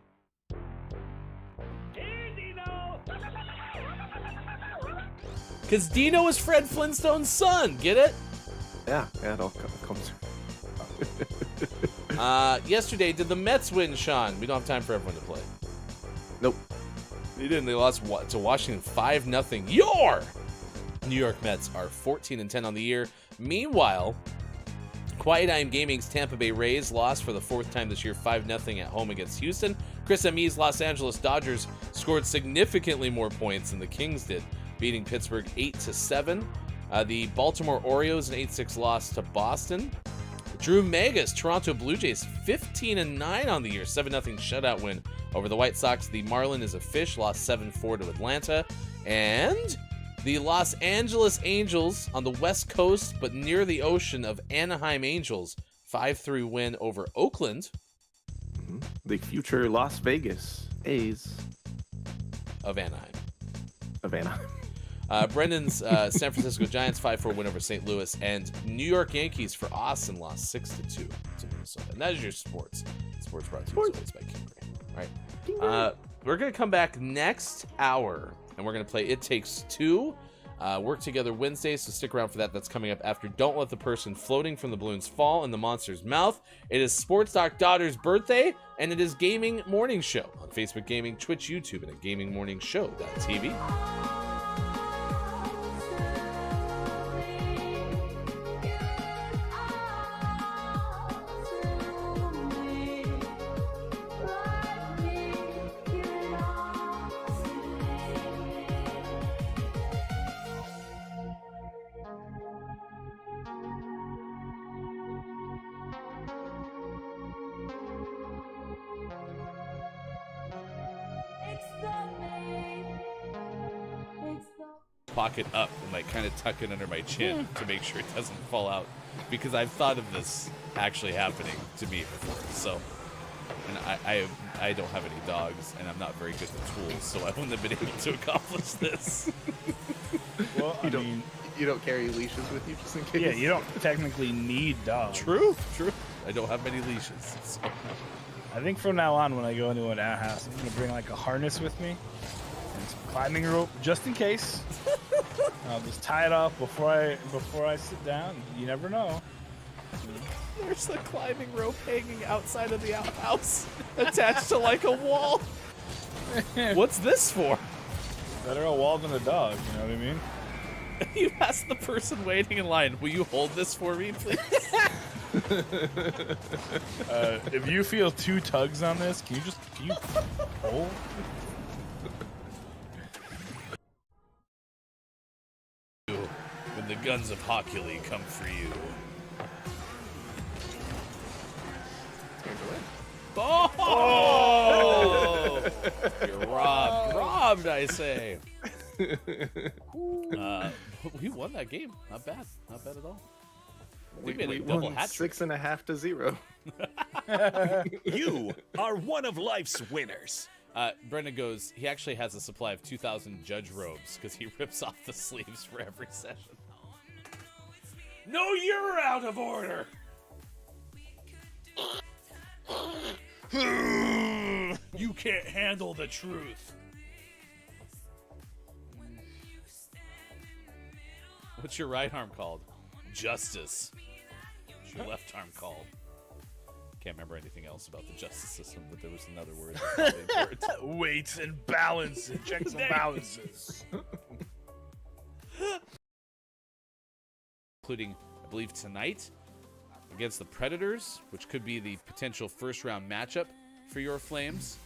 C: Because Dino is Fred Flintstone's son. Get it?
D: Yeah, it all comes.
C: Yesterday, did the Mets win, Sean? We don't have time for everyone to play.
D: Nope.
C: They didn't. They lost to Washington 5-0. Your New York Mets are 14-10 on the year. Meanwhile, Quiet Time Gaming's Tampa Bay Rays lost for the 4th time this year, 5-0 at home against Houston. Chris M.E.'s Los Angeles Dodgers scored significantly more points than the Kings did, beating Pittsburgh 8-7. The Baltimore Orioles an 8-6 loss to Boston. Drew Megas, Toronto Blue Jays 15-9 on the year, 7-0 shutout win over the White Sox. The Marlin is a fish, lost 7-4 to Atlanta. And the Los Angeles Angels on the West Coast, but near the ocean of Anaheim Angels, 5-3 win over Oakland.
D: The future Las Vegas A's
C: of Anaheim. Brendan's San Francisco Giants 5-4 win over St. Louis, and New York Yankees for Austin lost 6-2 to Minnesota. And that is your sports. Sports brought to you as always by King Gray. All right. We're going to come back next hour, and we're going to play It Takes Two. Work Together Wednesday, so stick around for that. That's coming up after Don't Let the Person Floating from the Balloons Fall in the Monster's Mouth. It is Sports Doc Daughter's birthday, and it is Gaming Morning Show on Facebook Gaming, Twitch, YouTube, and at GamingMorningShow.tv. Pocket up and like kind of tuck it under my chin to make sure it doesn't fall out, because I've thought of this actually happening to me before. So, and I don't have any dogs, and I'm not very good with tools, so I wouldn't have been able to accomplish this.
F: Well,
D: You don't carry leashes with you just in case?
F: yeah, you don't technically need dogs.
C: True. I don't have many leashes. So.
F: I think from now on, when I go into an outhouse, I'm gonna bring like a harness with me and some climbing rope, just in case. I'll just tie it off before I sit down. You never know.
C: There's a climbing rope hanging outside of the outhouse, attached to like a wall. What's this for?
F: Better a wall than a dog. You know what I mean?
C: You asked the person waiting in line, will you hold this for me, please?
F: If you feel two tugs on this, can you hold?
C: When the guns of Hockley come for you. Oh! You're robbed, I say. We won that game. Not bad at all. We made a double
D: won
C: hat trick.
D: 6.5 to 0.
B: You are one of life's winners.
C: Brendan goes, he actually has a supply of 2,000 judge robes because he rips off the sleeves for every session. No, you're out of order. You can't handle the truth. What's your right arm called? Justice. What's your left arm called? Can't remember anything else about the justice system, but there was another word that's probably important.
F: Weights and balances, checks and balances.
C: Including, I believe, tonight against the Predators, which could be the potential first-round matchup for your Flames.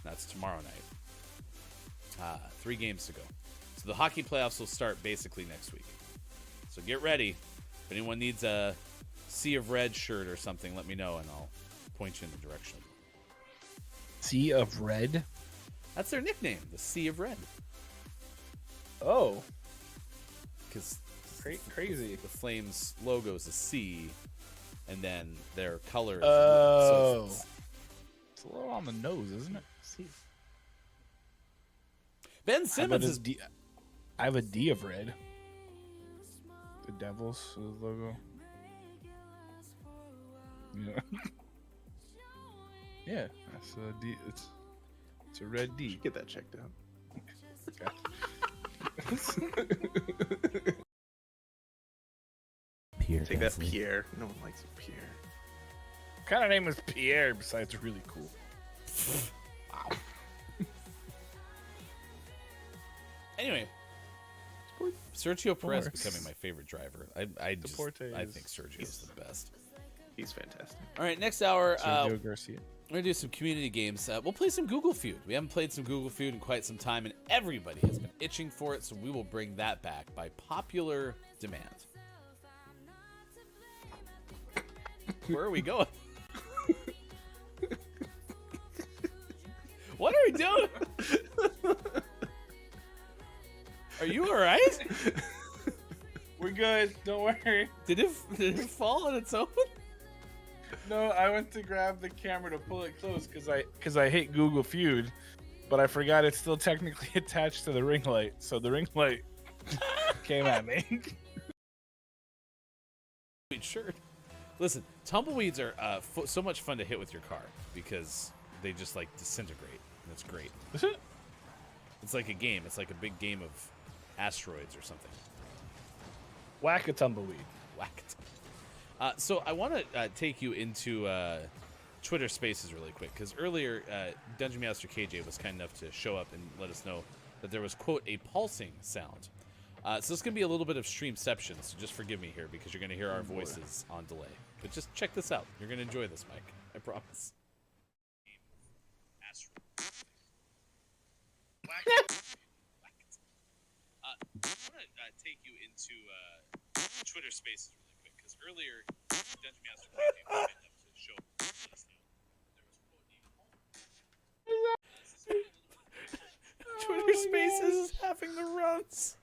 C: That's tomorrow night. 3 games to go. So the hockey playoffs will start basically next week. So get ready. If anyone needs a Sea of Red shirt or something, let me know, and I'll point you in the direction.
F: Sea of Red?
C: That's their nickname, the Sea of Red.
F: Oh.
C: Because
F: Crazy.
C: the Flames logo is a sea, and then their color is
F: Oh.
C: so
F: It's a little on the nose, isn't it? Sea.
C: Ben Simmons is...
F: I have a D of red. The Devils logo. Yeah. Yeah, that's a D. It's a red D.
D: Get that checked out.
C: Pierre
D: Take that, Pierre. No one likes Pierre.
F: What kind of name is Pierre besides really cool? Wow.
C: Anyway, Sergio Perez
F: Force.
C: becoming my favorite driver. I think Sergio's the best.
D: He's fantastic.
C: All right, next hour,
F: Sergio Garcia.
C: we're going to do some community games. We'll play some Google Feud. We haven't played some Google Feud in quite some time, and everybody has been itching for it, so we will bring that back by popular demand. Where are we going? What are we doing? Are you all right?
F: We're good. Don't worry.
C: Did it fall on its own?
F: No, I went to grab the camera to pull it close because I hate Google Feud, but I forgot it's still technically attached to the ring light, so the ring light came at me.
C: Shirt. Listen, tumbleweeds are so much fun to hit with your car because they just like disintegrate, and it's great.
F: Is it?
C: It's like a game. It's like a big game of asteroids or something.
F: Whack a tumbleweed.
C: Whack it. So I want to take you into Twitter Spaces really quick because earlier Dungeon Master KJ was kind enough to show up and let us know that there was, quote, a pulsing sound. So this is going to be a little bit of streamception, so just forgive me here because you're going to hear our voices on delay. But just check this out. You're going to enjoy this, Mike. I promise. I want to take you into Twitter Spaces really quick because earlier Dungeon Master KJ was kind enough to show up and let us know there was, quote, Twitter Spaces is having the runs.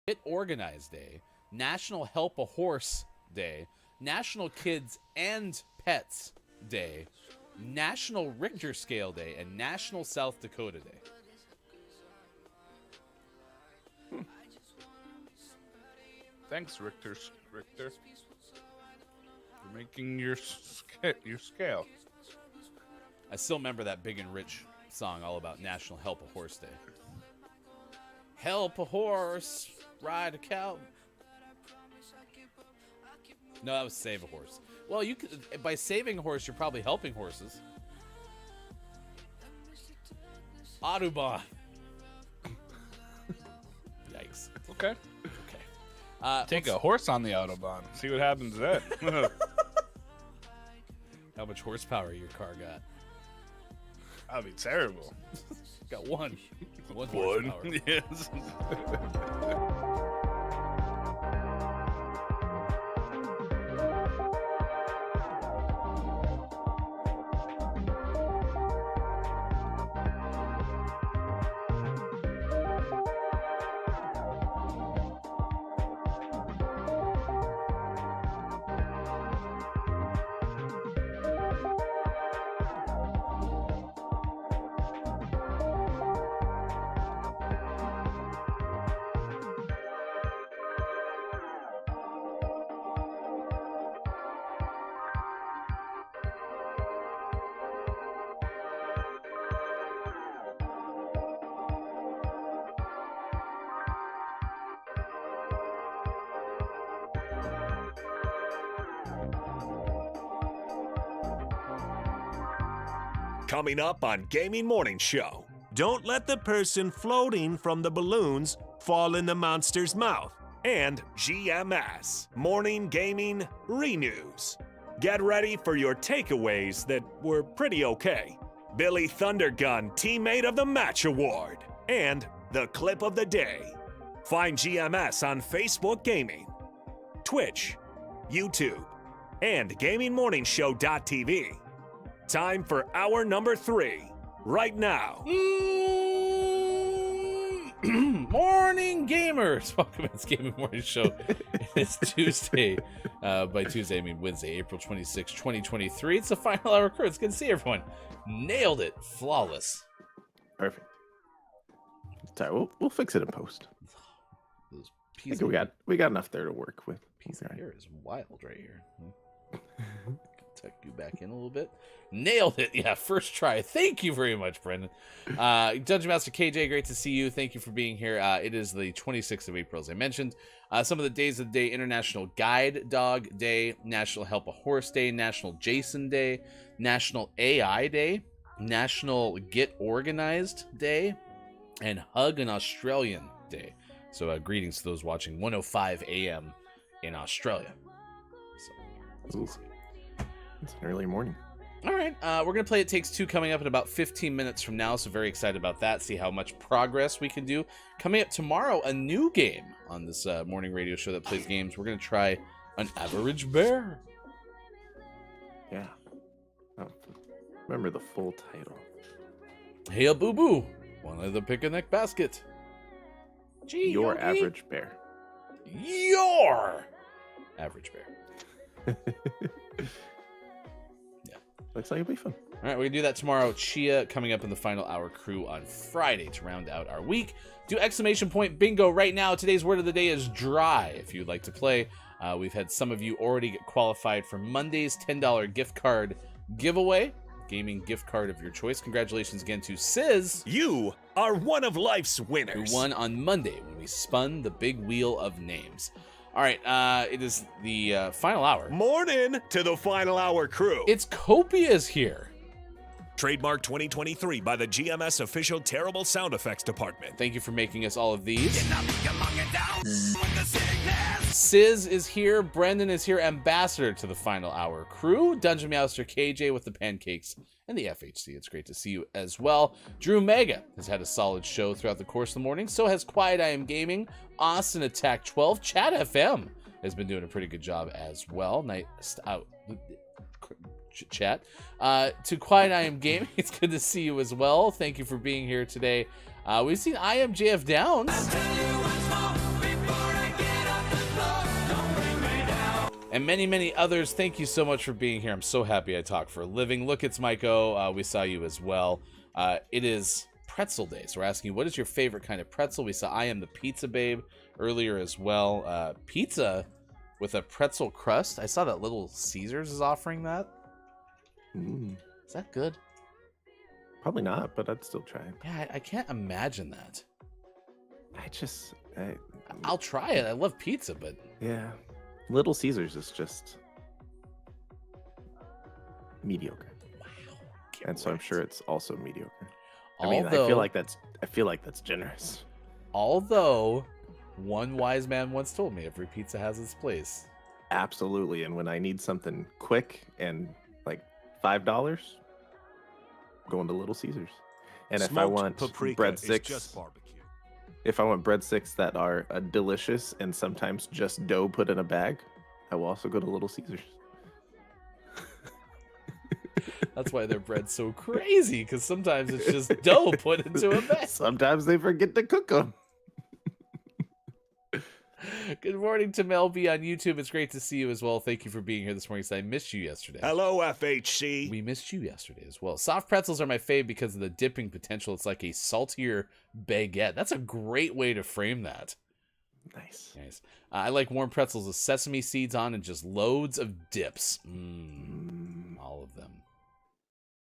C: Get Organized Day, National Help a Horse Day, National Kids and Pets Day, National Richter Scale Day, and National South Dakota Day.
F: Thanks, Richter, for making your scale.
C: I still remember that Big and Rich song all about National Help a Horse Day. Help a horse, ride a cow. No, that was Save a Horse. Well, you could, by saving a horse, you're probably helping horses. Audubon. Yikes.
F: Okay.
C: Okay.
F: Take a horse on the Audubon. See what happens then.
C: How much horsepower your car got?
F: That'd be terrible.
C: Got one. One horsepower.
F: Yes.
B: Coming up on Gaming Morning Show. Don't let the person floating from the balloons fall in the monster's mouth. And GMS, Morning Gaming Renews. Get ready for your takeaways that were pretty okay. Billy Thundergun Teammate of the Match Award. And the clip of the day. Find GMS on Facebook Gaming, Twitch, YouTube, and GamingMorningshow.tv. Time for hour number 3, right now.
C: Morning gamers! Welcome to this Gaming Morning Show. It's Tuesday. By Tuesday, I mean Wednesday, April 26, 2023. It's the final hour crew. It's good to see everyone. Nailed it. Flawless.
D: Perfect. Sorry, we'll fix it in post.
C: Those
D: I
C: pieces
D: think we got enough there to work with.
C: piece of hair is wild right here. Tuck you back in a little bit. Nailed it. Yeah, first try. Thank you very much, Brendan. Dungeon Master KJ, great to see you. Thank you for being here. It is the 26th of April, as I mentioned. Some of the days of the day: International Guide Dog Day, National Help a Horse Day, National Jason Day, National AI Day, National Get Organized Day, and Hug an Australian Day. So greetings to those watching 1:05 a.m. in Australia. So,
D: it's an early morning.
C: all right, we're going to play It Takes Two coming up in about 15 minutes from now, so very excited about that, see how much progress we can do. Coming up tomorrow, a new game on this morning radio show that plays games. We're going to try an average bear.
D: Yeah. Oh, remember the full title.
C: Hey, a boo-boo, one of the picnic basket. Gee,
D: Your
C: Yogi.
D: average bear.
C: Your average bear.
D: Looks like it'll be fun.
C: All right, we're going to do that tomorrow. Chia coming up in the final hour crew on Friday to round out our week. Do exclamation point bingo right now. Today's word of the day is dry. If you'd like to play, we've had some of you already get qualified for Monday's $10 gift card giveaway. Gaming gift card of your choice. Congratulations again to Sizz.
B: You are one of life's winners.
C: Who won on Monday when we spun the big wheel of names. All right, it is the final hour.
B: Morning to the final hour crew.
C: It's Copia's here.
B: Trademark 2023 by the GMS official Terrible Sound Effects Department.
C: Thank you for making us all of these. Sizz is here. Brendan is here. Ambassador to the final hour crew. Dungeon Master KJ with the pancakes and the FHC. It's great to see you as well. Drew Mega has had a solid show throughout the course of the morning. So has Quiet I Am Gaming. Austin Attack 12. Chat FM has been doing a pretty good job as well. Chat. To Quiet I Am Gaming, it's good to see you as well. Thank you for being here today. We've seen I Am JF Downs. And many, many others. Thank you so much for being here. I'm so happy I talk for a living. Look, it's Maiko. We saw you as well. It is Pretzel Day. So we're asking you, what is your favorite kind of pretzel? We saw I Am the Pizza Babe earlier as well. Pizza with a pretzel crust. I saw that Little Caesars is offering that. Is that good?
D: Probably not, but I'd still try it.
C: Yeah, I can't imagine that. I'll try it. I love pizza, but
D: Yeah. Little Caesars is just mediocre.
C: wow.
D: And so I'm sure it's also mediocre.
C: Although,
D: I feel like that's generous.
C: although one wise man once told me every pizza has its place.
D: Absolutely. And when I need something quick and like $5, going to Little Caesars. And if I
B: Smoked
D: want
B: paprika is just
D: breadsticks,
B: barbecue.
D: if I want breadsticks that are delicious and sometimes just dough put in a bag, I will also go to Little Caesars.
C: That's why their bread's so crazy, because sometimes it's just dough put into a bag.
D: Sometimes they forget to cook them.
C: Good morning to Mel B on YouTube. It's great to see you as well. Thank you for being here this morning. I missed you yesterday.
B: Hello, FHC.
C: We missed you yesterday as well. Soft pretzels are my fave because of the dipping potential. It's like a saltier baguette. That's a great way to frame that.
D: Nice.
C: Nice. I like warm pretzels with sesame seeds on and just loads of dips. All of them.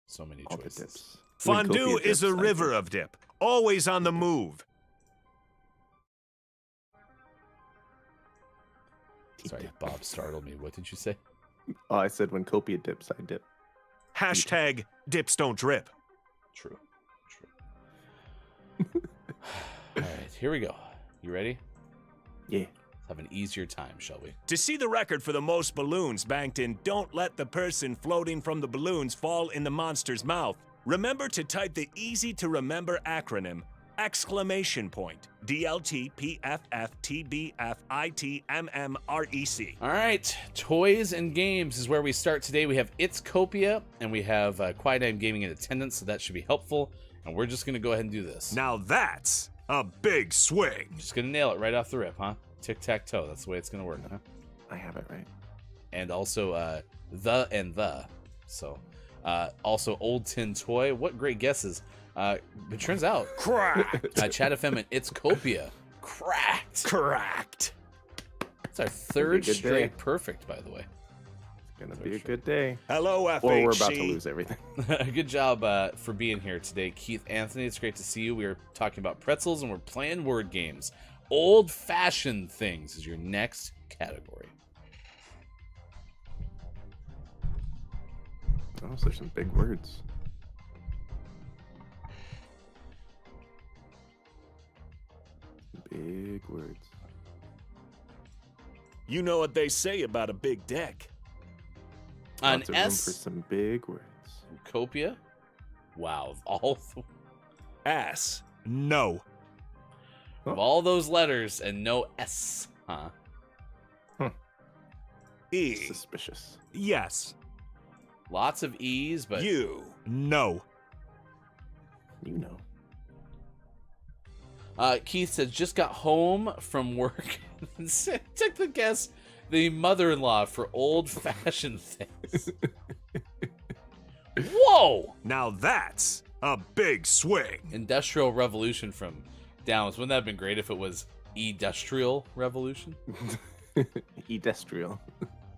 C: So many
D: All the
C: choices.
D: dips.
B: Fondue
D: Winkopia
B: is a
D: dips, I
B: river
D: think.
B: of dip, always on the move.
C: Sorry, Bob startled me. What did you say?
D: Oh, I said when Copia dips, I dip.
B: Hashtag dips don't drip.
C: True. All right, here we go. You ready?
D: Yeah.
C: Let's have an easier time, shall we?
B: To see the record for the most balloons banked in Don't Let the Person Floating from the Balloons Fall in the Monster's Mouth, remember to type the easy-to-remember acronym DLTPFFTBFITMMREC.
C: All right, toys and games is where we start today. We have It's Copia, and we have Quiet Time Gaming in attendance, so that should be helpful. And we're just going to go ahead and do this.
B: Now that's a big swing.
C: Just going to nail it right off the rip, huh? Tic-tac-toe, that's the way it's going to work, huh?
D: I have it right.
C: And also the and the. So, also Old Tin Toy. What great guesses. It turns out,
B: Cracked.
C: Chat FM and It's Copia. Cracked.
B: Cracked.
C: It's our third
D: good
C: straight
D: day.
C: perfect, by the way.
D: It's gonna be a good day.
B: Hello, FHC.
D: Or we're about to lose everything.
C: Good job for being here today, Keith Anthony. It's great to see you. We are talking about pretzels and we're playing word games. Old-fashioned things is your next category.
D: Oh, so there's some big words. Big words.
B: You know what they say about a big deck.
C: An
D: Lots of room
C: S.
D: for some big words.
C: Copia. Of
B: Ass. No.
C: all those letters and no S, huh?
B: E.
D: Suspicious.
B: Yes.
C: Lots of E's, but
B: You. No.
D: You know.
C: Keith says, just got home from work. Took the guess, the mother-in-law for old-fashioned things. Whoa!
B: Now that's a big swing.
C: Industrial Revolution from Downs. Wouldn't that have been great if it was Industrial Revolution?
D: Edestrial.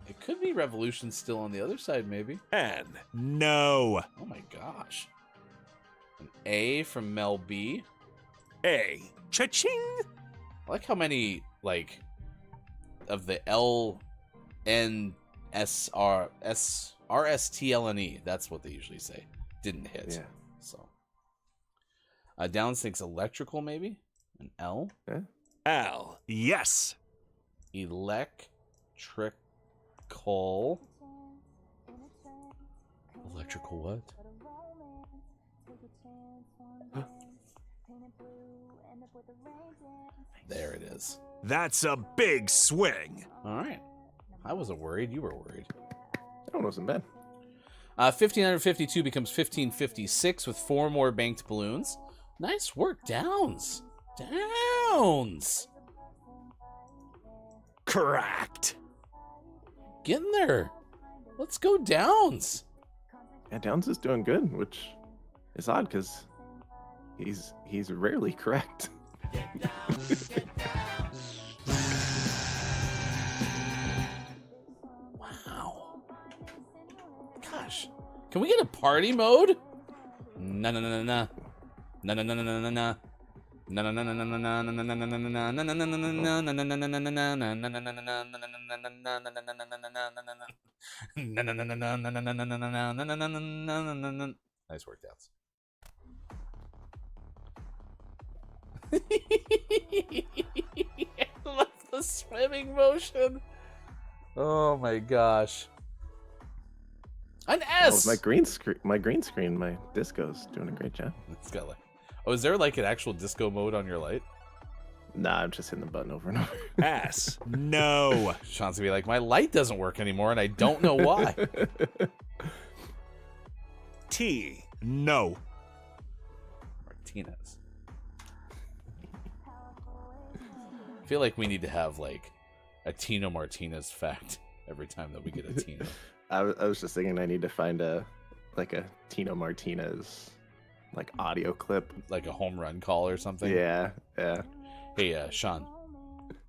C: It could be Revolution still on the other side, maybe.
B: And no.
C: Oh my gosh. An A from Mel B.
B: A. Cha-ching.
C: I like how many, like, of the L, N, S, R, S, R, S, T, L, N, E. That's what they usually say. Didn't hit.
D: Yeah.
C: So. Downs thinks electrical, maybe? An L?
D: Yeah.
B: Al. Yes.
C: Electrical. Electrical what? There it is.
B: That's a big swing.
C: All right. I wasn't worried. You were worried.
D: That one wasn't bad.
C: 1552 becomes 1556 with 4 more banked balloons. Nice work, Downs. Downs.
B: Cracked.
C: Getting there. Let's go, Downs.
D: Yeah, Downs is doing good, which is odd because he's rarely correct.
C: Wow. Gosh. Can we get a party mode? Na na na na na. Na na na na na na na. Na na na na na na na na na na na na na na na na na na. Nice work, Downs. Love the swimming motion. Oh my gosh. An S.
D: Oh, my green screen, my disco's doing a great job.
C: It's got like. Oh, is there like an actual disco mode on your light?
D: Nah, I'm just hitting the button over and over.
B: Ass. No.
C: Sean's gonna be like, my light doesn't work anymore, and I don't know why.
B: T. No.
C: Martinez. I feel like we need to have like a Tino Martinez fact every time that we get a Tino.
D: I was just thinking I need to find a Tino Martinez like audio clip.
C: Like a home run call or something.
D: Yeah.
C: Hey, Sean.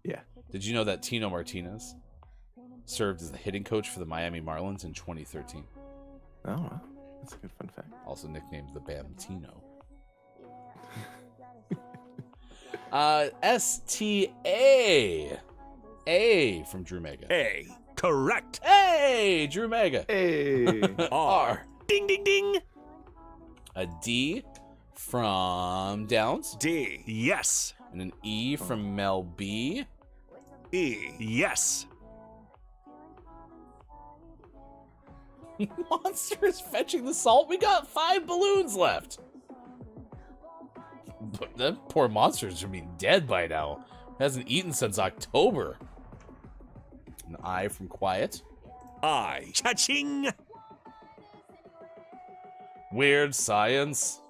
D: Yeah.
C: Did you know that Tino Martinez served as the hitting coach for the Miami Marlins in 2013?
D: Oh, wow. That's a good fun fact.
C: Also nicknamed the Bam Tino. STA. A from Drew Mega.
B: A. Correct.
C: Hey, Drew Mega.
D: Hey.
C: R.
B: Ding, ding, ding.
C: A D from Downs.
B: D. Yes.
C: And an E from Mel B.
B: E. Yes.
C: Monster is fetching the salt. We got 5 balloons left. But that poor monster should be dead by now. Hasn't eaten since October. An I from Quiet.
B: I. Cha-ching.
C: Weird Science.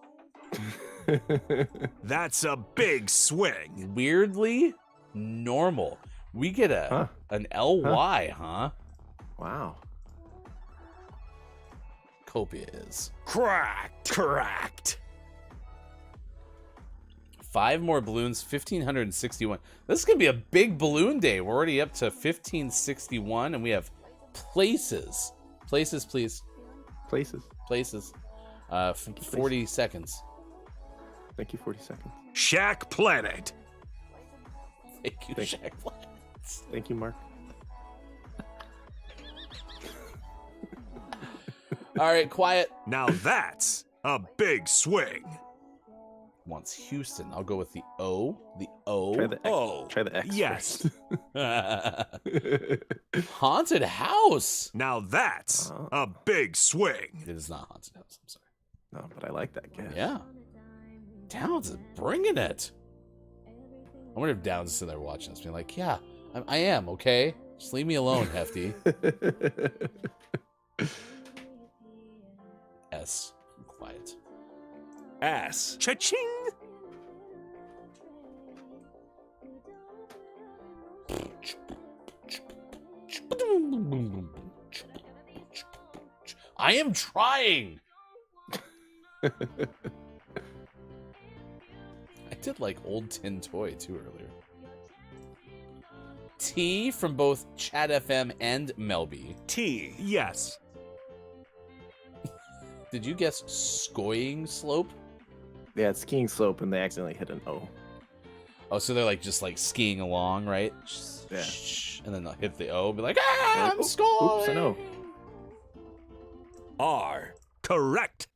B: That's a big swing.
C: Weirdly Normal. We get an LY, huh?
D: Wow.
C: Copia is.
B: Cracked.
C: 5 more balloons, 1,561. This is going to be a big balloon day. We're already up to 1,561, and we have places. Places, please.
D: Places.
C: 40 seconds.
D: Thank you, 40 seconds.
B: Shack Planet.
C: Thank you,
D: Thank-
C: Shaq Flats.
D: Thank you, Mark.
C: All right, Quiet.
B: Now that's a big swing.
C: Wants Houston. I'll go with the O. The O.
D: Try the X.
B: Oh,
D: Try the X.
B: yes.
D: First.
C: Haunted House.
B: Now that's a big swing.
C: It is not Haunted House. I'm sorry.
D: No, but I like that guess.
C: Yeah. Downs is bringing it. I wonder if Downs is sitting there watching this, being like, yeah, I am, okay? Just leave me alone, Hefty. S. Quiet.
B: Ass. Cha-ching.
C: I am trying. I did like Old Tin Toy too earlier. T from both Chat FM and Melby.
B: T. Yes.
C: Did you guess Skoying Slope?
D: Yeah, it's skiing slope, and they accidentally hit an O.
C: Oh, so they're like just like skiing along, right?
D: Yeah.
C: And then they'll hit the O, and be like, ah, I'm
D: Oops,
C: Skoying.
D: oops, I know.
B: R. Correct.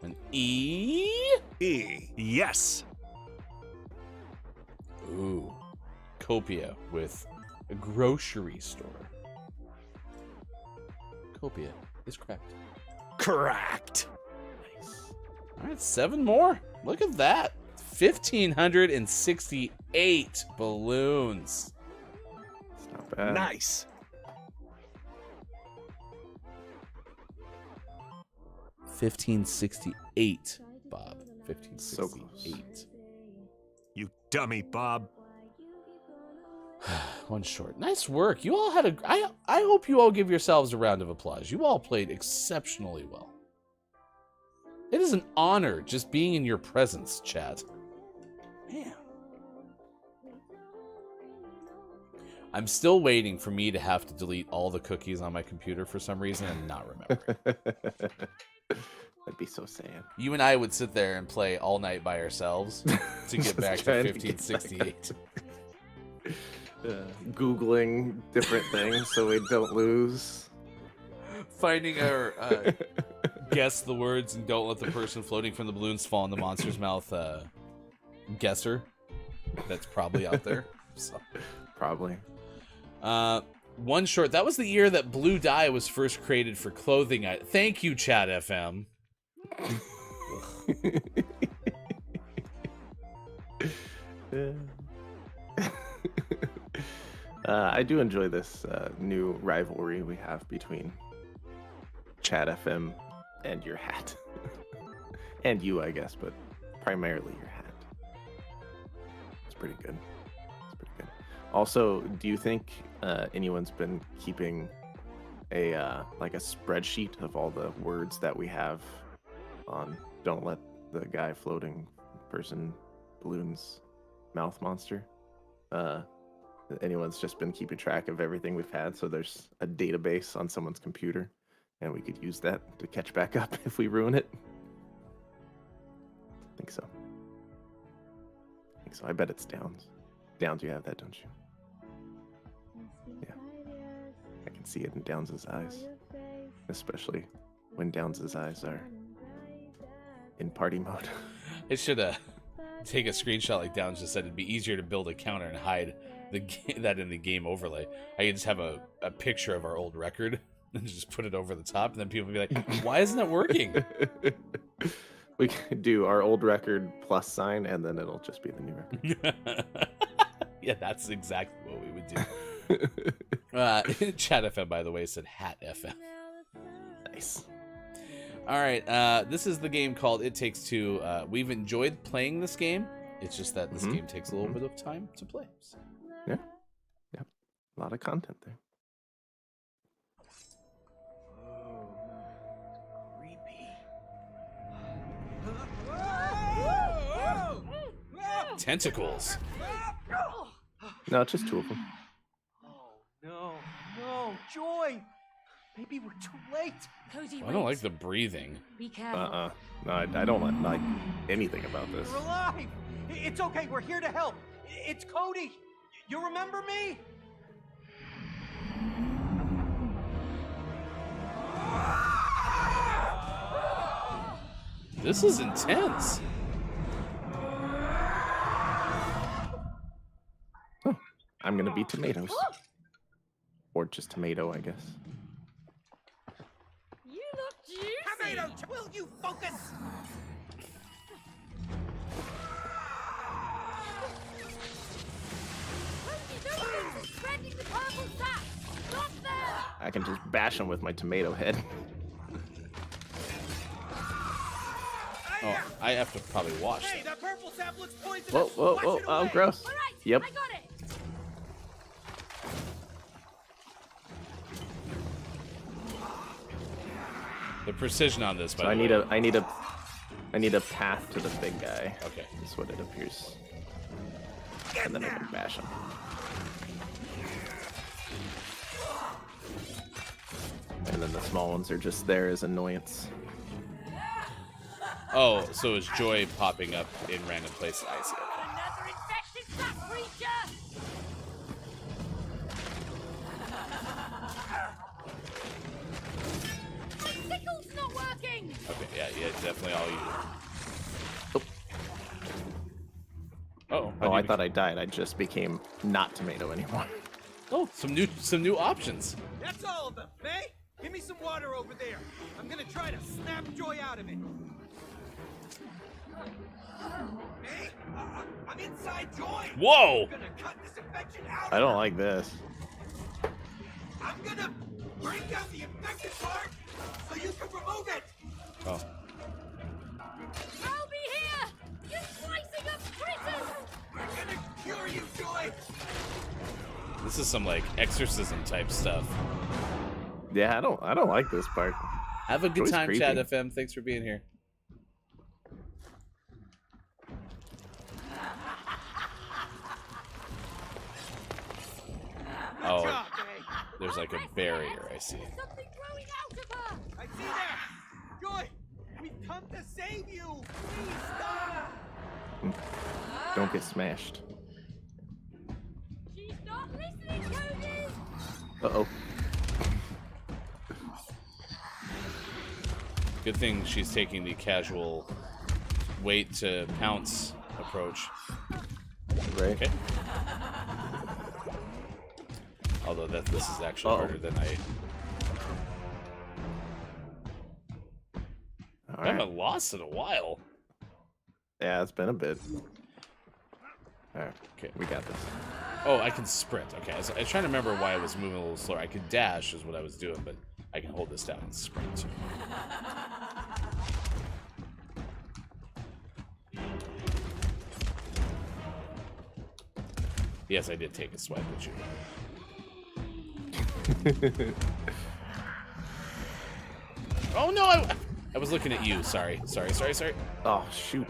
C: An E.
B: E. Yes.
C: Ooh. Copia with a grocery store. Copia is correct.
B: Correct.
C: Nice. All right, 7 more. Look at that. 1,568 balloons.
D: It's not bad.
B: Nice.
C: 1,568, Bob.
D: So
C: 1,568.
B: You dummy, Bob.
C: One short. Nice work. You all had a. I hope you all give yourselves a round of applause. You all played exceptionally well. It is an honor just being in your presence, chat. Man. I'm still waiting for me to have to delete all the cookies on my computer for some reason and not remember.
D: That'd be so sad.
C: You and I would sit there and play all night by ourselves to get back to
D: Trying to get
C: 1568.
D: Googling different things so we don't lose.
C: Finding our guess the words and don't let the person floating from the balloons fall in the monster's mouth guesser. That's probably out there. So.
D: Probably.
C: One short. That was the year that blue dye was first created for clothing. Thank you, Chat FM.
D: I do enjoy this new rivalry we have between Chat FM and your hat. And you, I guess, but primarily your hat. It's pretty good. It's pretty good. Also, do you think anyone's been keeping a like a spreadsheet of all the words that we have on Don't Let the Guy Floating Person Balloons Mouth Monster? Anyone's just been keeping track of everything we've had, so there's a database on someone's computer, and we could use that to catch back up if we ruin it. I think so. I bet it's Downs. Downs, you have that, don't you? Yeah. I can see it in Downs' eyes. Especially when Downs' eyes are in party mode.
C: It should take a screenshot like Downs just said. It'd be easier to build a counter and hide that in the game overlay. I could just have a picture of our old record and just put it over the top, and then people would be like, why isn't it working?
D: We could do our old record plus sign, and then it'll just be the new record.
C: Yeah, that's exactly what we would do. Chat FM, by the way, said Hat FM.
D: Nice.
C: All right, this is the game called It Takes Two. We've enjoyed playing this game. It's just that this game takes a little bit of time to play. So.
D: Yeah. Yep. A lot of content there.
C: Tentacles.
D: No, it's just two of them.
G: Oh, no, Joy! Maybe we're too late.
H: Cody,
C: I don't like the breathing.
H: Be careful.
D: No, I don't like anything about this.
G: We're alive! It's okay, we're here to help. It's Cody. You remember me?
C: This is intense.
D: Oh, I'm gonna be tomatoes. Or just tomato, I guess.
H: You look juicy.
G: Tomato, will you focus?
H: Spreading the purple sap. Stop there.
D: I can just bash them with my tomato head.
C: Oh, I have to probably wash
G: Hey,
C: that.
G: that purple sap looks poisonous.
D: Whoa, whoa,
G: Wash
D: whoa!
G: it
D: Oh,
G: away.
D: gross.
H: All right.
D: Yep.
H: I got it.
C: The precision on this, by
D: So
C: the
D: I
C: way.
D: need a path to the big guy.
C: Okay.
D: That's what it appears. And then I can bash him. And then the small ones are just there as annoyance.
C: Oh, so is Joy popping up in random places? I see. Okay.
H: Another infected sap creature. My sickle's not working.
C: Okay, yeah, definitely all you.
D: Oh.
C: Oh,
D: Oh, I thought I died. I just became not tomato anymore.
C: Oh, some new options.
G: That's all of them. May, give me some water over there. I'm gonna try to snap Joy out of it. May, I'm inside Joy.
C: Whoa!
G: I'm gonna cut this infection out.
D: I don't like this.
G: I'm gonna break down the infected part so you can remove it.
C: Oh,
H: I'll be here. You're slicing up critters.
G: I'm gonna cure you, Joy.
C: this is some like exorcism type stuff.
D: Yeah, I don't like this part.
C: Have a good
D: Joy's
C: time,
D: creepy.
C: Chat FM. Thanks for being here. Oh,
G: Good job, May.
C: there's like a barrier. I see.
H: Something growing out of her.
G: I see that. Joy, we've come to save you. Please stop.
D: Don't get smashed.
H: She's not listening, Cody.
D: Uh-oh.
C: Good thing she's taking the casual wait to pounce approach.
D: Right?
C: Okay. Although this is actually harder than I
D: All right.
C: haven't lost in a while.
D: Yeah, it's been a bit. All right.
C: Okay.
D: We got this.
C: Oh, I can sprint. Okay, I was trying to remember why I was moving a little slower. I could dash is what I was doing, but I can hold this down and sprint. Yes, I did take a swipe at you. Oh no, I was looking at you. Sorry.
D: Oh, shoot.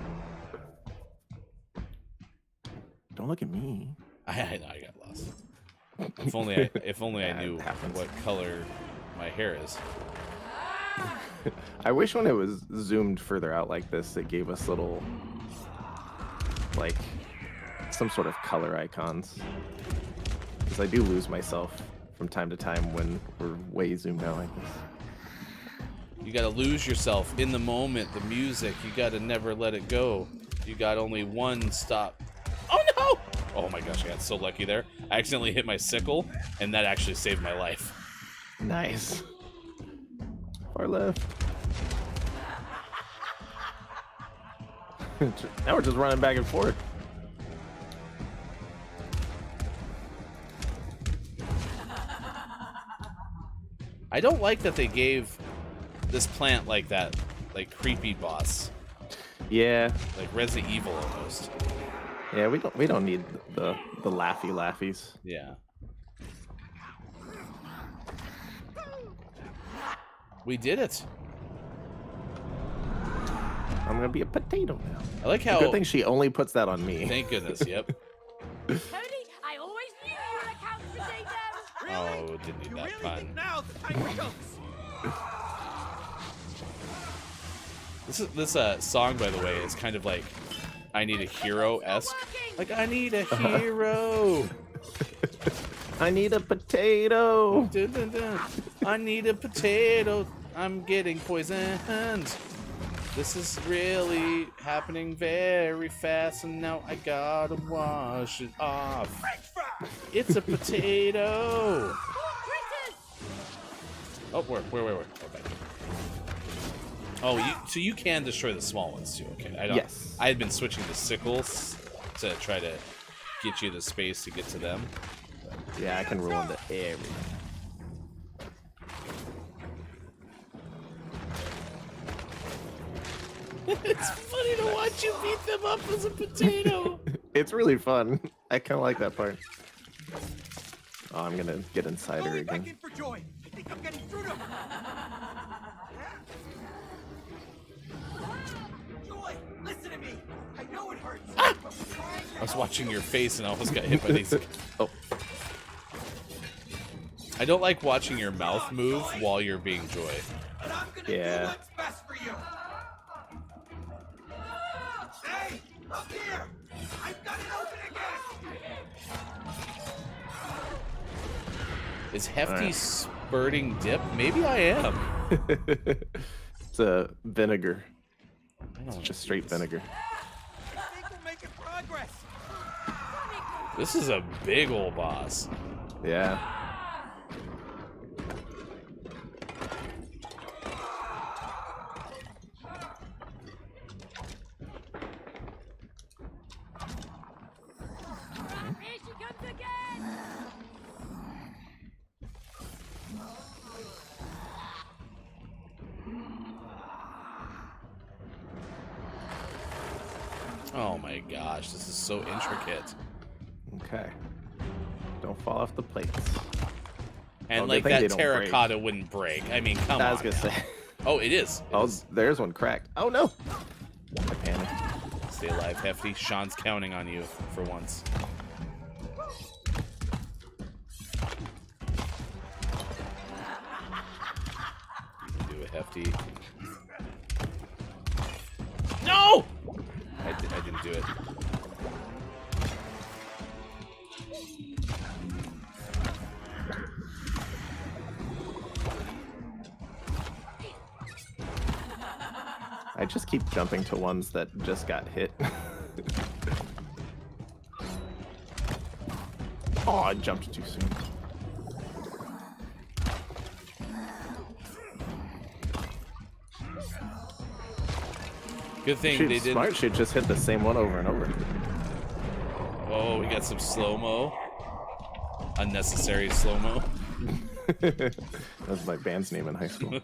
D: Don't look at me.
C: I know I got lost. If only I
D: Yeah,
C: knew
D: it happens.
C: what color my hair is.
D: I wish when it was zoomed further out like this, it gave us little, like, some sort of color icons. Because I do lose myself from time to time when we're way zoomed out like this.
C: You gotta lose yourself in the moment, the music. You gotta never let it go. You got only one stop. Oh no! Oh my gosh, I got so lucky there. I accidentally hit my sickle, and that actually saved my life.
D: Nice. Far left. Now we're just running back and forth.
C: I don't like that they gave this plant like that, like creepy boss,
D: Yeah.
C: like Resident Evil almost.
D: Yeah, we don't need the laughies.
C: Yeah. We did it.
D: I'm gonna be a potato now.
C: I like how.
D: Good thing she only puts that on me.
C: Thank goodness. Yep.
H: Tony, I always knew you were a couch potato.
C: Oh, didn't need
G: You
C: that
G: really
C: pun.
G: think now's the time for jokes?
C: This song, by the way, is kind of like I Need a Hero-esque. Like, I need a hero.
D: I need a potato.
C: Dun, dun, dun. I need a potato. I'm getting poisoned. This is really happening very fast, and now I gotta wash it off. It's a potato. Oh, where? Okay. Oh, so you can destroy the small ones too. Okay, I don't.
D: Yes.
C: I had been switching to sickles to try to get you the space to get to them.
D: Yeah, I can roll into everything.
C: It's funny to watch you beat them up as a potato.
D: It's really fun. I kind of like that part. Oh, I'm gonna get inside her
G: Going back
D: again.
G: in for Joy. I think I'm getting through to her. Joy, listen to me. I know it hurts. But we're trying to
C: I was
G: help
C: watching
G: you.
C: your face and I almost got hit by these.
D: Oh,
C: I don't like watching your mouth move while you're being Joy.
G: But I'm gonna
D: Yeah.
G: do what's best for you. Hey, up here. I've got it open again.
C: Is Hefty
D: Alright.
C: spurting dip? Maybe I am.
D: it's a vinegar.
C: I don't
D: It's
C: know.
D: just straight vinegar.
G: I think we're making progress.
C: This is a big old boss.
D: Yeah.
H: Here she comes again.
C: Oh my gosh, this is so intricate.
D: Okay. Don't fall off the plates.
C: And
D: Oh,
C: like
D: good thing they
C: that
D: don't break.
C: terracotta wouldn't break. I mean, come
D: I
C: on.
D: was gonna say.
C: Oh, it is. It
D: Oh,
C: is.
D: there's one cracked. Oh no! I panicked.
C: Stay alive, Hefty. Sean's counting on you for once. You can do it, Hefty. No! I didn't do it.
D: I just keep jumping to ones that just got hit. Oh, I jumped too soon.
C: Good thing they
D: She's
C: didn't.
D: smart. She'd just hit the same one over and over.
C: Oh, we got some slow-mo. Unnecessary slow-mo.
D: That was my band's name in high school.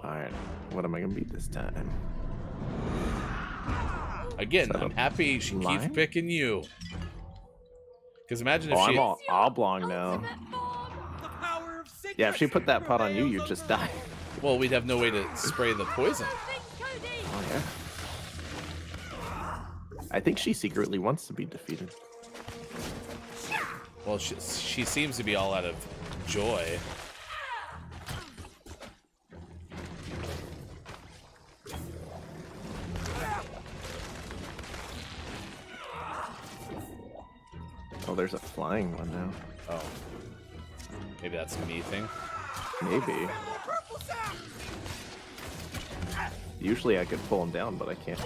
D: Alright, what am I gonna beat this time?
C: Again,
D: Is that
C: I'm
D: a
C: happy she keeps
D: line?
C: picking you. Because imagine if
D: Oh,
C: she...
D: I'm all oblong now.
H: Ultimate form.
G: The power of sickness
D: Yeah, if she put that pot on you, you'd
G: prevails
D: just
G: over
D: die.
C: Well, we'd have no way to spray the poison.
H: Thanks, Cody.
D: Oh, yeah. I think she secretly wants to be defeated.
C: Well, she seems to be all out of joy.
D: Oh, there's a flying one now.
C: Oh. Maybe that's a me thing.
D: Maybe. Usually I could pull him down, but I can't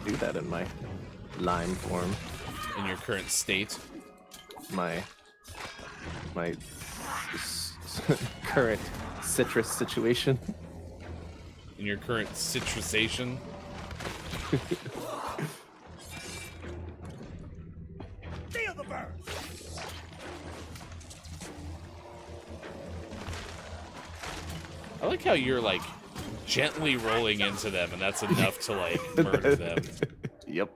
D: do that in my lime form.
C: In your current state.
D: My current citrus situation.
C: In your current citrusation.
G: Steal the bird.
C: I like how you're like gently rolling into them, and that's enough to like murder them.
D: Yep.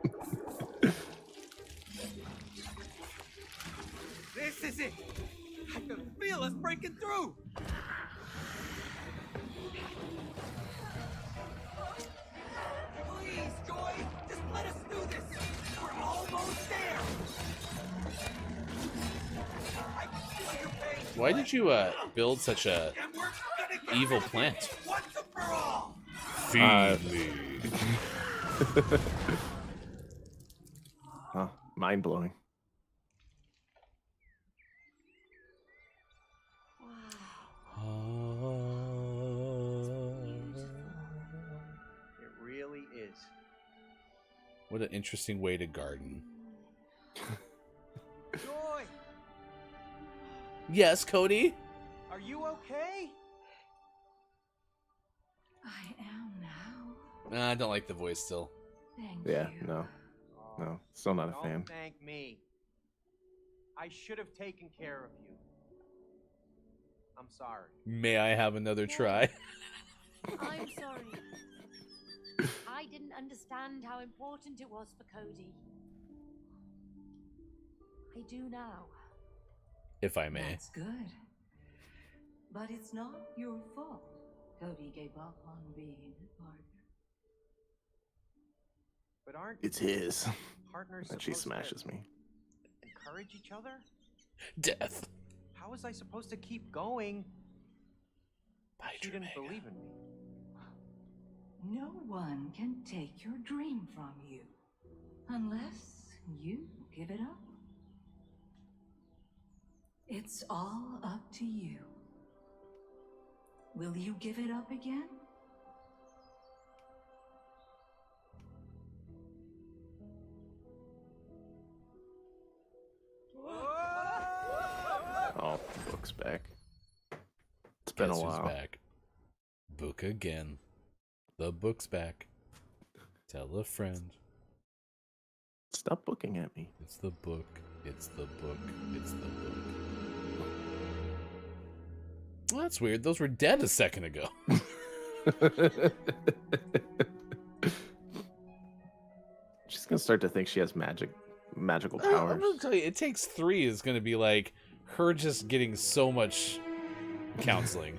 G: This is it. I can feel us breaking through. Please, Joy, just let us do this. We're almost there. I can feel your pain.
C: Why did you build such a
G: And we're gonna get
C: evil
G: rid of
C: plant?
G: it once and for all.
C: Feed me?
D: Huh. Mind blowing.
G: It really is.
C: What an interesting way to garden.
G: Joy,
C: Yes, Cody?
G: are you okay?
A: I am now.
C: I don't like the voice still.
A: Thank
D: Yeah,
A: you.
D: no. Still not a
G: Don't
D: fan.
G: thank me. I should have taken care of you. I'm sorry.
C: May I have another try?
H: I'm sorry. I didn't understand how important it was for Cody. I do now.
C: If I may.
I: That's good. But it's not your fault. Cody gave up on being a partner.
G: But aren't
D: It's his.
G: partners
D: And she
G: supposed
D: smashes
G: to
D: me.
G: encourage each other?
C: Death.
G: How was I supposed to keep going?
C: Bye,
G: She didn't
C: Omega.
G: believe in me.
I: No one can take your dream from you. Unless you give it up. It's all up to you. Will you give it up again?
D: Oh, the book's back. It's been
C: Guess
D: a
C: who's
D: while.
C: back? Book again. The book's back. Tell a friend.
D: Stop looking at me.
C: It's the book. It's the book. It's the book. Well, that's weird. Those were dead a second ago.
D: She's gonna start to think she has magical
C: I'm
D: powers.
C: gonna tell you, It Takes Three is gonna be like her just getting so much counseling.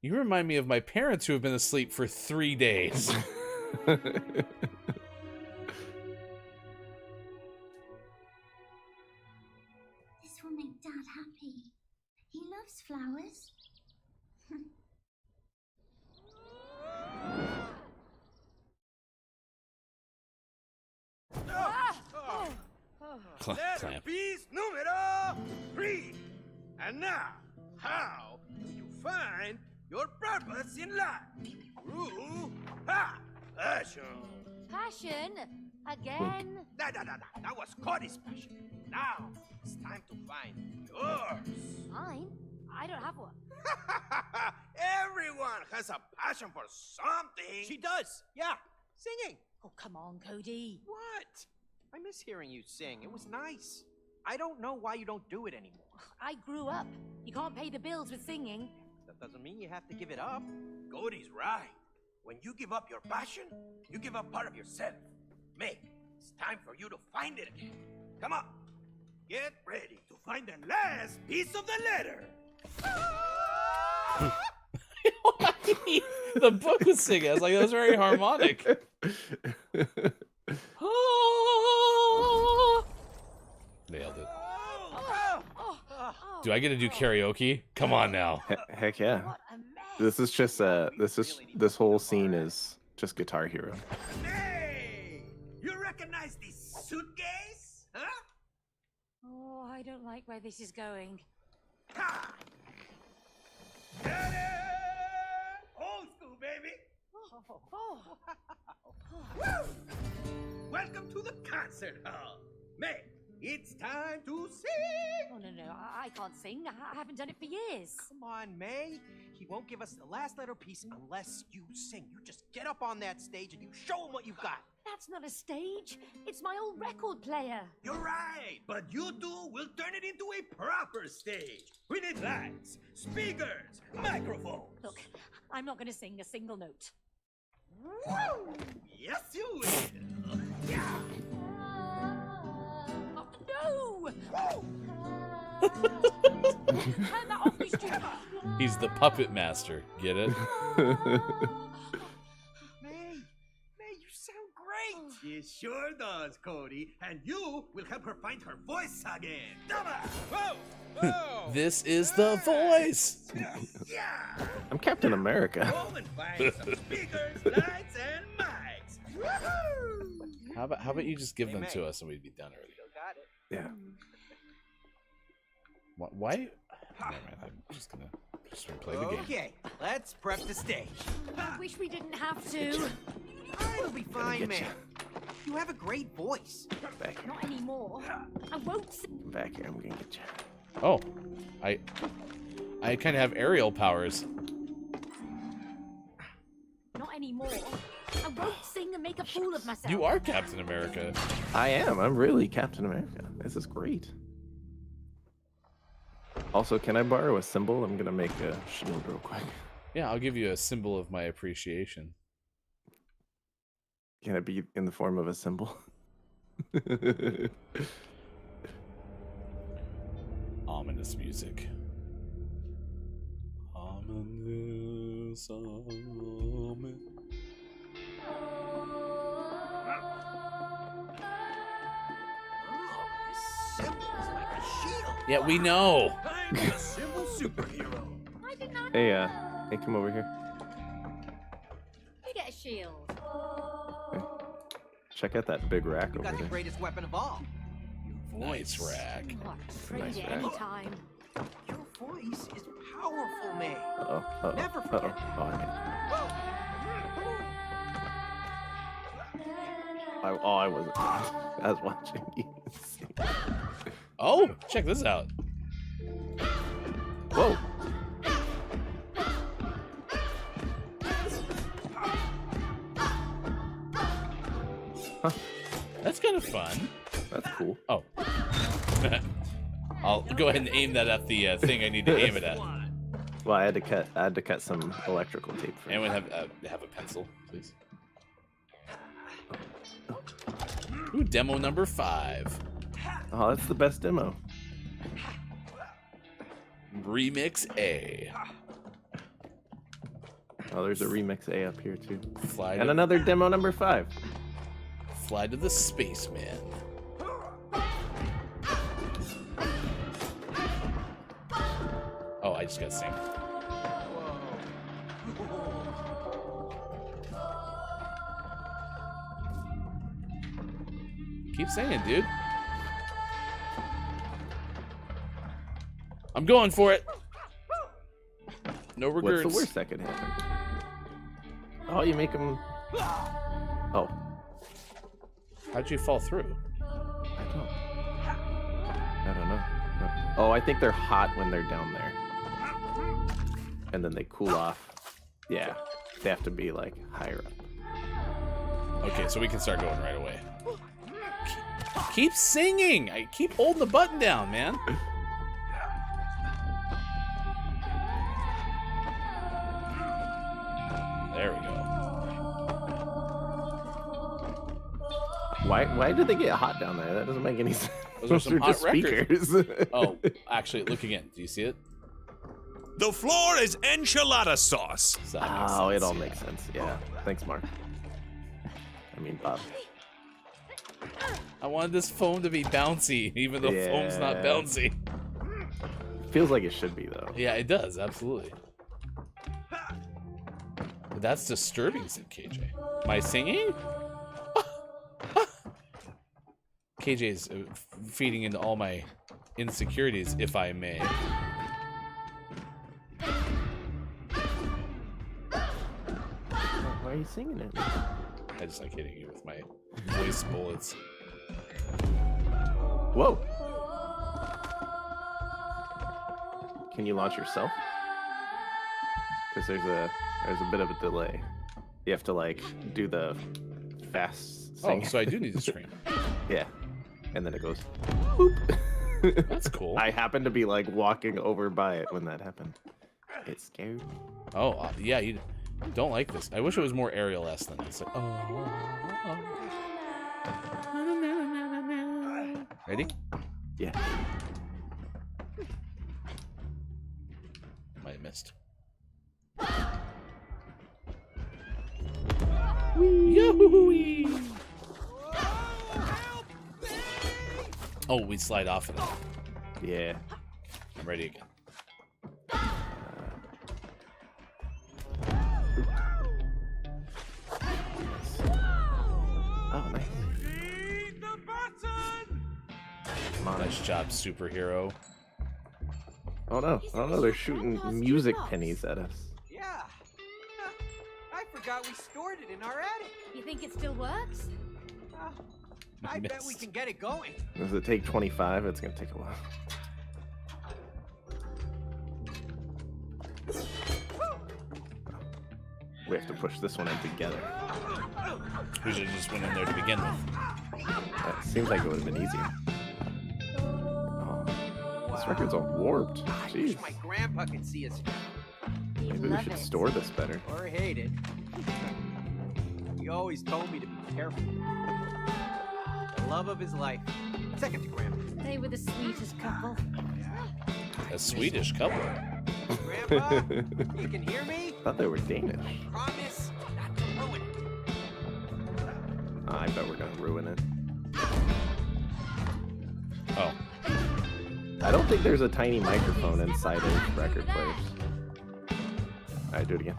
C: You remind me of my parents who have been asleep for 3 days.
J: This will make Dad happy. He loves flowers.
C: Clamp.
G: Letter piece numero 3. And now, how do you find your purpose in life? Through passion.
H: Passion? Again?
G: No. That was Cody's passion. Now, it's time to find yours.
H: Mine? I don't have one.
G: Everyone has a passion for something. She does, yeah. Singing.
H: Oh, come on, Cody.
G: What? I miss hearing you sing. It was nice. I don't know why you don't do it anymore.
H: I grew up. You can't pay the bills with singing.
G: That doesn't mean you have to give it up. Cody's right. When you give up your passion, you give up part of yourself. Meg, it's time for you to find it again. Come on. Get ready to find the last piece of the letter.
C: The book was singing. I was like, that was very harmonic. Nailed it. Do I get to do karaoke? Come on now.
D: Heck yeah.
H: What a mess.
D: This is just this whole scene is just Guitar Hero.
G: Hey! You recognize this suitcase? Huh?
H: Oh, I where this is going.
G: Ha! Get it! Old school, baby. Woo! Welcome to the concert hall. May, it's time to sing.
H: Oh, no, I can't sing. I haven't done it for years.
G: Come on, May. He won't give us the last letter piece unless you sing. You just get up on that stage and you show him what you've got.
H: That's not a stage. It's my old record player.
G: You're right, but you two will turn it into a proper stage. We need lights, speakers, microphones.
H: Look, I'm not going to sing a single note.
G: Woo! Yes, you will. Yeah.
H: Oh, no! Turn that off, you stupid.
C: He's the puppet master. Get it?
G: May, you sound great. It sure does, Cody. And you will help her find her voice again. Come on. Whoa! Whoa!
C: This is the voice.
G: Yeah.
D: I'm Captain America.
G: Go and find some speakers, lights, and mics. Woohoo!
C: How about you just give
G: Hey,
C: them
G: May.
C: to us and we'd be done already?
G: Still got it.
D: Yeah.
C: Why? Never mind. I'm just gonna play the game.
G: Okay, let's prep the stage.
H: I wish we didn't have to.
G: It'll be fine,
D: get
G: man.
D: ya.
G: You have a great voice.
D: Back here.
H: Not anymore. I won't sing.
D: Back here. I'm gonna get you.
C: Oh, I kind of have aerial powers.
H: Not anymore. I won't sing and make a fool of myself.
C: You are Captain America.
D: I am. I'm really Captain America. This is great. Also, can I borrow a symbol? I'm gonna make a shield real quick.
C: Yeah, I'll give you a symbol of my appreciation.
D: Can it be in the form of a symbol?
C: Ominous music. Ominous.
G: Symbol's like a shield.
C: Yeah, we know.
G: I'm a symbol superhero.
H: I did not
D: Hey,
H: know.
D: hey, come over here.
H: You get a shield.
D: Check out that big rack
G: You
D: over
G: got the
D: there.
G: greatest weapon of all. Your
C: Nice
G: voice.
C: rack.
H: Oh, I can trade
D: Nice
H: it
D: rack.
H: anytime.
G: Your voice is powerful, man.
D: Uh-oh.
G: Never
D: Uh-oh.
G: forget.
D: Uh-oh. Oh, I wasn't. I was watching you sing.
C: Oh, check this out.
D: Whoa. Huh.
C: That's kind of fun.
D: That's cool.
C: Oh. I'll go ahead and aim that at the thing I need to aim it at.
D: Well, I had to cut some electrical tape for
C: Anyone have a pencil, please? Ooh, demo number 5.
D: Oh, that's the best demo.
C: Remix A.
D: Oh, there's a remix A up here too.
C: Fly
D: And
C: to,
D: another demo number 5.
C: fly to the spaceman. Oh, I just got to sing. Keep singing, dude. I'm going for it. No regrets.
D: What's the worst that could happen? Oh, you make them. Oh,
C: How'd you fall through?
D: I don't know. Oh, I think they're hot when they're down there, and then they cool off. Yeah, they have to be like higher up.
C: Okay, so we can start going right away. Keep singing. I keep holding the button down, man. There we go.
D: Why did they get hot down there? That doesn't make any sense.
C: Those are some
D: are just
C: hot records.
D: speakers.
C: Oh, actually, look again. Do you see it?
B: The floor is enchilada sauce.
C: So that makes
D: Oh,
C: sense,
D: it all
C: yeah.
D: makes sense. Yeah. Thanks, Mark. I mean, Bob.
C: I wanted this foam to be bouncy, even though foam's not
D: Yeah.
C: bouncy.
D: Feels like it should be though.
C: Yeah, it does, absolutely. But that's disturbing, said KJ. Am I singing? KJ's feeding into all my Insecurities, if I may.
D: Why are you singing it?
C: I just like hitting you with my voice bullets.
D: Whoa! Can you launch yourself? Because there's a bit of a delay. You have to like do the fast
C: Oh,
D: sing.
C: so I do need to scream.
D: Yeah, and then it goes. Boop.
C: That's cool.
D: I happened to be like walking over by it when that happened. It scared me.
C: Oh, yeah, you don't like this. I wish it was more Ariel-esque than this. Like, Ready?
D: Yeah.
C: Might have missed. Yahoo! Oh, we slide off of that.
D: Yeah.
C: I'm ready again.
D: Oh, nice. Come on.
C: Nice job, superhero.
D: Oh no! Oh no! They're shooting music pennies at us.
G: Yeah. I forgot we stored it in our attic.
H: You think it still works?
G: I bet we
C: Missed.
G: can get it going.
D: Does it take 25? It's gonna take a while. We have to push this one in together.
C: We should have just went in there to begin with.
D: That seems like it would have been easier. Oh, this record's all warped.
G: I
D: Jeez.
G: wish my grandpa could see us
D: Maybe we should store this better.
G: or hate it. He always told me to be careful. The love of his life. Second to grandpa.
H: They were the sweetest couple.
C: A Swedish couple.
G: Grandpa, you can hear me?
D: Thought they were Danish.
G: Promise not to ruin it.
D: I bet we're gonna ruin it.
C: Oh.
D: I don't think there's a tiny microphone inside of record players. Alright, do it again.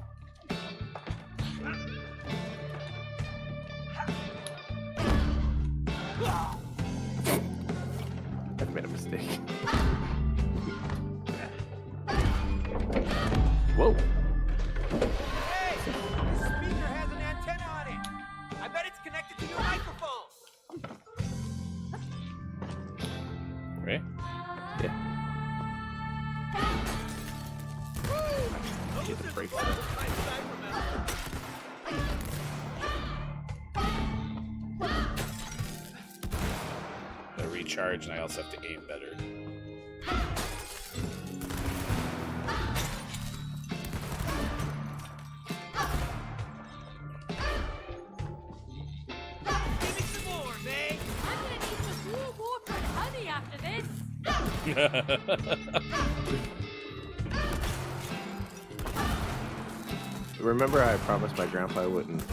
D: I've made a mistake. Whoa!
G: Hey, the speaker has an antenna on it. I bet it's connected to your microphone.
C: Right?
D: Yeah. Get the brakes on.
C: I recharge, and I also have to aim better.
G: Give me some more, May.
H: I'm gonna need some warm water and honey after this.
D: Remember I promised my grandpa I wouldn't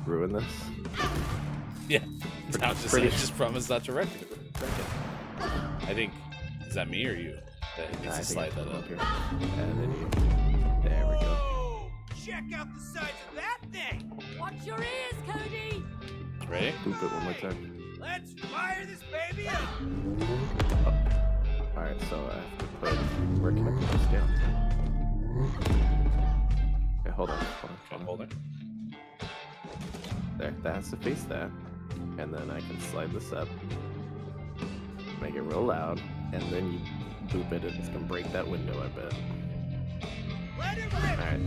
D: ruin this?
C: Yeah. Now just,
D: Pretty-
C: I just promised not to wreck it. I think, is that me or you that needs to slide that up?
D: Here. And then you. There we go.
G: Whoa! Check out the size of that thing.
H: Watch your ears, Cody.
C: Ready?
D: Boop it one more time.
G: Let's fire this baby up.
D: Alright, so I have to put. Where can I put this down? Okay, hold on.
C: I'm holding.
D: There, that has to face that. And then I can slide this up. Make it real loud. And then you boop it, and it's gonna break that window, I bet.
G: Let it rip.
D: Alright.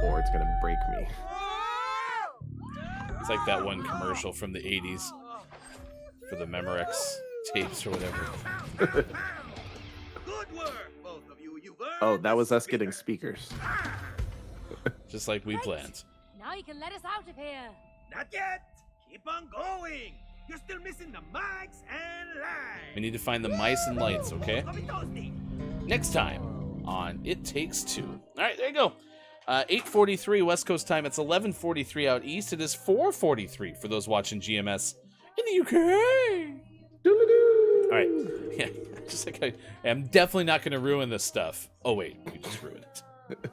D: Or it's gonna break me.
C: It's like that one commercial from the 80s for the Memorex tapes or whatever.
G: Good work, both of you. You've earned
D: Oh, that was
G: the
D: us getting
G: speaker.
D: speakers.
C: Just like we
H: Right.
C: planned.
H: Now you can let us out of here.
G: Not yet. Keep on going. You're still missing the mics and
C: We
G: lights.
C: need to find the mice and lights, okay?
G: Copy toasty.
C: Next time on It Takes Two. All right, there you go. 8:43 West Coast time. It's 11:43 out east. It is 4:43 for those watching GMS in the UK. All right. Yeah, just like I'm definitely not going to ruin this stuff. Oh wait, we just ruined it.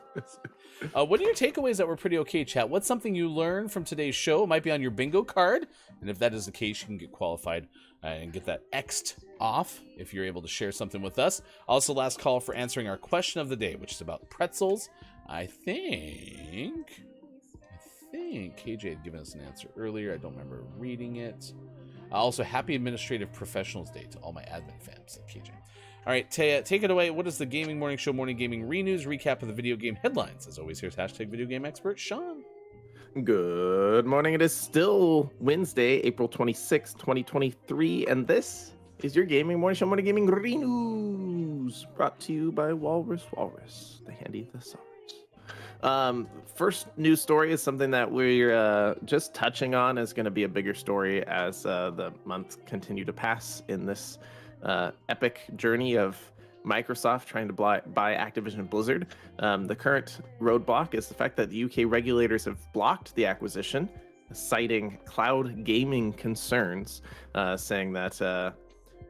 C: What are your takeaways that were pretty okay, chat? What's something you learned from today's show? It might be on your bingo card. And if that is the case, you can get qualified and get that X'd off if you're able to share something with us. Also, last call for answering our question of the day, which is about pretzels. I think KJ had given us an answer earlier. I don't remember reading it. Also, happy Administrative Professionals Day to all my admin fans, said KJ. All right, Taya, take it away. What is the Gaming Morning Show Morning Gaming Renews recap of the video game headlines? As always, here's hashtag video game expert Sean.
D: Good morning. It is still Wednesday, April 26th, 2023, and this is your Gaming Morning Show Morning Gaming Renews, brought to you by Walrus, the handy thesaurus. First news story is something that we're just touching on. Is going to be a bigger story as the months continue to pass in this epic journey of Microsoft trying to buy Activision Blizzard. The current roadblock is the fact that the UK regulators have blocked the acquisition, citing cloud gaming concerns, saying that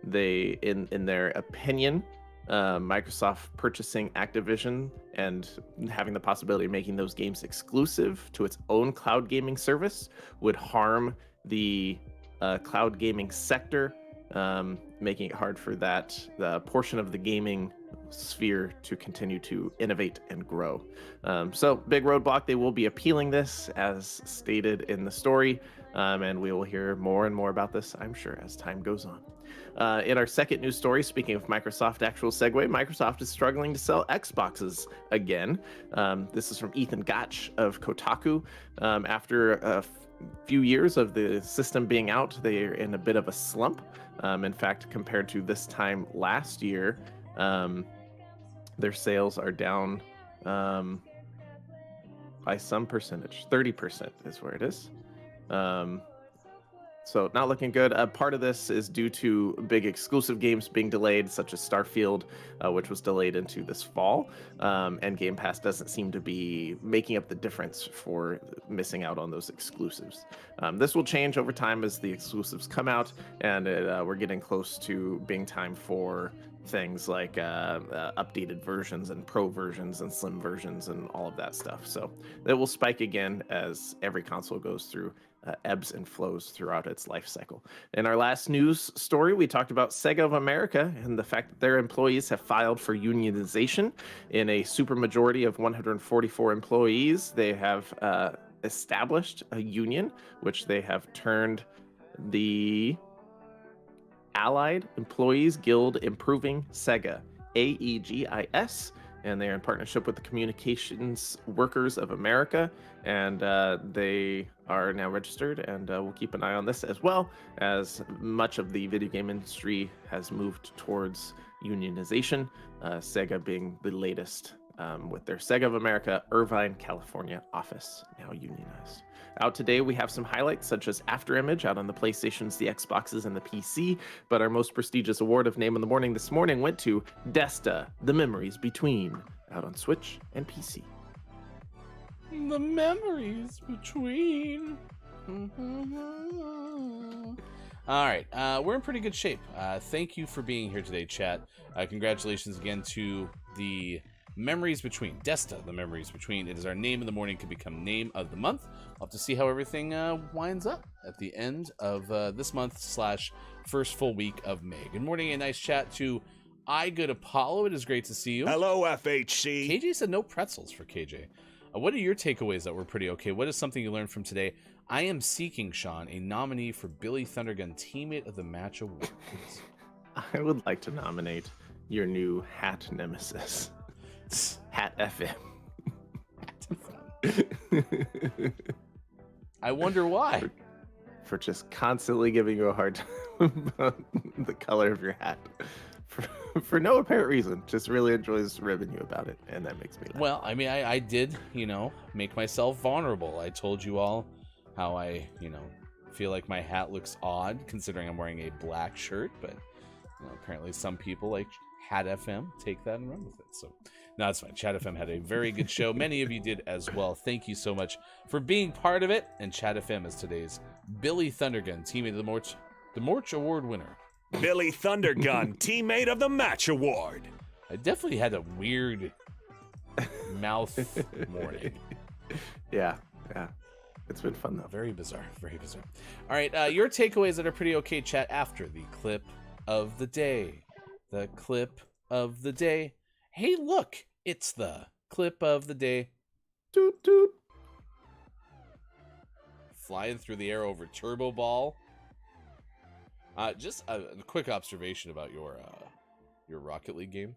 D: they, in their opinion, Microsoft purchasing Activision and having the possibility of making those games exclusive to its own cloud gaming service would harm the cloud gaming sector, making it hard for the portion of the gaming sphere to continue to innovate and grow. So big roadblock. They will be appealing this as stated in the story, and we will hear more and more about this, I'm sure, as time goes on. In our second news story, speaking of Microsoft, actual segue, Microsoft is struggling to sell Xboxes again. This is from Ethan Gotch of Kotaku. After a few years of the system being out, they are in a bit of a slump. In fact, compared to this time last year, their sales are down by some percentage. 30% is where it is. So not looking good. Part of this is due to big exclusive games being delayed, such as Starfield, which was delayed into this fall. And Game Pass doesn't seem to be making up the difference for missing out on those exclusives. This will change over time as the exclusives come out, and we're getting close to being time for things like updated versions and pro versions and slim versions and all of that stuff. So it will spike again as every console goes through ebbs and flows throughout its life cycle. In our last news story, we talked about Sega of America and the fact that their employees have filed for unionization. In a supermajority of 144 employees, they have established a union, which they have turned the Allied Employees Guild Improving Sega, AEGIS, and they are in partnership with the Communications Workers of America, and they are now registered, and we'll keep an eye on this as well, as much of the video game industry has moved towards unionization, Sega being the latest with their Sega of America, Irvine, California office now unionized. Out today, we have some highlights such as Afterimage out on the PlayStations, the Xboxes, and the PC. But our most prestigious award of Name in the Morning this morning went to Desta, The Memories Between, out on Switch and PC.
C: The memories between. All right, we're in pretty good shape. Thank you for being here today, chat. Congratulations again to the Memories Between. Desta, The Memories Between. It is our Name in the Morning, could become Name of the Month. I'll have to see how everything winds up at the end of this month / first full week of May. Good morning and nice chat to I Good Apollo. It is great to see you.
B: Hello, FHC.
C: KJ said no pretzels for KJ. What are your takeaways that were pretty okay? What is something you learned from today? I am seeking, Sean, a nominee for Billy Thundergun Teammate of the Match Award.
D: I would like to nominate your new hat nemesis, Hat FM.
C: Hat FM. I wonder why.
D: For just constantly giving you a hard time about the color of your hat. For no apparent reason. Just really enjoys ribbing you about it, and that makes me laugh.
C: Well, I mean, I did, make myself vulnerable. I told you all how I, feel like my hat looks odd, considering I'm wearing a black shirt, but apparently some people like Hat FM take that and run with it. So, no, that's fine. Chat FM had a very good show. Many of you did as well. Thank you so much for being part of it. And Chat FM is today's Billy Thundergun, Teammate of the Morch Award winner.
B: Billy Thundergun, Teammate of the Match Award.
C: I definitely had a weird mouth morning.
D: Yeah. It's been fun though.
C: Very bizarre. Very bizarre. All right, your takeaways that are pretty okay, chat, after the clip of the day. The clip of the day. Hey, look, it's the clip of the day.
D: Toot toot.
C: Flying through the air over Turbo Ball. Just a quick observation about your Rocket League game.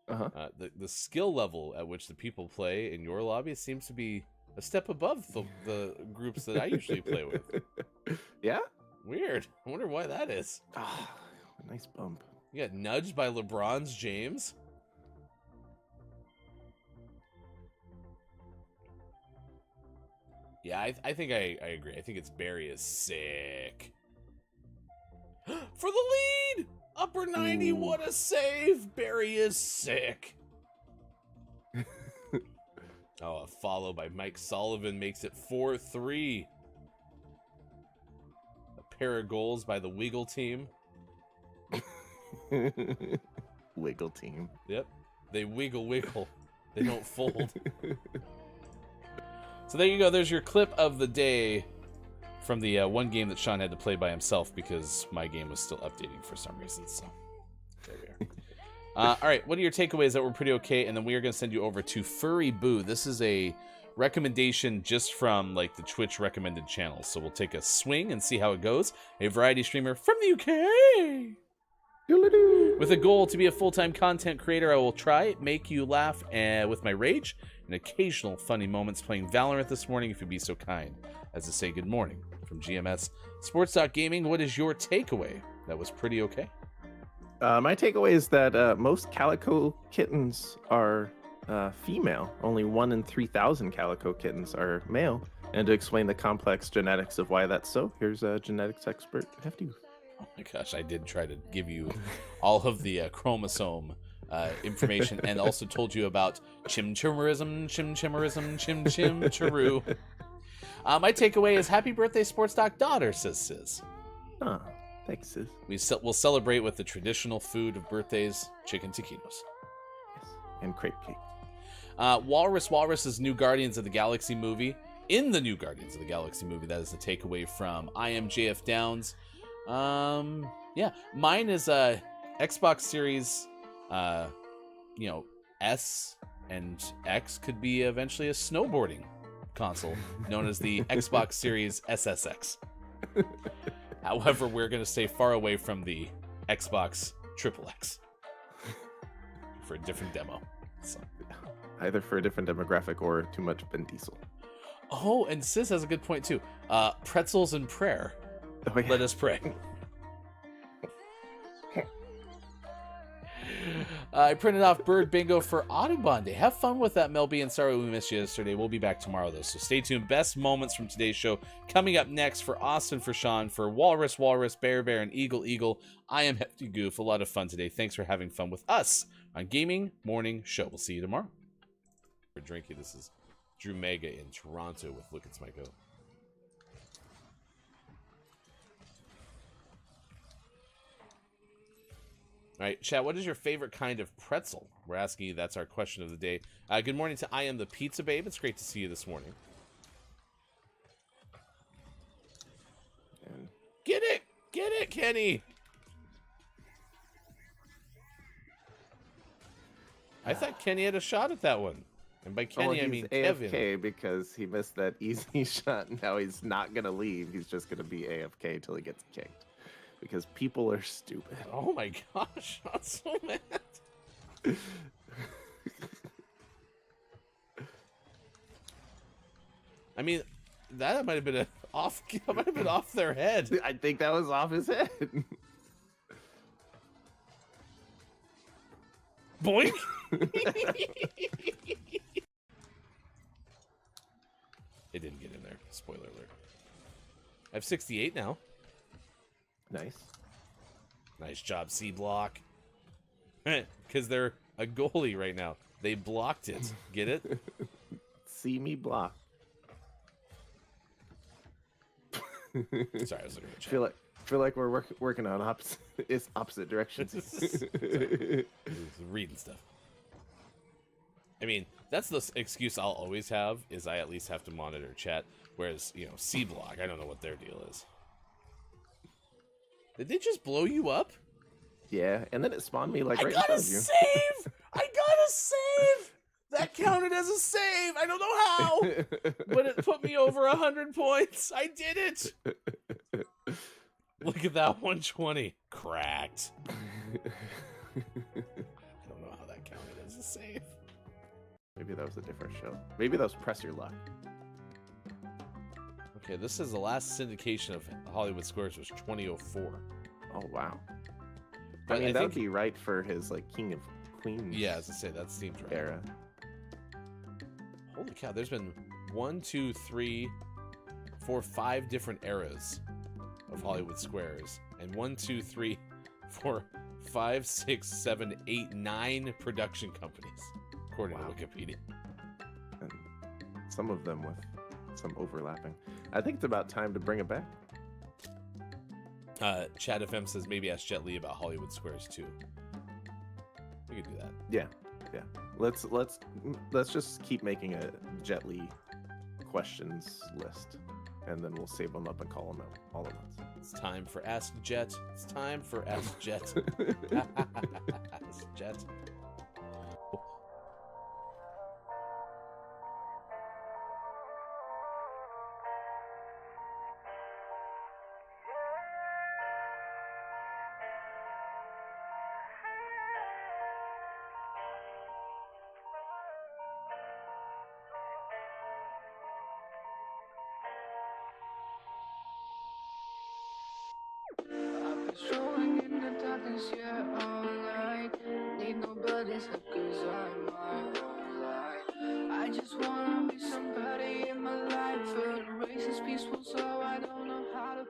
D: Uh-huh.
C: The skill level at which the people play in your lobby seems to be a step above the groups that I usually play with.
D: Yeah?
C: Weird. I wonder why that is.
D: Ah, nice bump.
C: You got nudged by LeBron's James. Yeah, I think I agree. I think it's Barry is sick. For the lead! Upper 90,
D: Ooh.
C: what a save! Barry is sick. Oh, a follow by Mike Sullivan makes it 4-3. A pair of goals by the Wiggle team.
D: Wiggle team.
C: Yep. They wiggle. They don't fold. So there you go. There's your clip of the day from the one game that Sean had to play by himself because my game was still updating for some reason. So there we are. All right. What are your takeaways that were pretty okay? And then we are going to send you over to Furry Boo. This is a recommendation just from like the Twitch recommended channels. So we'll take a swing and see how it goes. A variety streamer from the UK. With a goal to be a full-time content creator, I will try make you laugh with my rage and occasional funny moments playing Valorant this morning, if you'd be so kind as to say good morning from GMS Sports.Gaming. What is your takeaway? That was pretty okay.
D: My takeaway is that most calico kittens are female. Only 1 in 3,000 calico kittens are male. And to explain the complex genetics of why that's so, here's a genetics expert, Hefty.
C: Oh my gosh, I did try to give you all of the chromosome information and also told you about chim-chimerism, chim-chimerism. My takeaway is happy birthday, Sports Doc daughter, says Sis.
D: Oh, thanks, Sis.
C: We'll celebrate with the traditional food of birthdays, chicken taquitos.
D: Yes, and crepe cake.
C: Walrus's new Guardians of the Galaxy movie. In the new Guardians of the Galaxy movie, that is the takeaway from I Am JF Downs. Yeah, mine is a Xbox Series, S and X could be eventually a snowboarding console known as the Xbox Series SSX. However, we're going to stay far away from the Xbox XXX for a different demo. So.
D: Either for a different demographic or too much Ben Diesel.
C: Oh, and Sis has a good point too. Pretzels and prayer.
D: Oh, yeah.
C: Let us pray. I printed off Bird Bingo for Audubon Day. Have fun with that, Mel B, and sorry we missed you yesterday. We'll be back tomorrow, though, so stay tuned. Best moments from today's show coming up next for Austin, for Sean, for Walrus, Bear, and Eagle. I am Hefty Goof. A lot of fun today. Thanks for having fun with us on Gaming Morning Show. We'll see you tomorrow. For drinking, this is Drew Mega in Toronto with Look It's My Go. All right, chat, what is your favorite kind of pretzel? We're asking you. That's our question of the day. Good morning to I Am the Pizza Babe. It's great to see you this morning.
D: And
C: Get it, Kenny. I thought Kenny had a shot at that one. And by Kenny, I mean
D: AFK
C: Kevin.
D: because he missed that easy shot. Now he's not going to leave. He's just going to be AFK until he gets kicked. Because people are stupid.
C: Oh my gosh, I'm so mad. I mean, that might have been off their head.
D: I think that was off his head.
C: Boink. It didn't get in there. Spoiler alert. I have 68 now.
D: Nice.
C: Nice job, C Block. Because they're a goalie right now. They blocked it. Get it?
D: See me block.
C: Sorry, I was looking at the chat.
D: Feel like we're working on opposite directions.
C: Reading stuff. I mean, that's the excuse I'll always have, is I at least have to monitor chat. Whereas, you know, C Block, I don't know what their deal is. Did they just blow you up?
D: Yeah, and then it spawned me like right in
C: I got
D: front
C: a
D: of you.
C: save! I got a save! That counted as a save! I don't know how! But it put me over 100 points! I did it! Look at that 120. Cracked. I don't know how that counted as a save.
D: Maybe that was a different show. Maybe that was Press Your Luck.
C: Okay, this is the last syndication of Hollywood Squares was 2004.
D: Oh, wow.
C: But
D: I mean,
C: I
D: that
C: think-
D: would be right for his, like, King of Queens
C: Yeah, as I say, that seems right.
D: era.
C: Holy cow, there's been 1, 2, 3, 4, 5 different eras of Hollywood Squares. And 1, 2, 3, 4, 5, 6, 7, 8, 9 production companies, according to Wikipedia.
D: And some of them with some overlapping. I think it's about time to bring it back.
C: Chad FM says maybe ask Jet Li about Hollywood Squares too. We could do that.
D: Yeah, yeah. Let's just keep making a Jet Li questions list, and then we'll save them up and call them out all at once.
C: It's time for Ask Jet. It's time for Ask Jet. Ask Jet.
A: Strolling in the darkness, yeah, all night. Need nobody's help, cause I'm my own light. I just wanna be somebody in my life. But the race is peaceful, so I don't know how to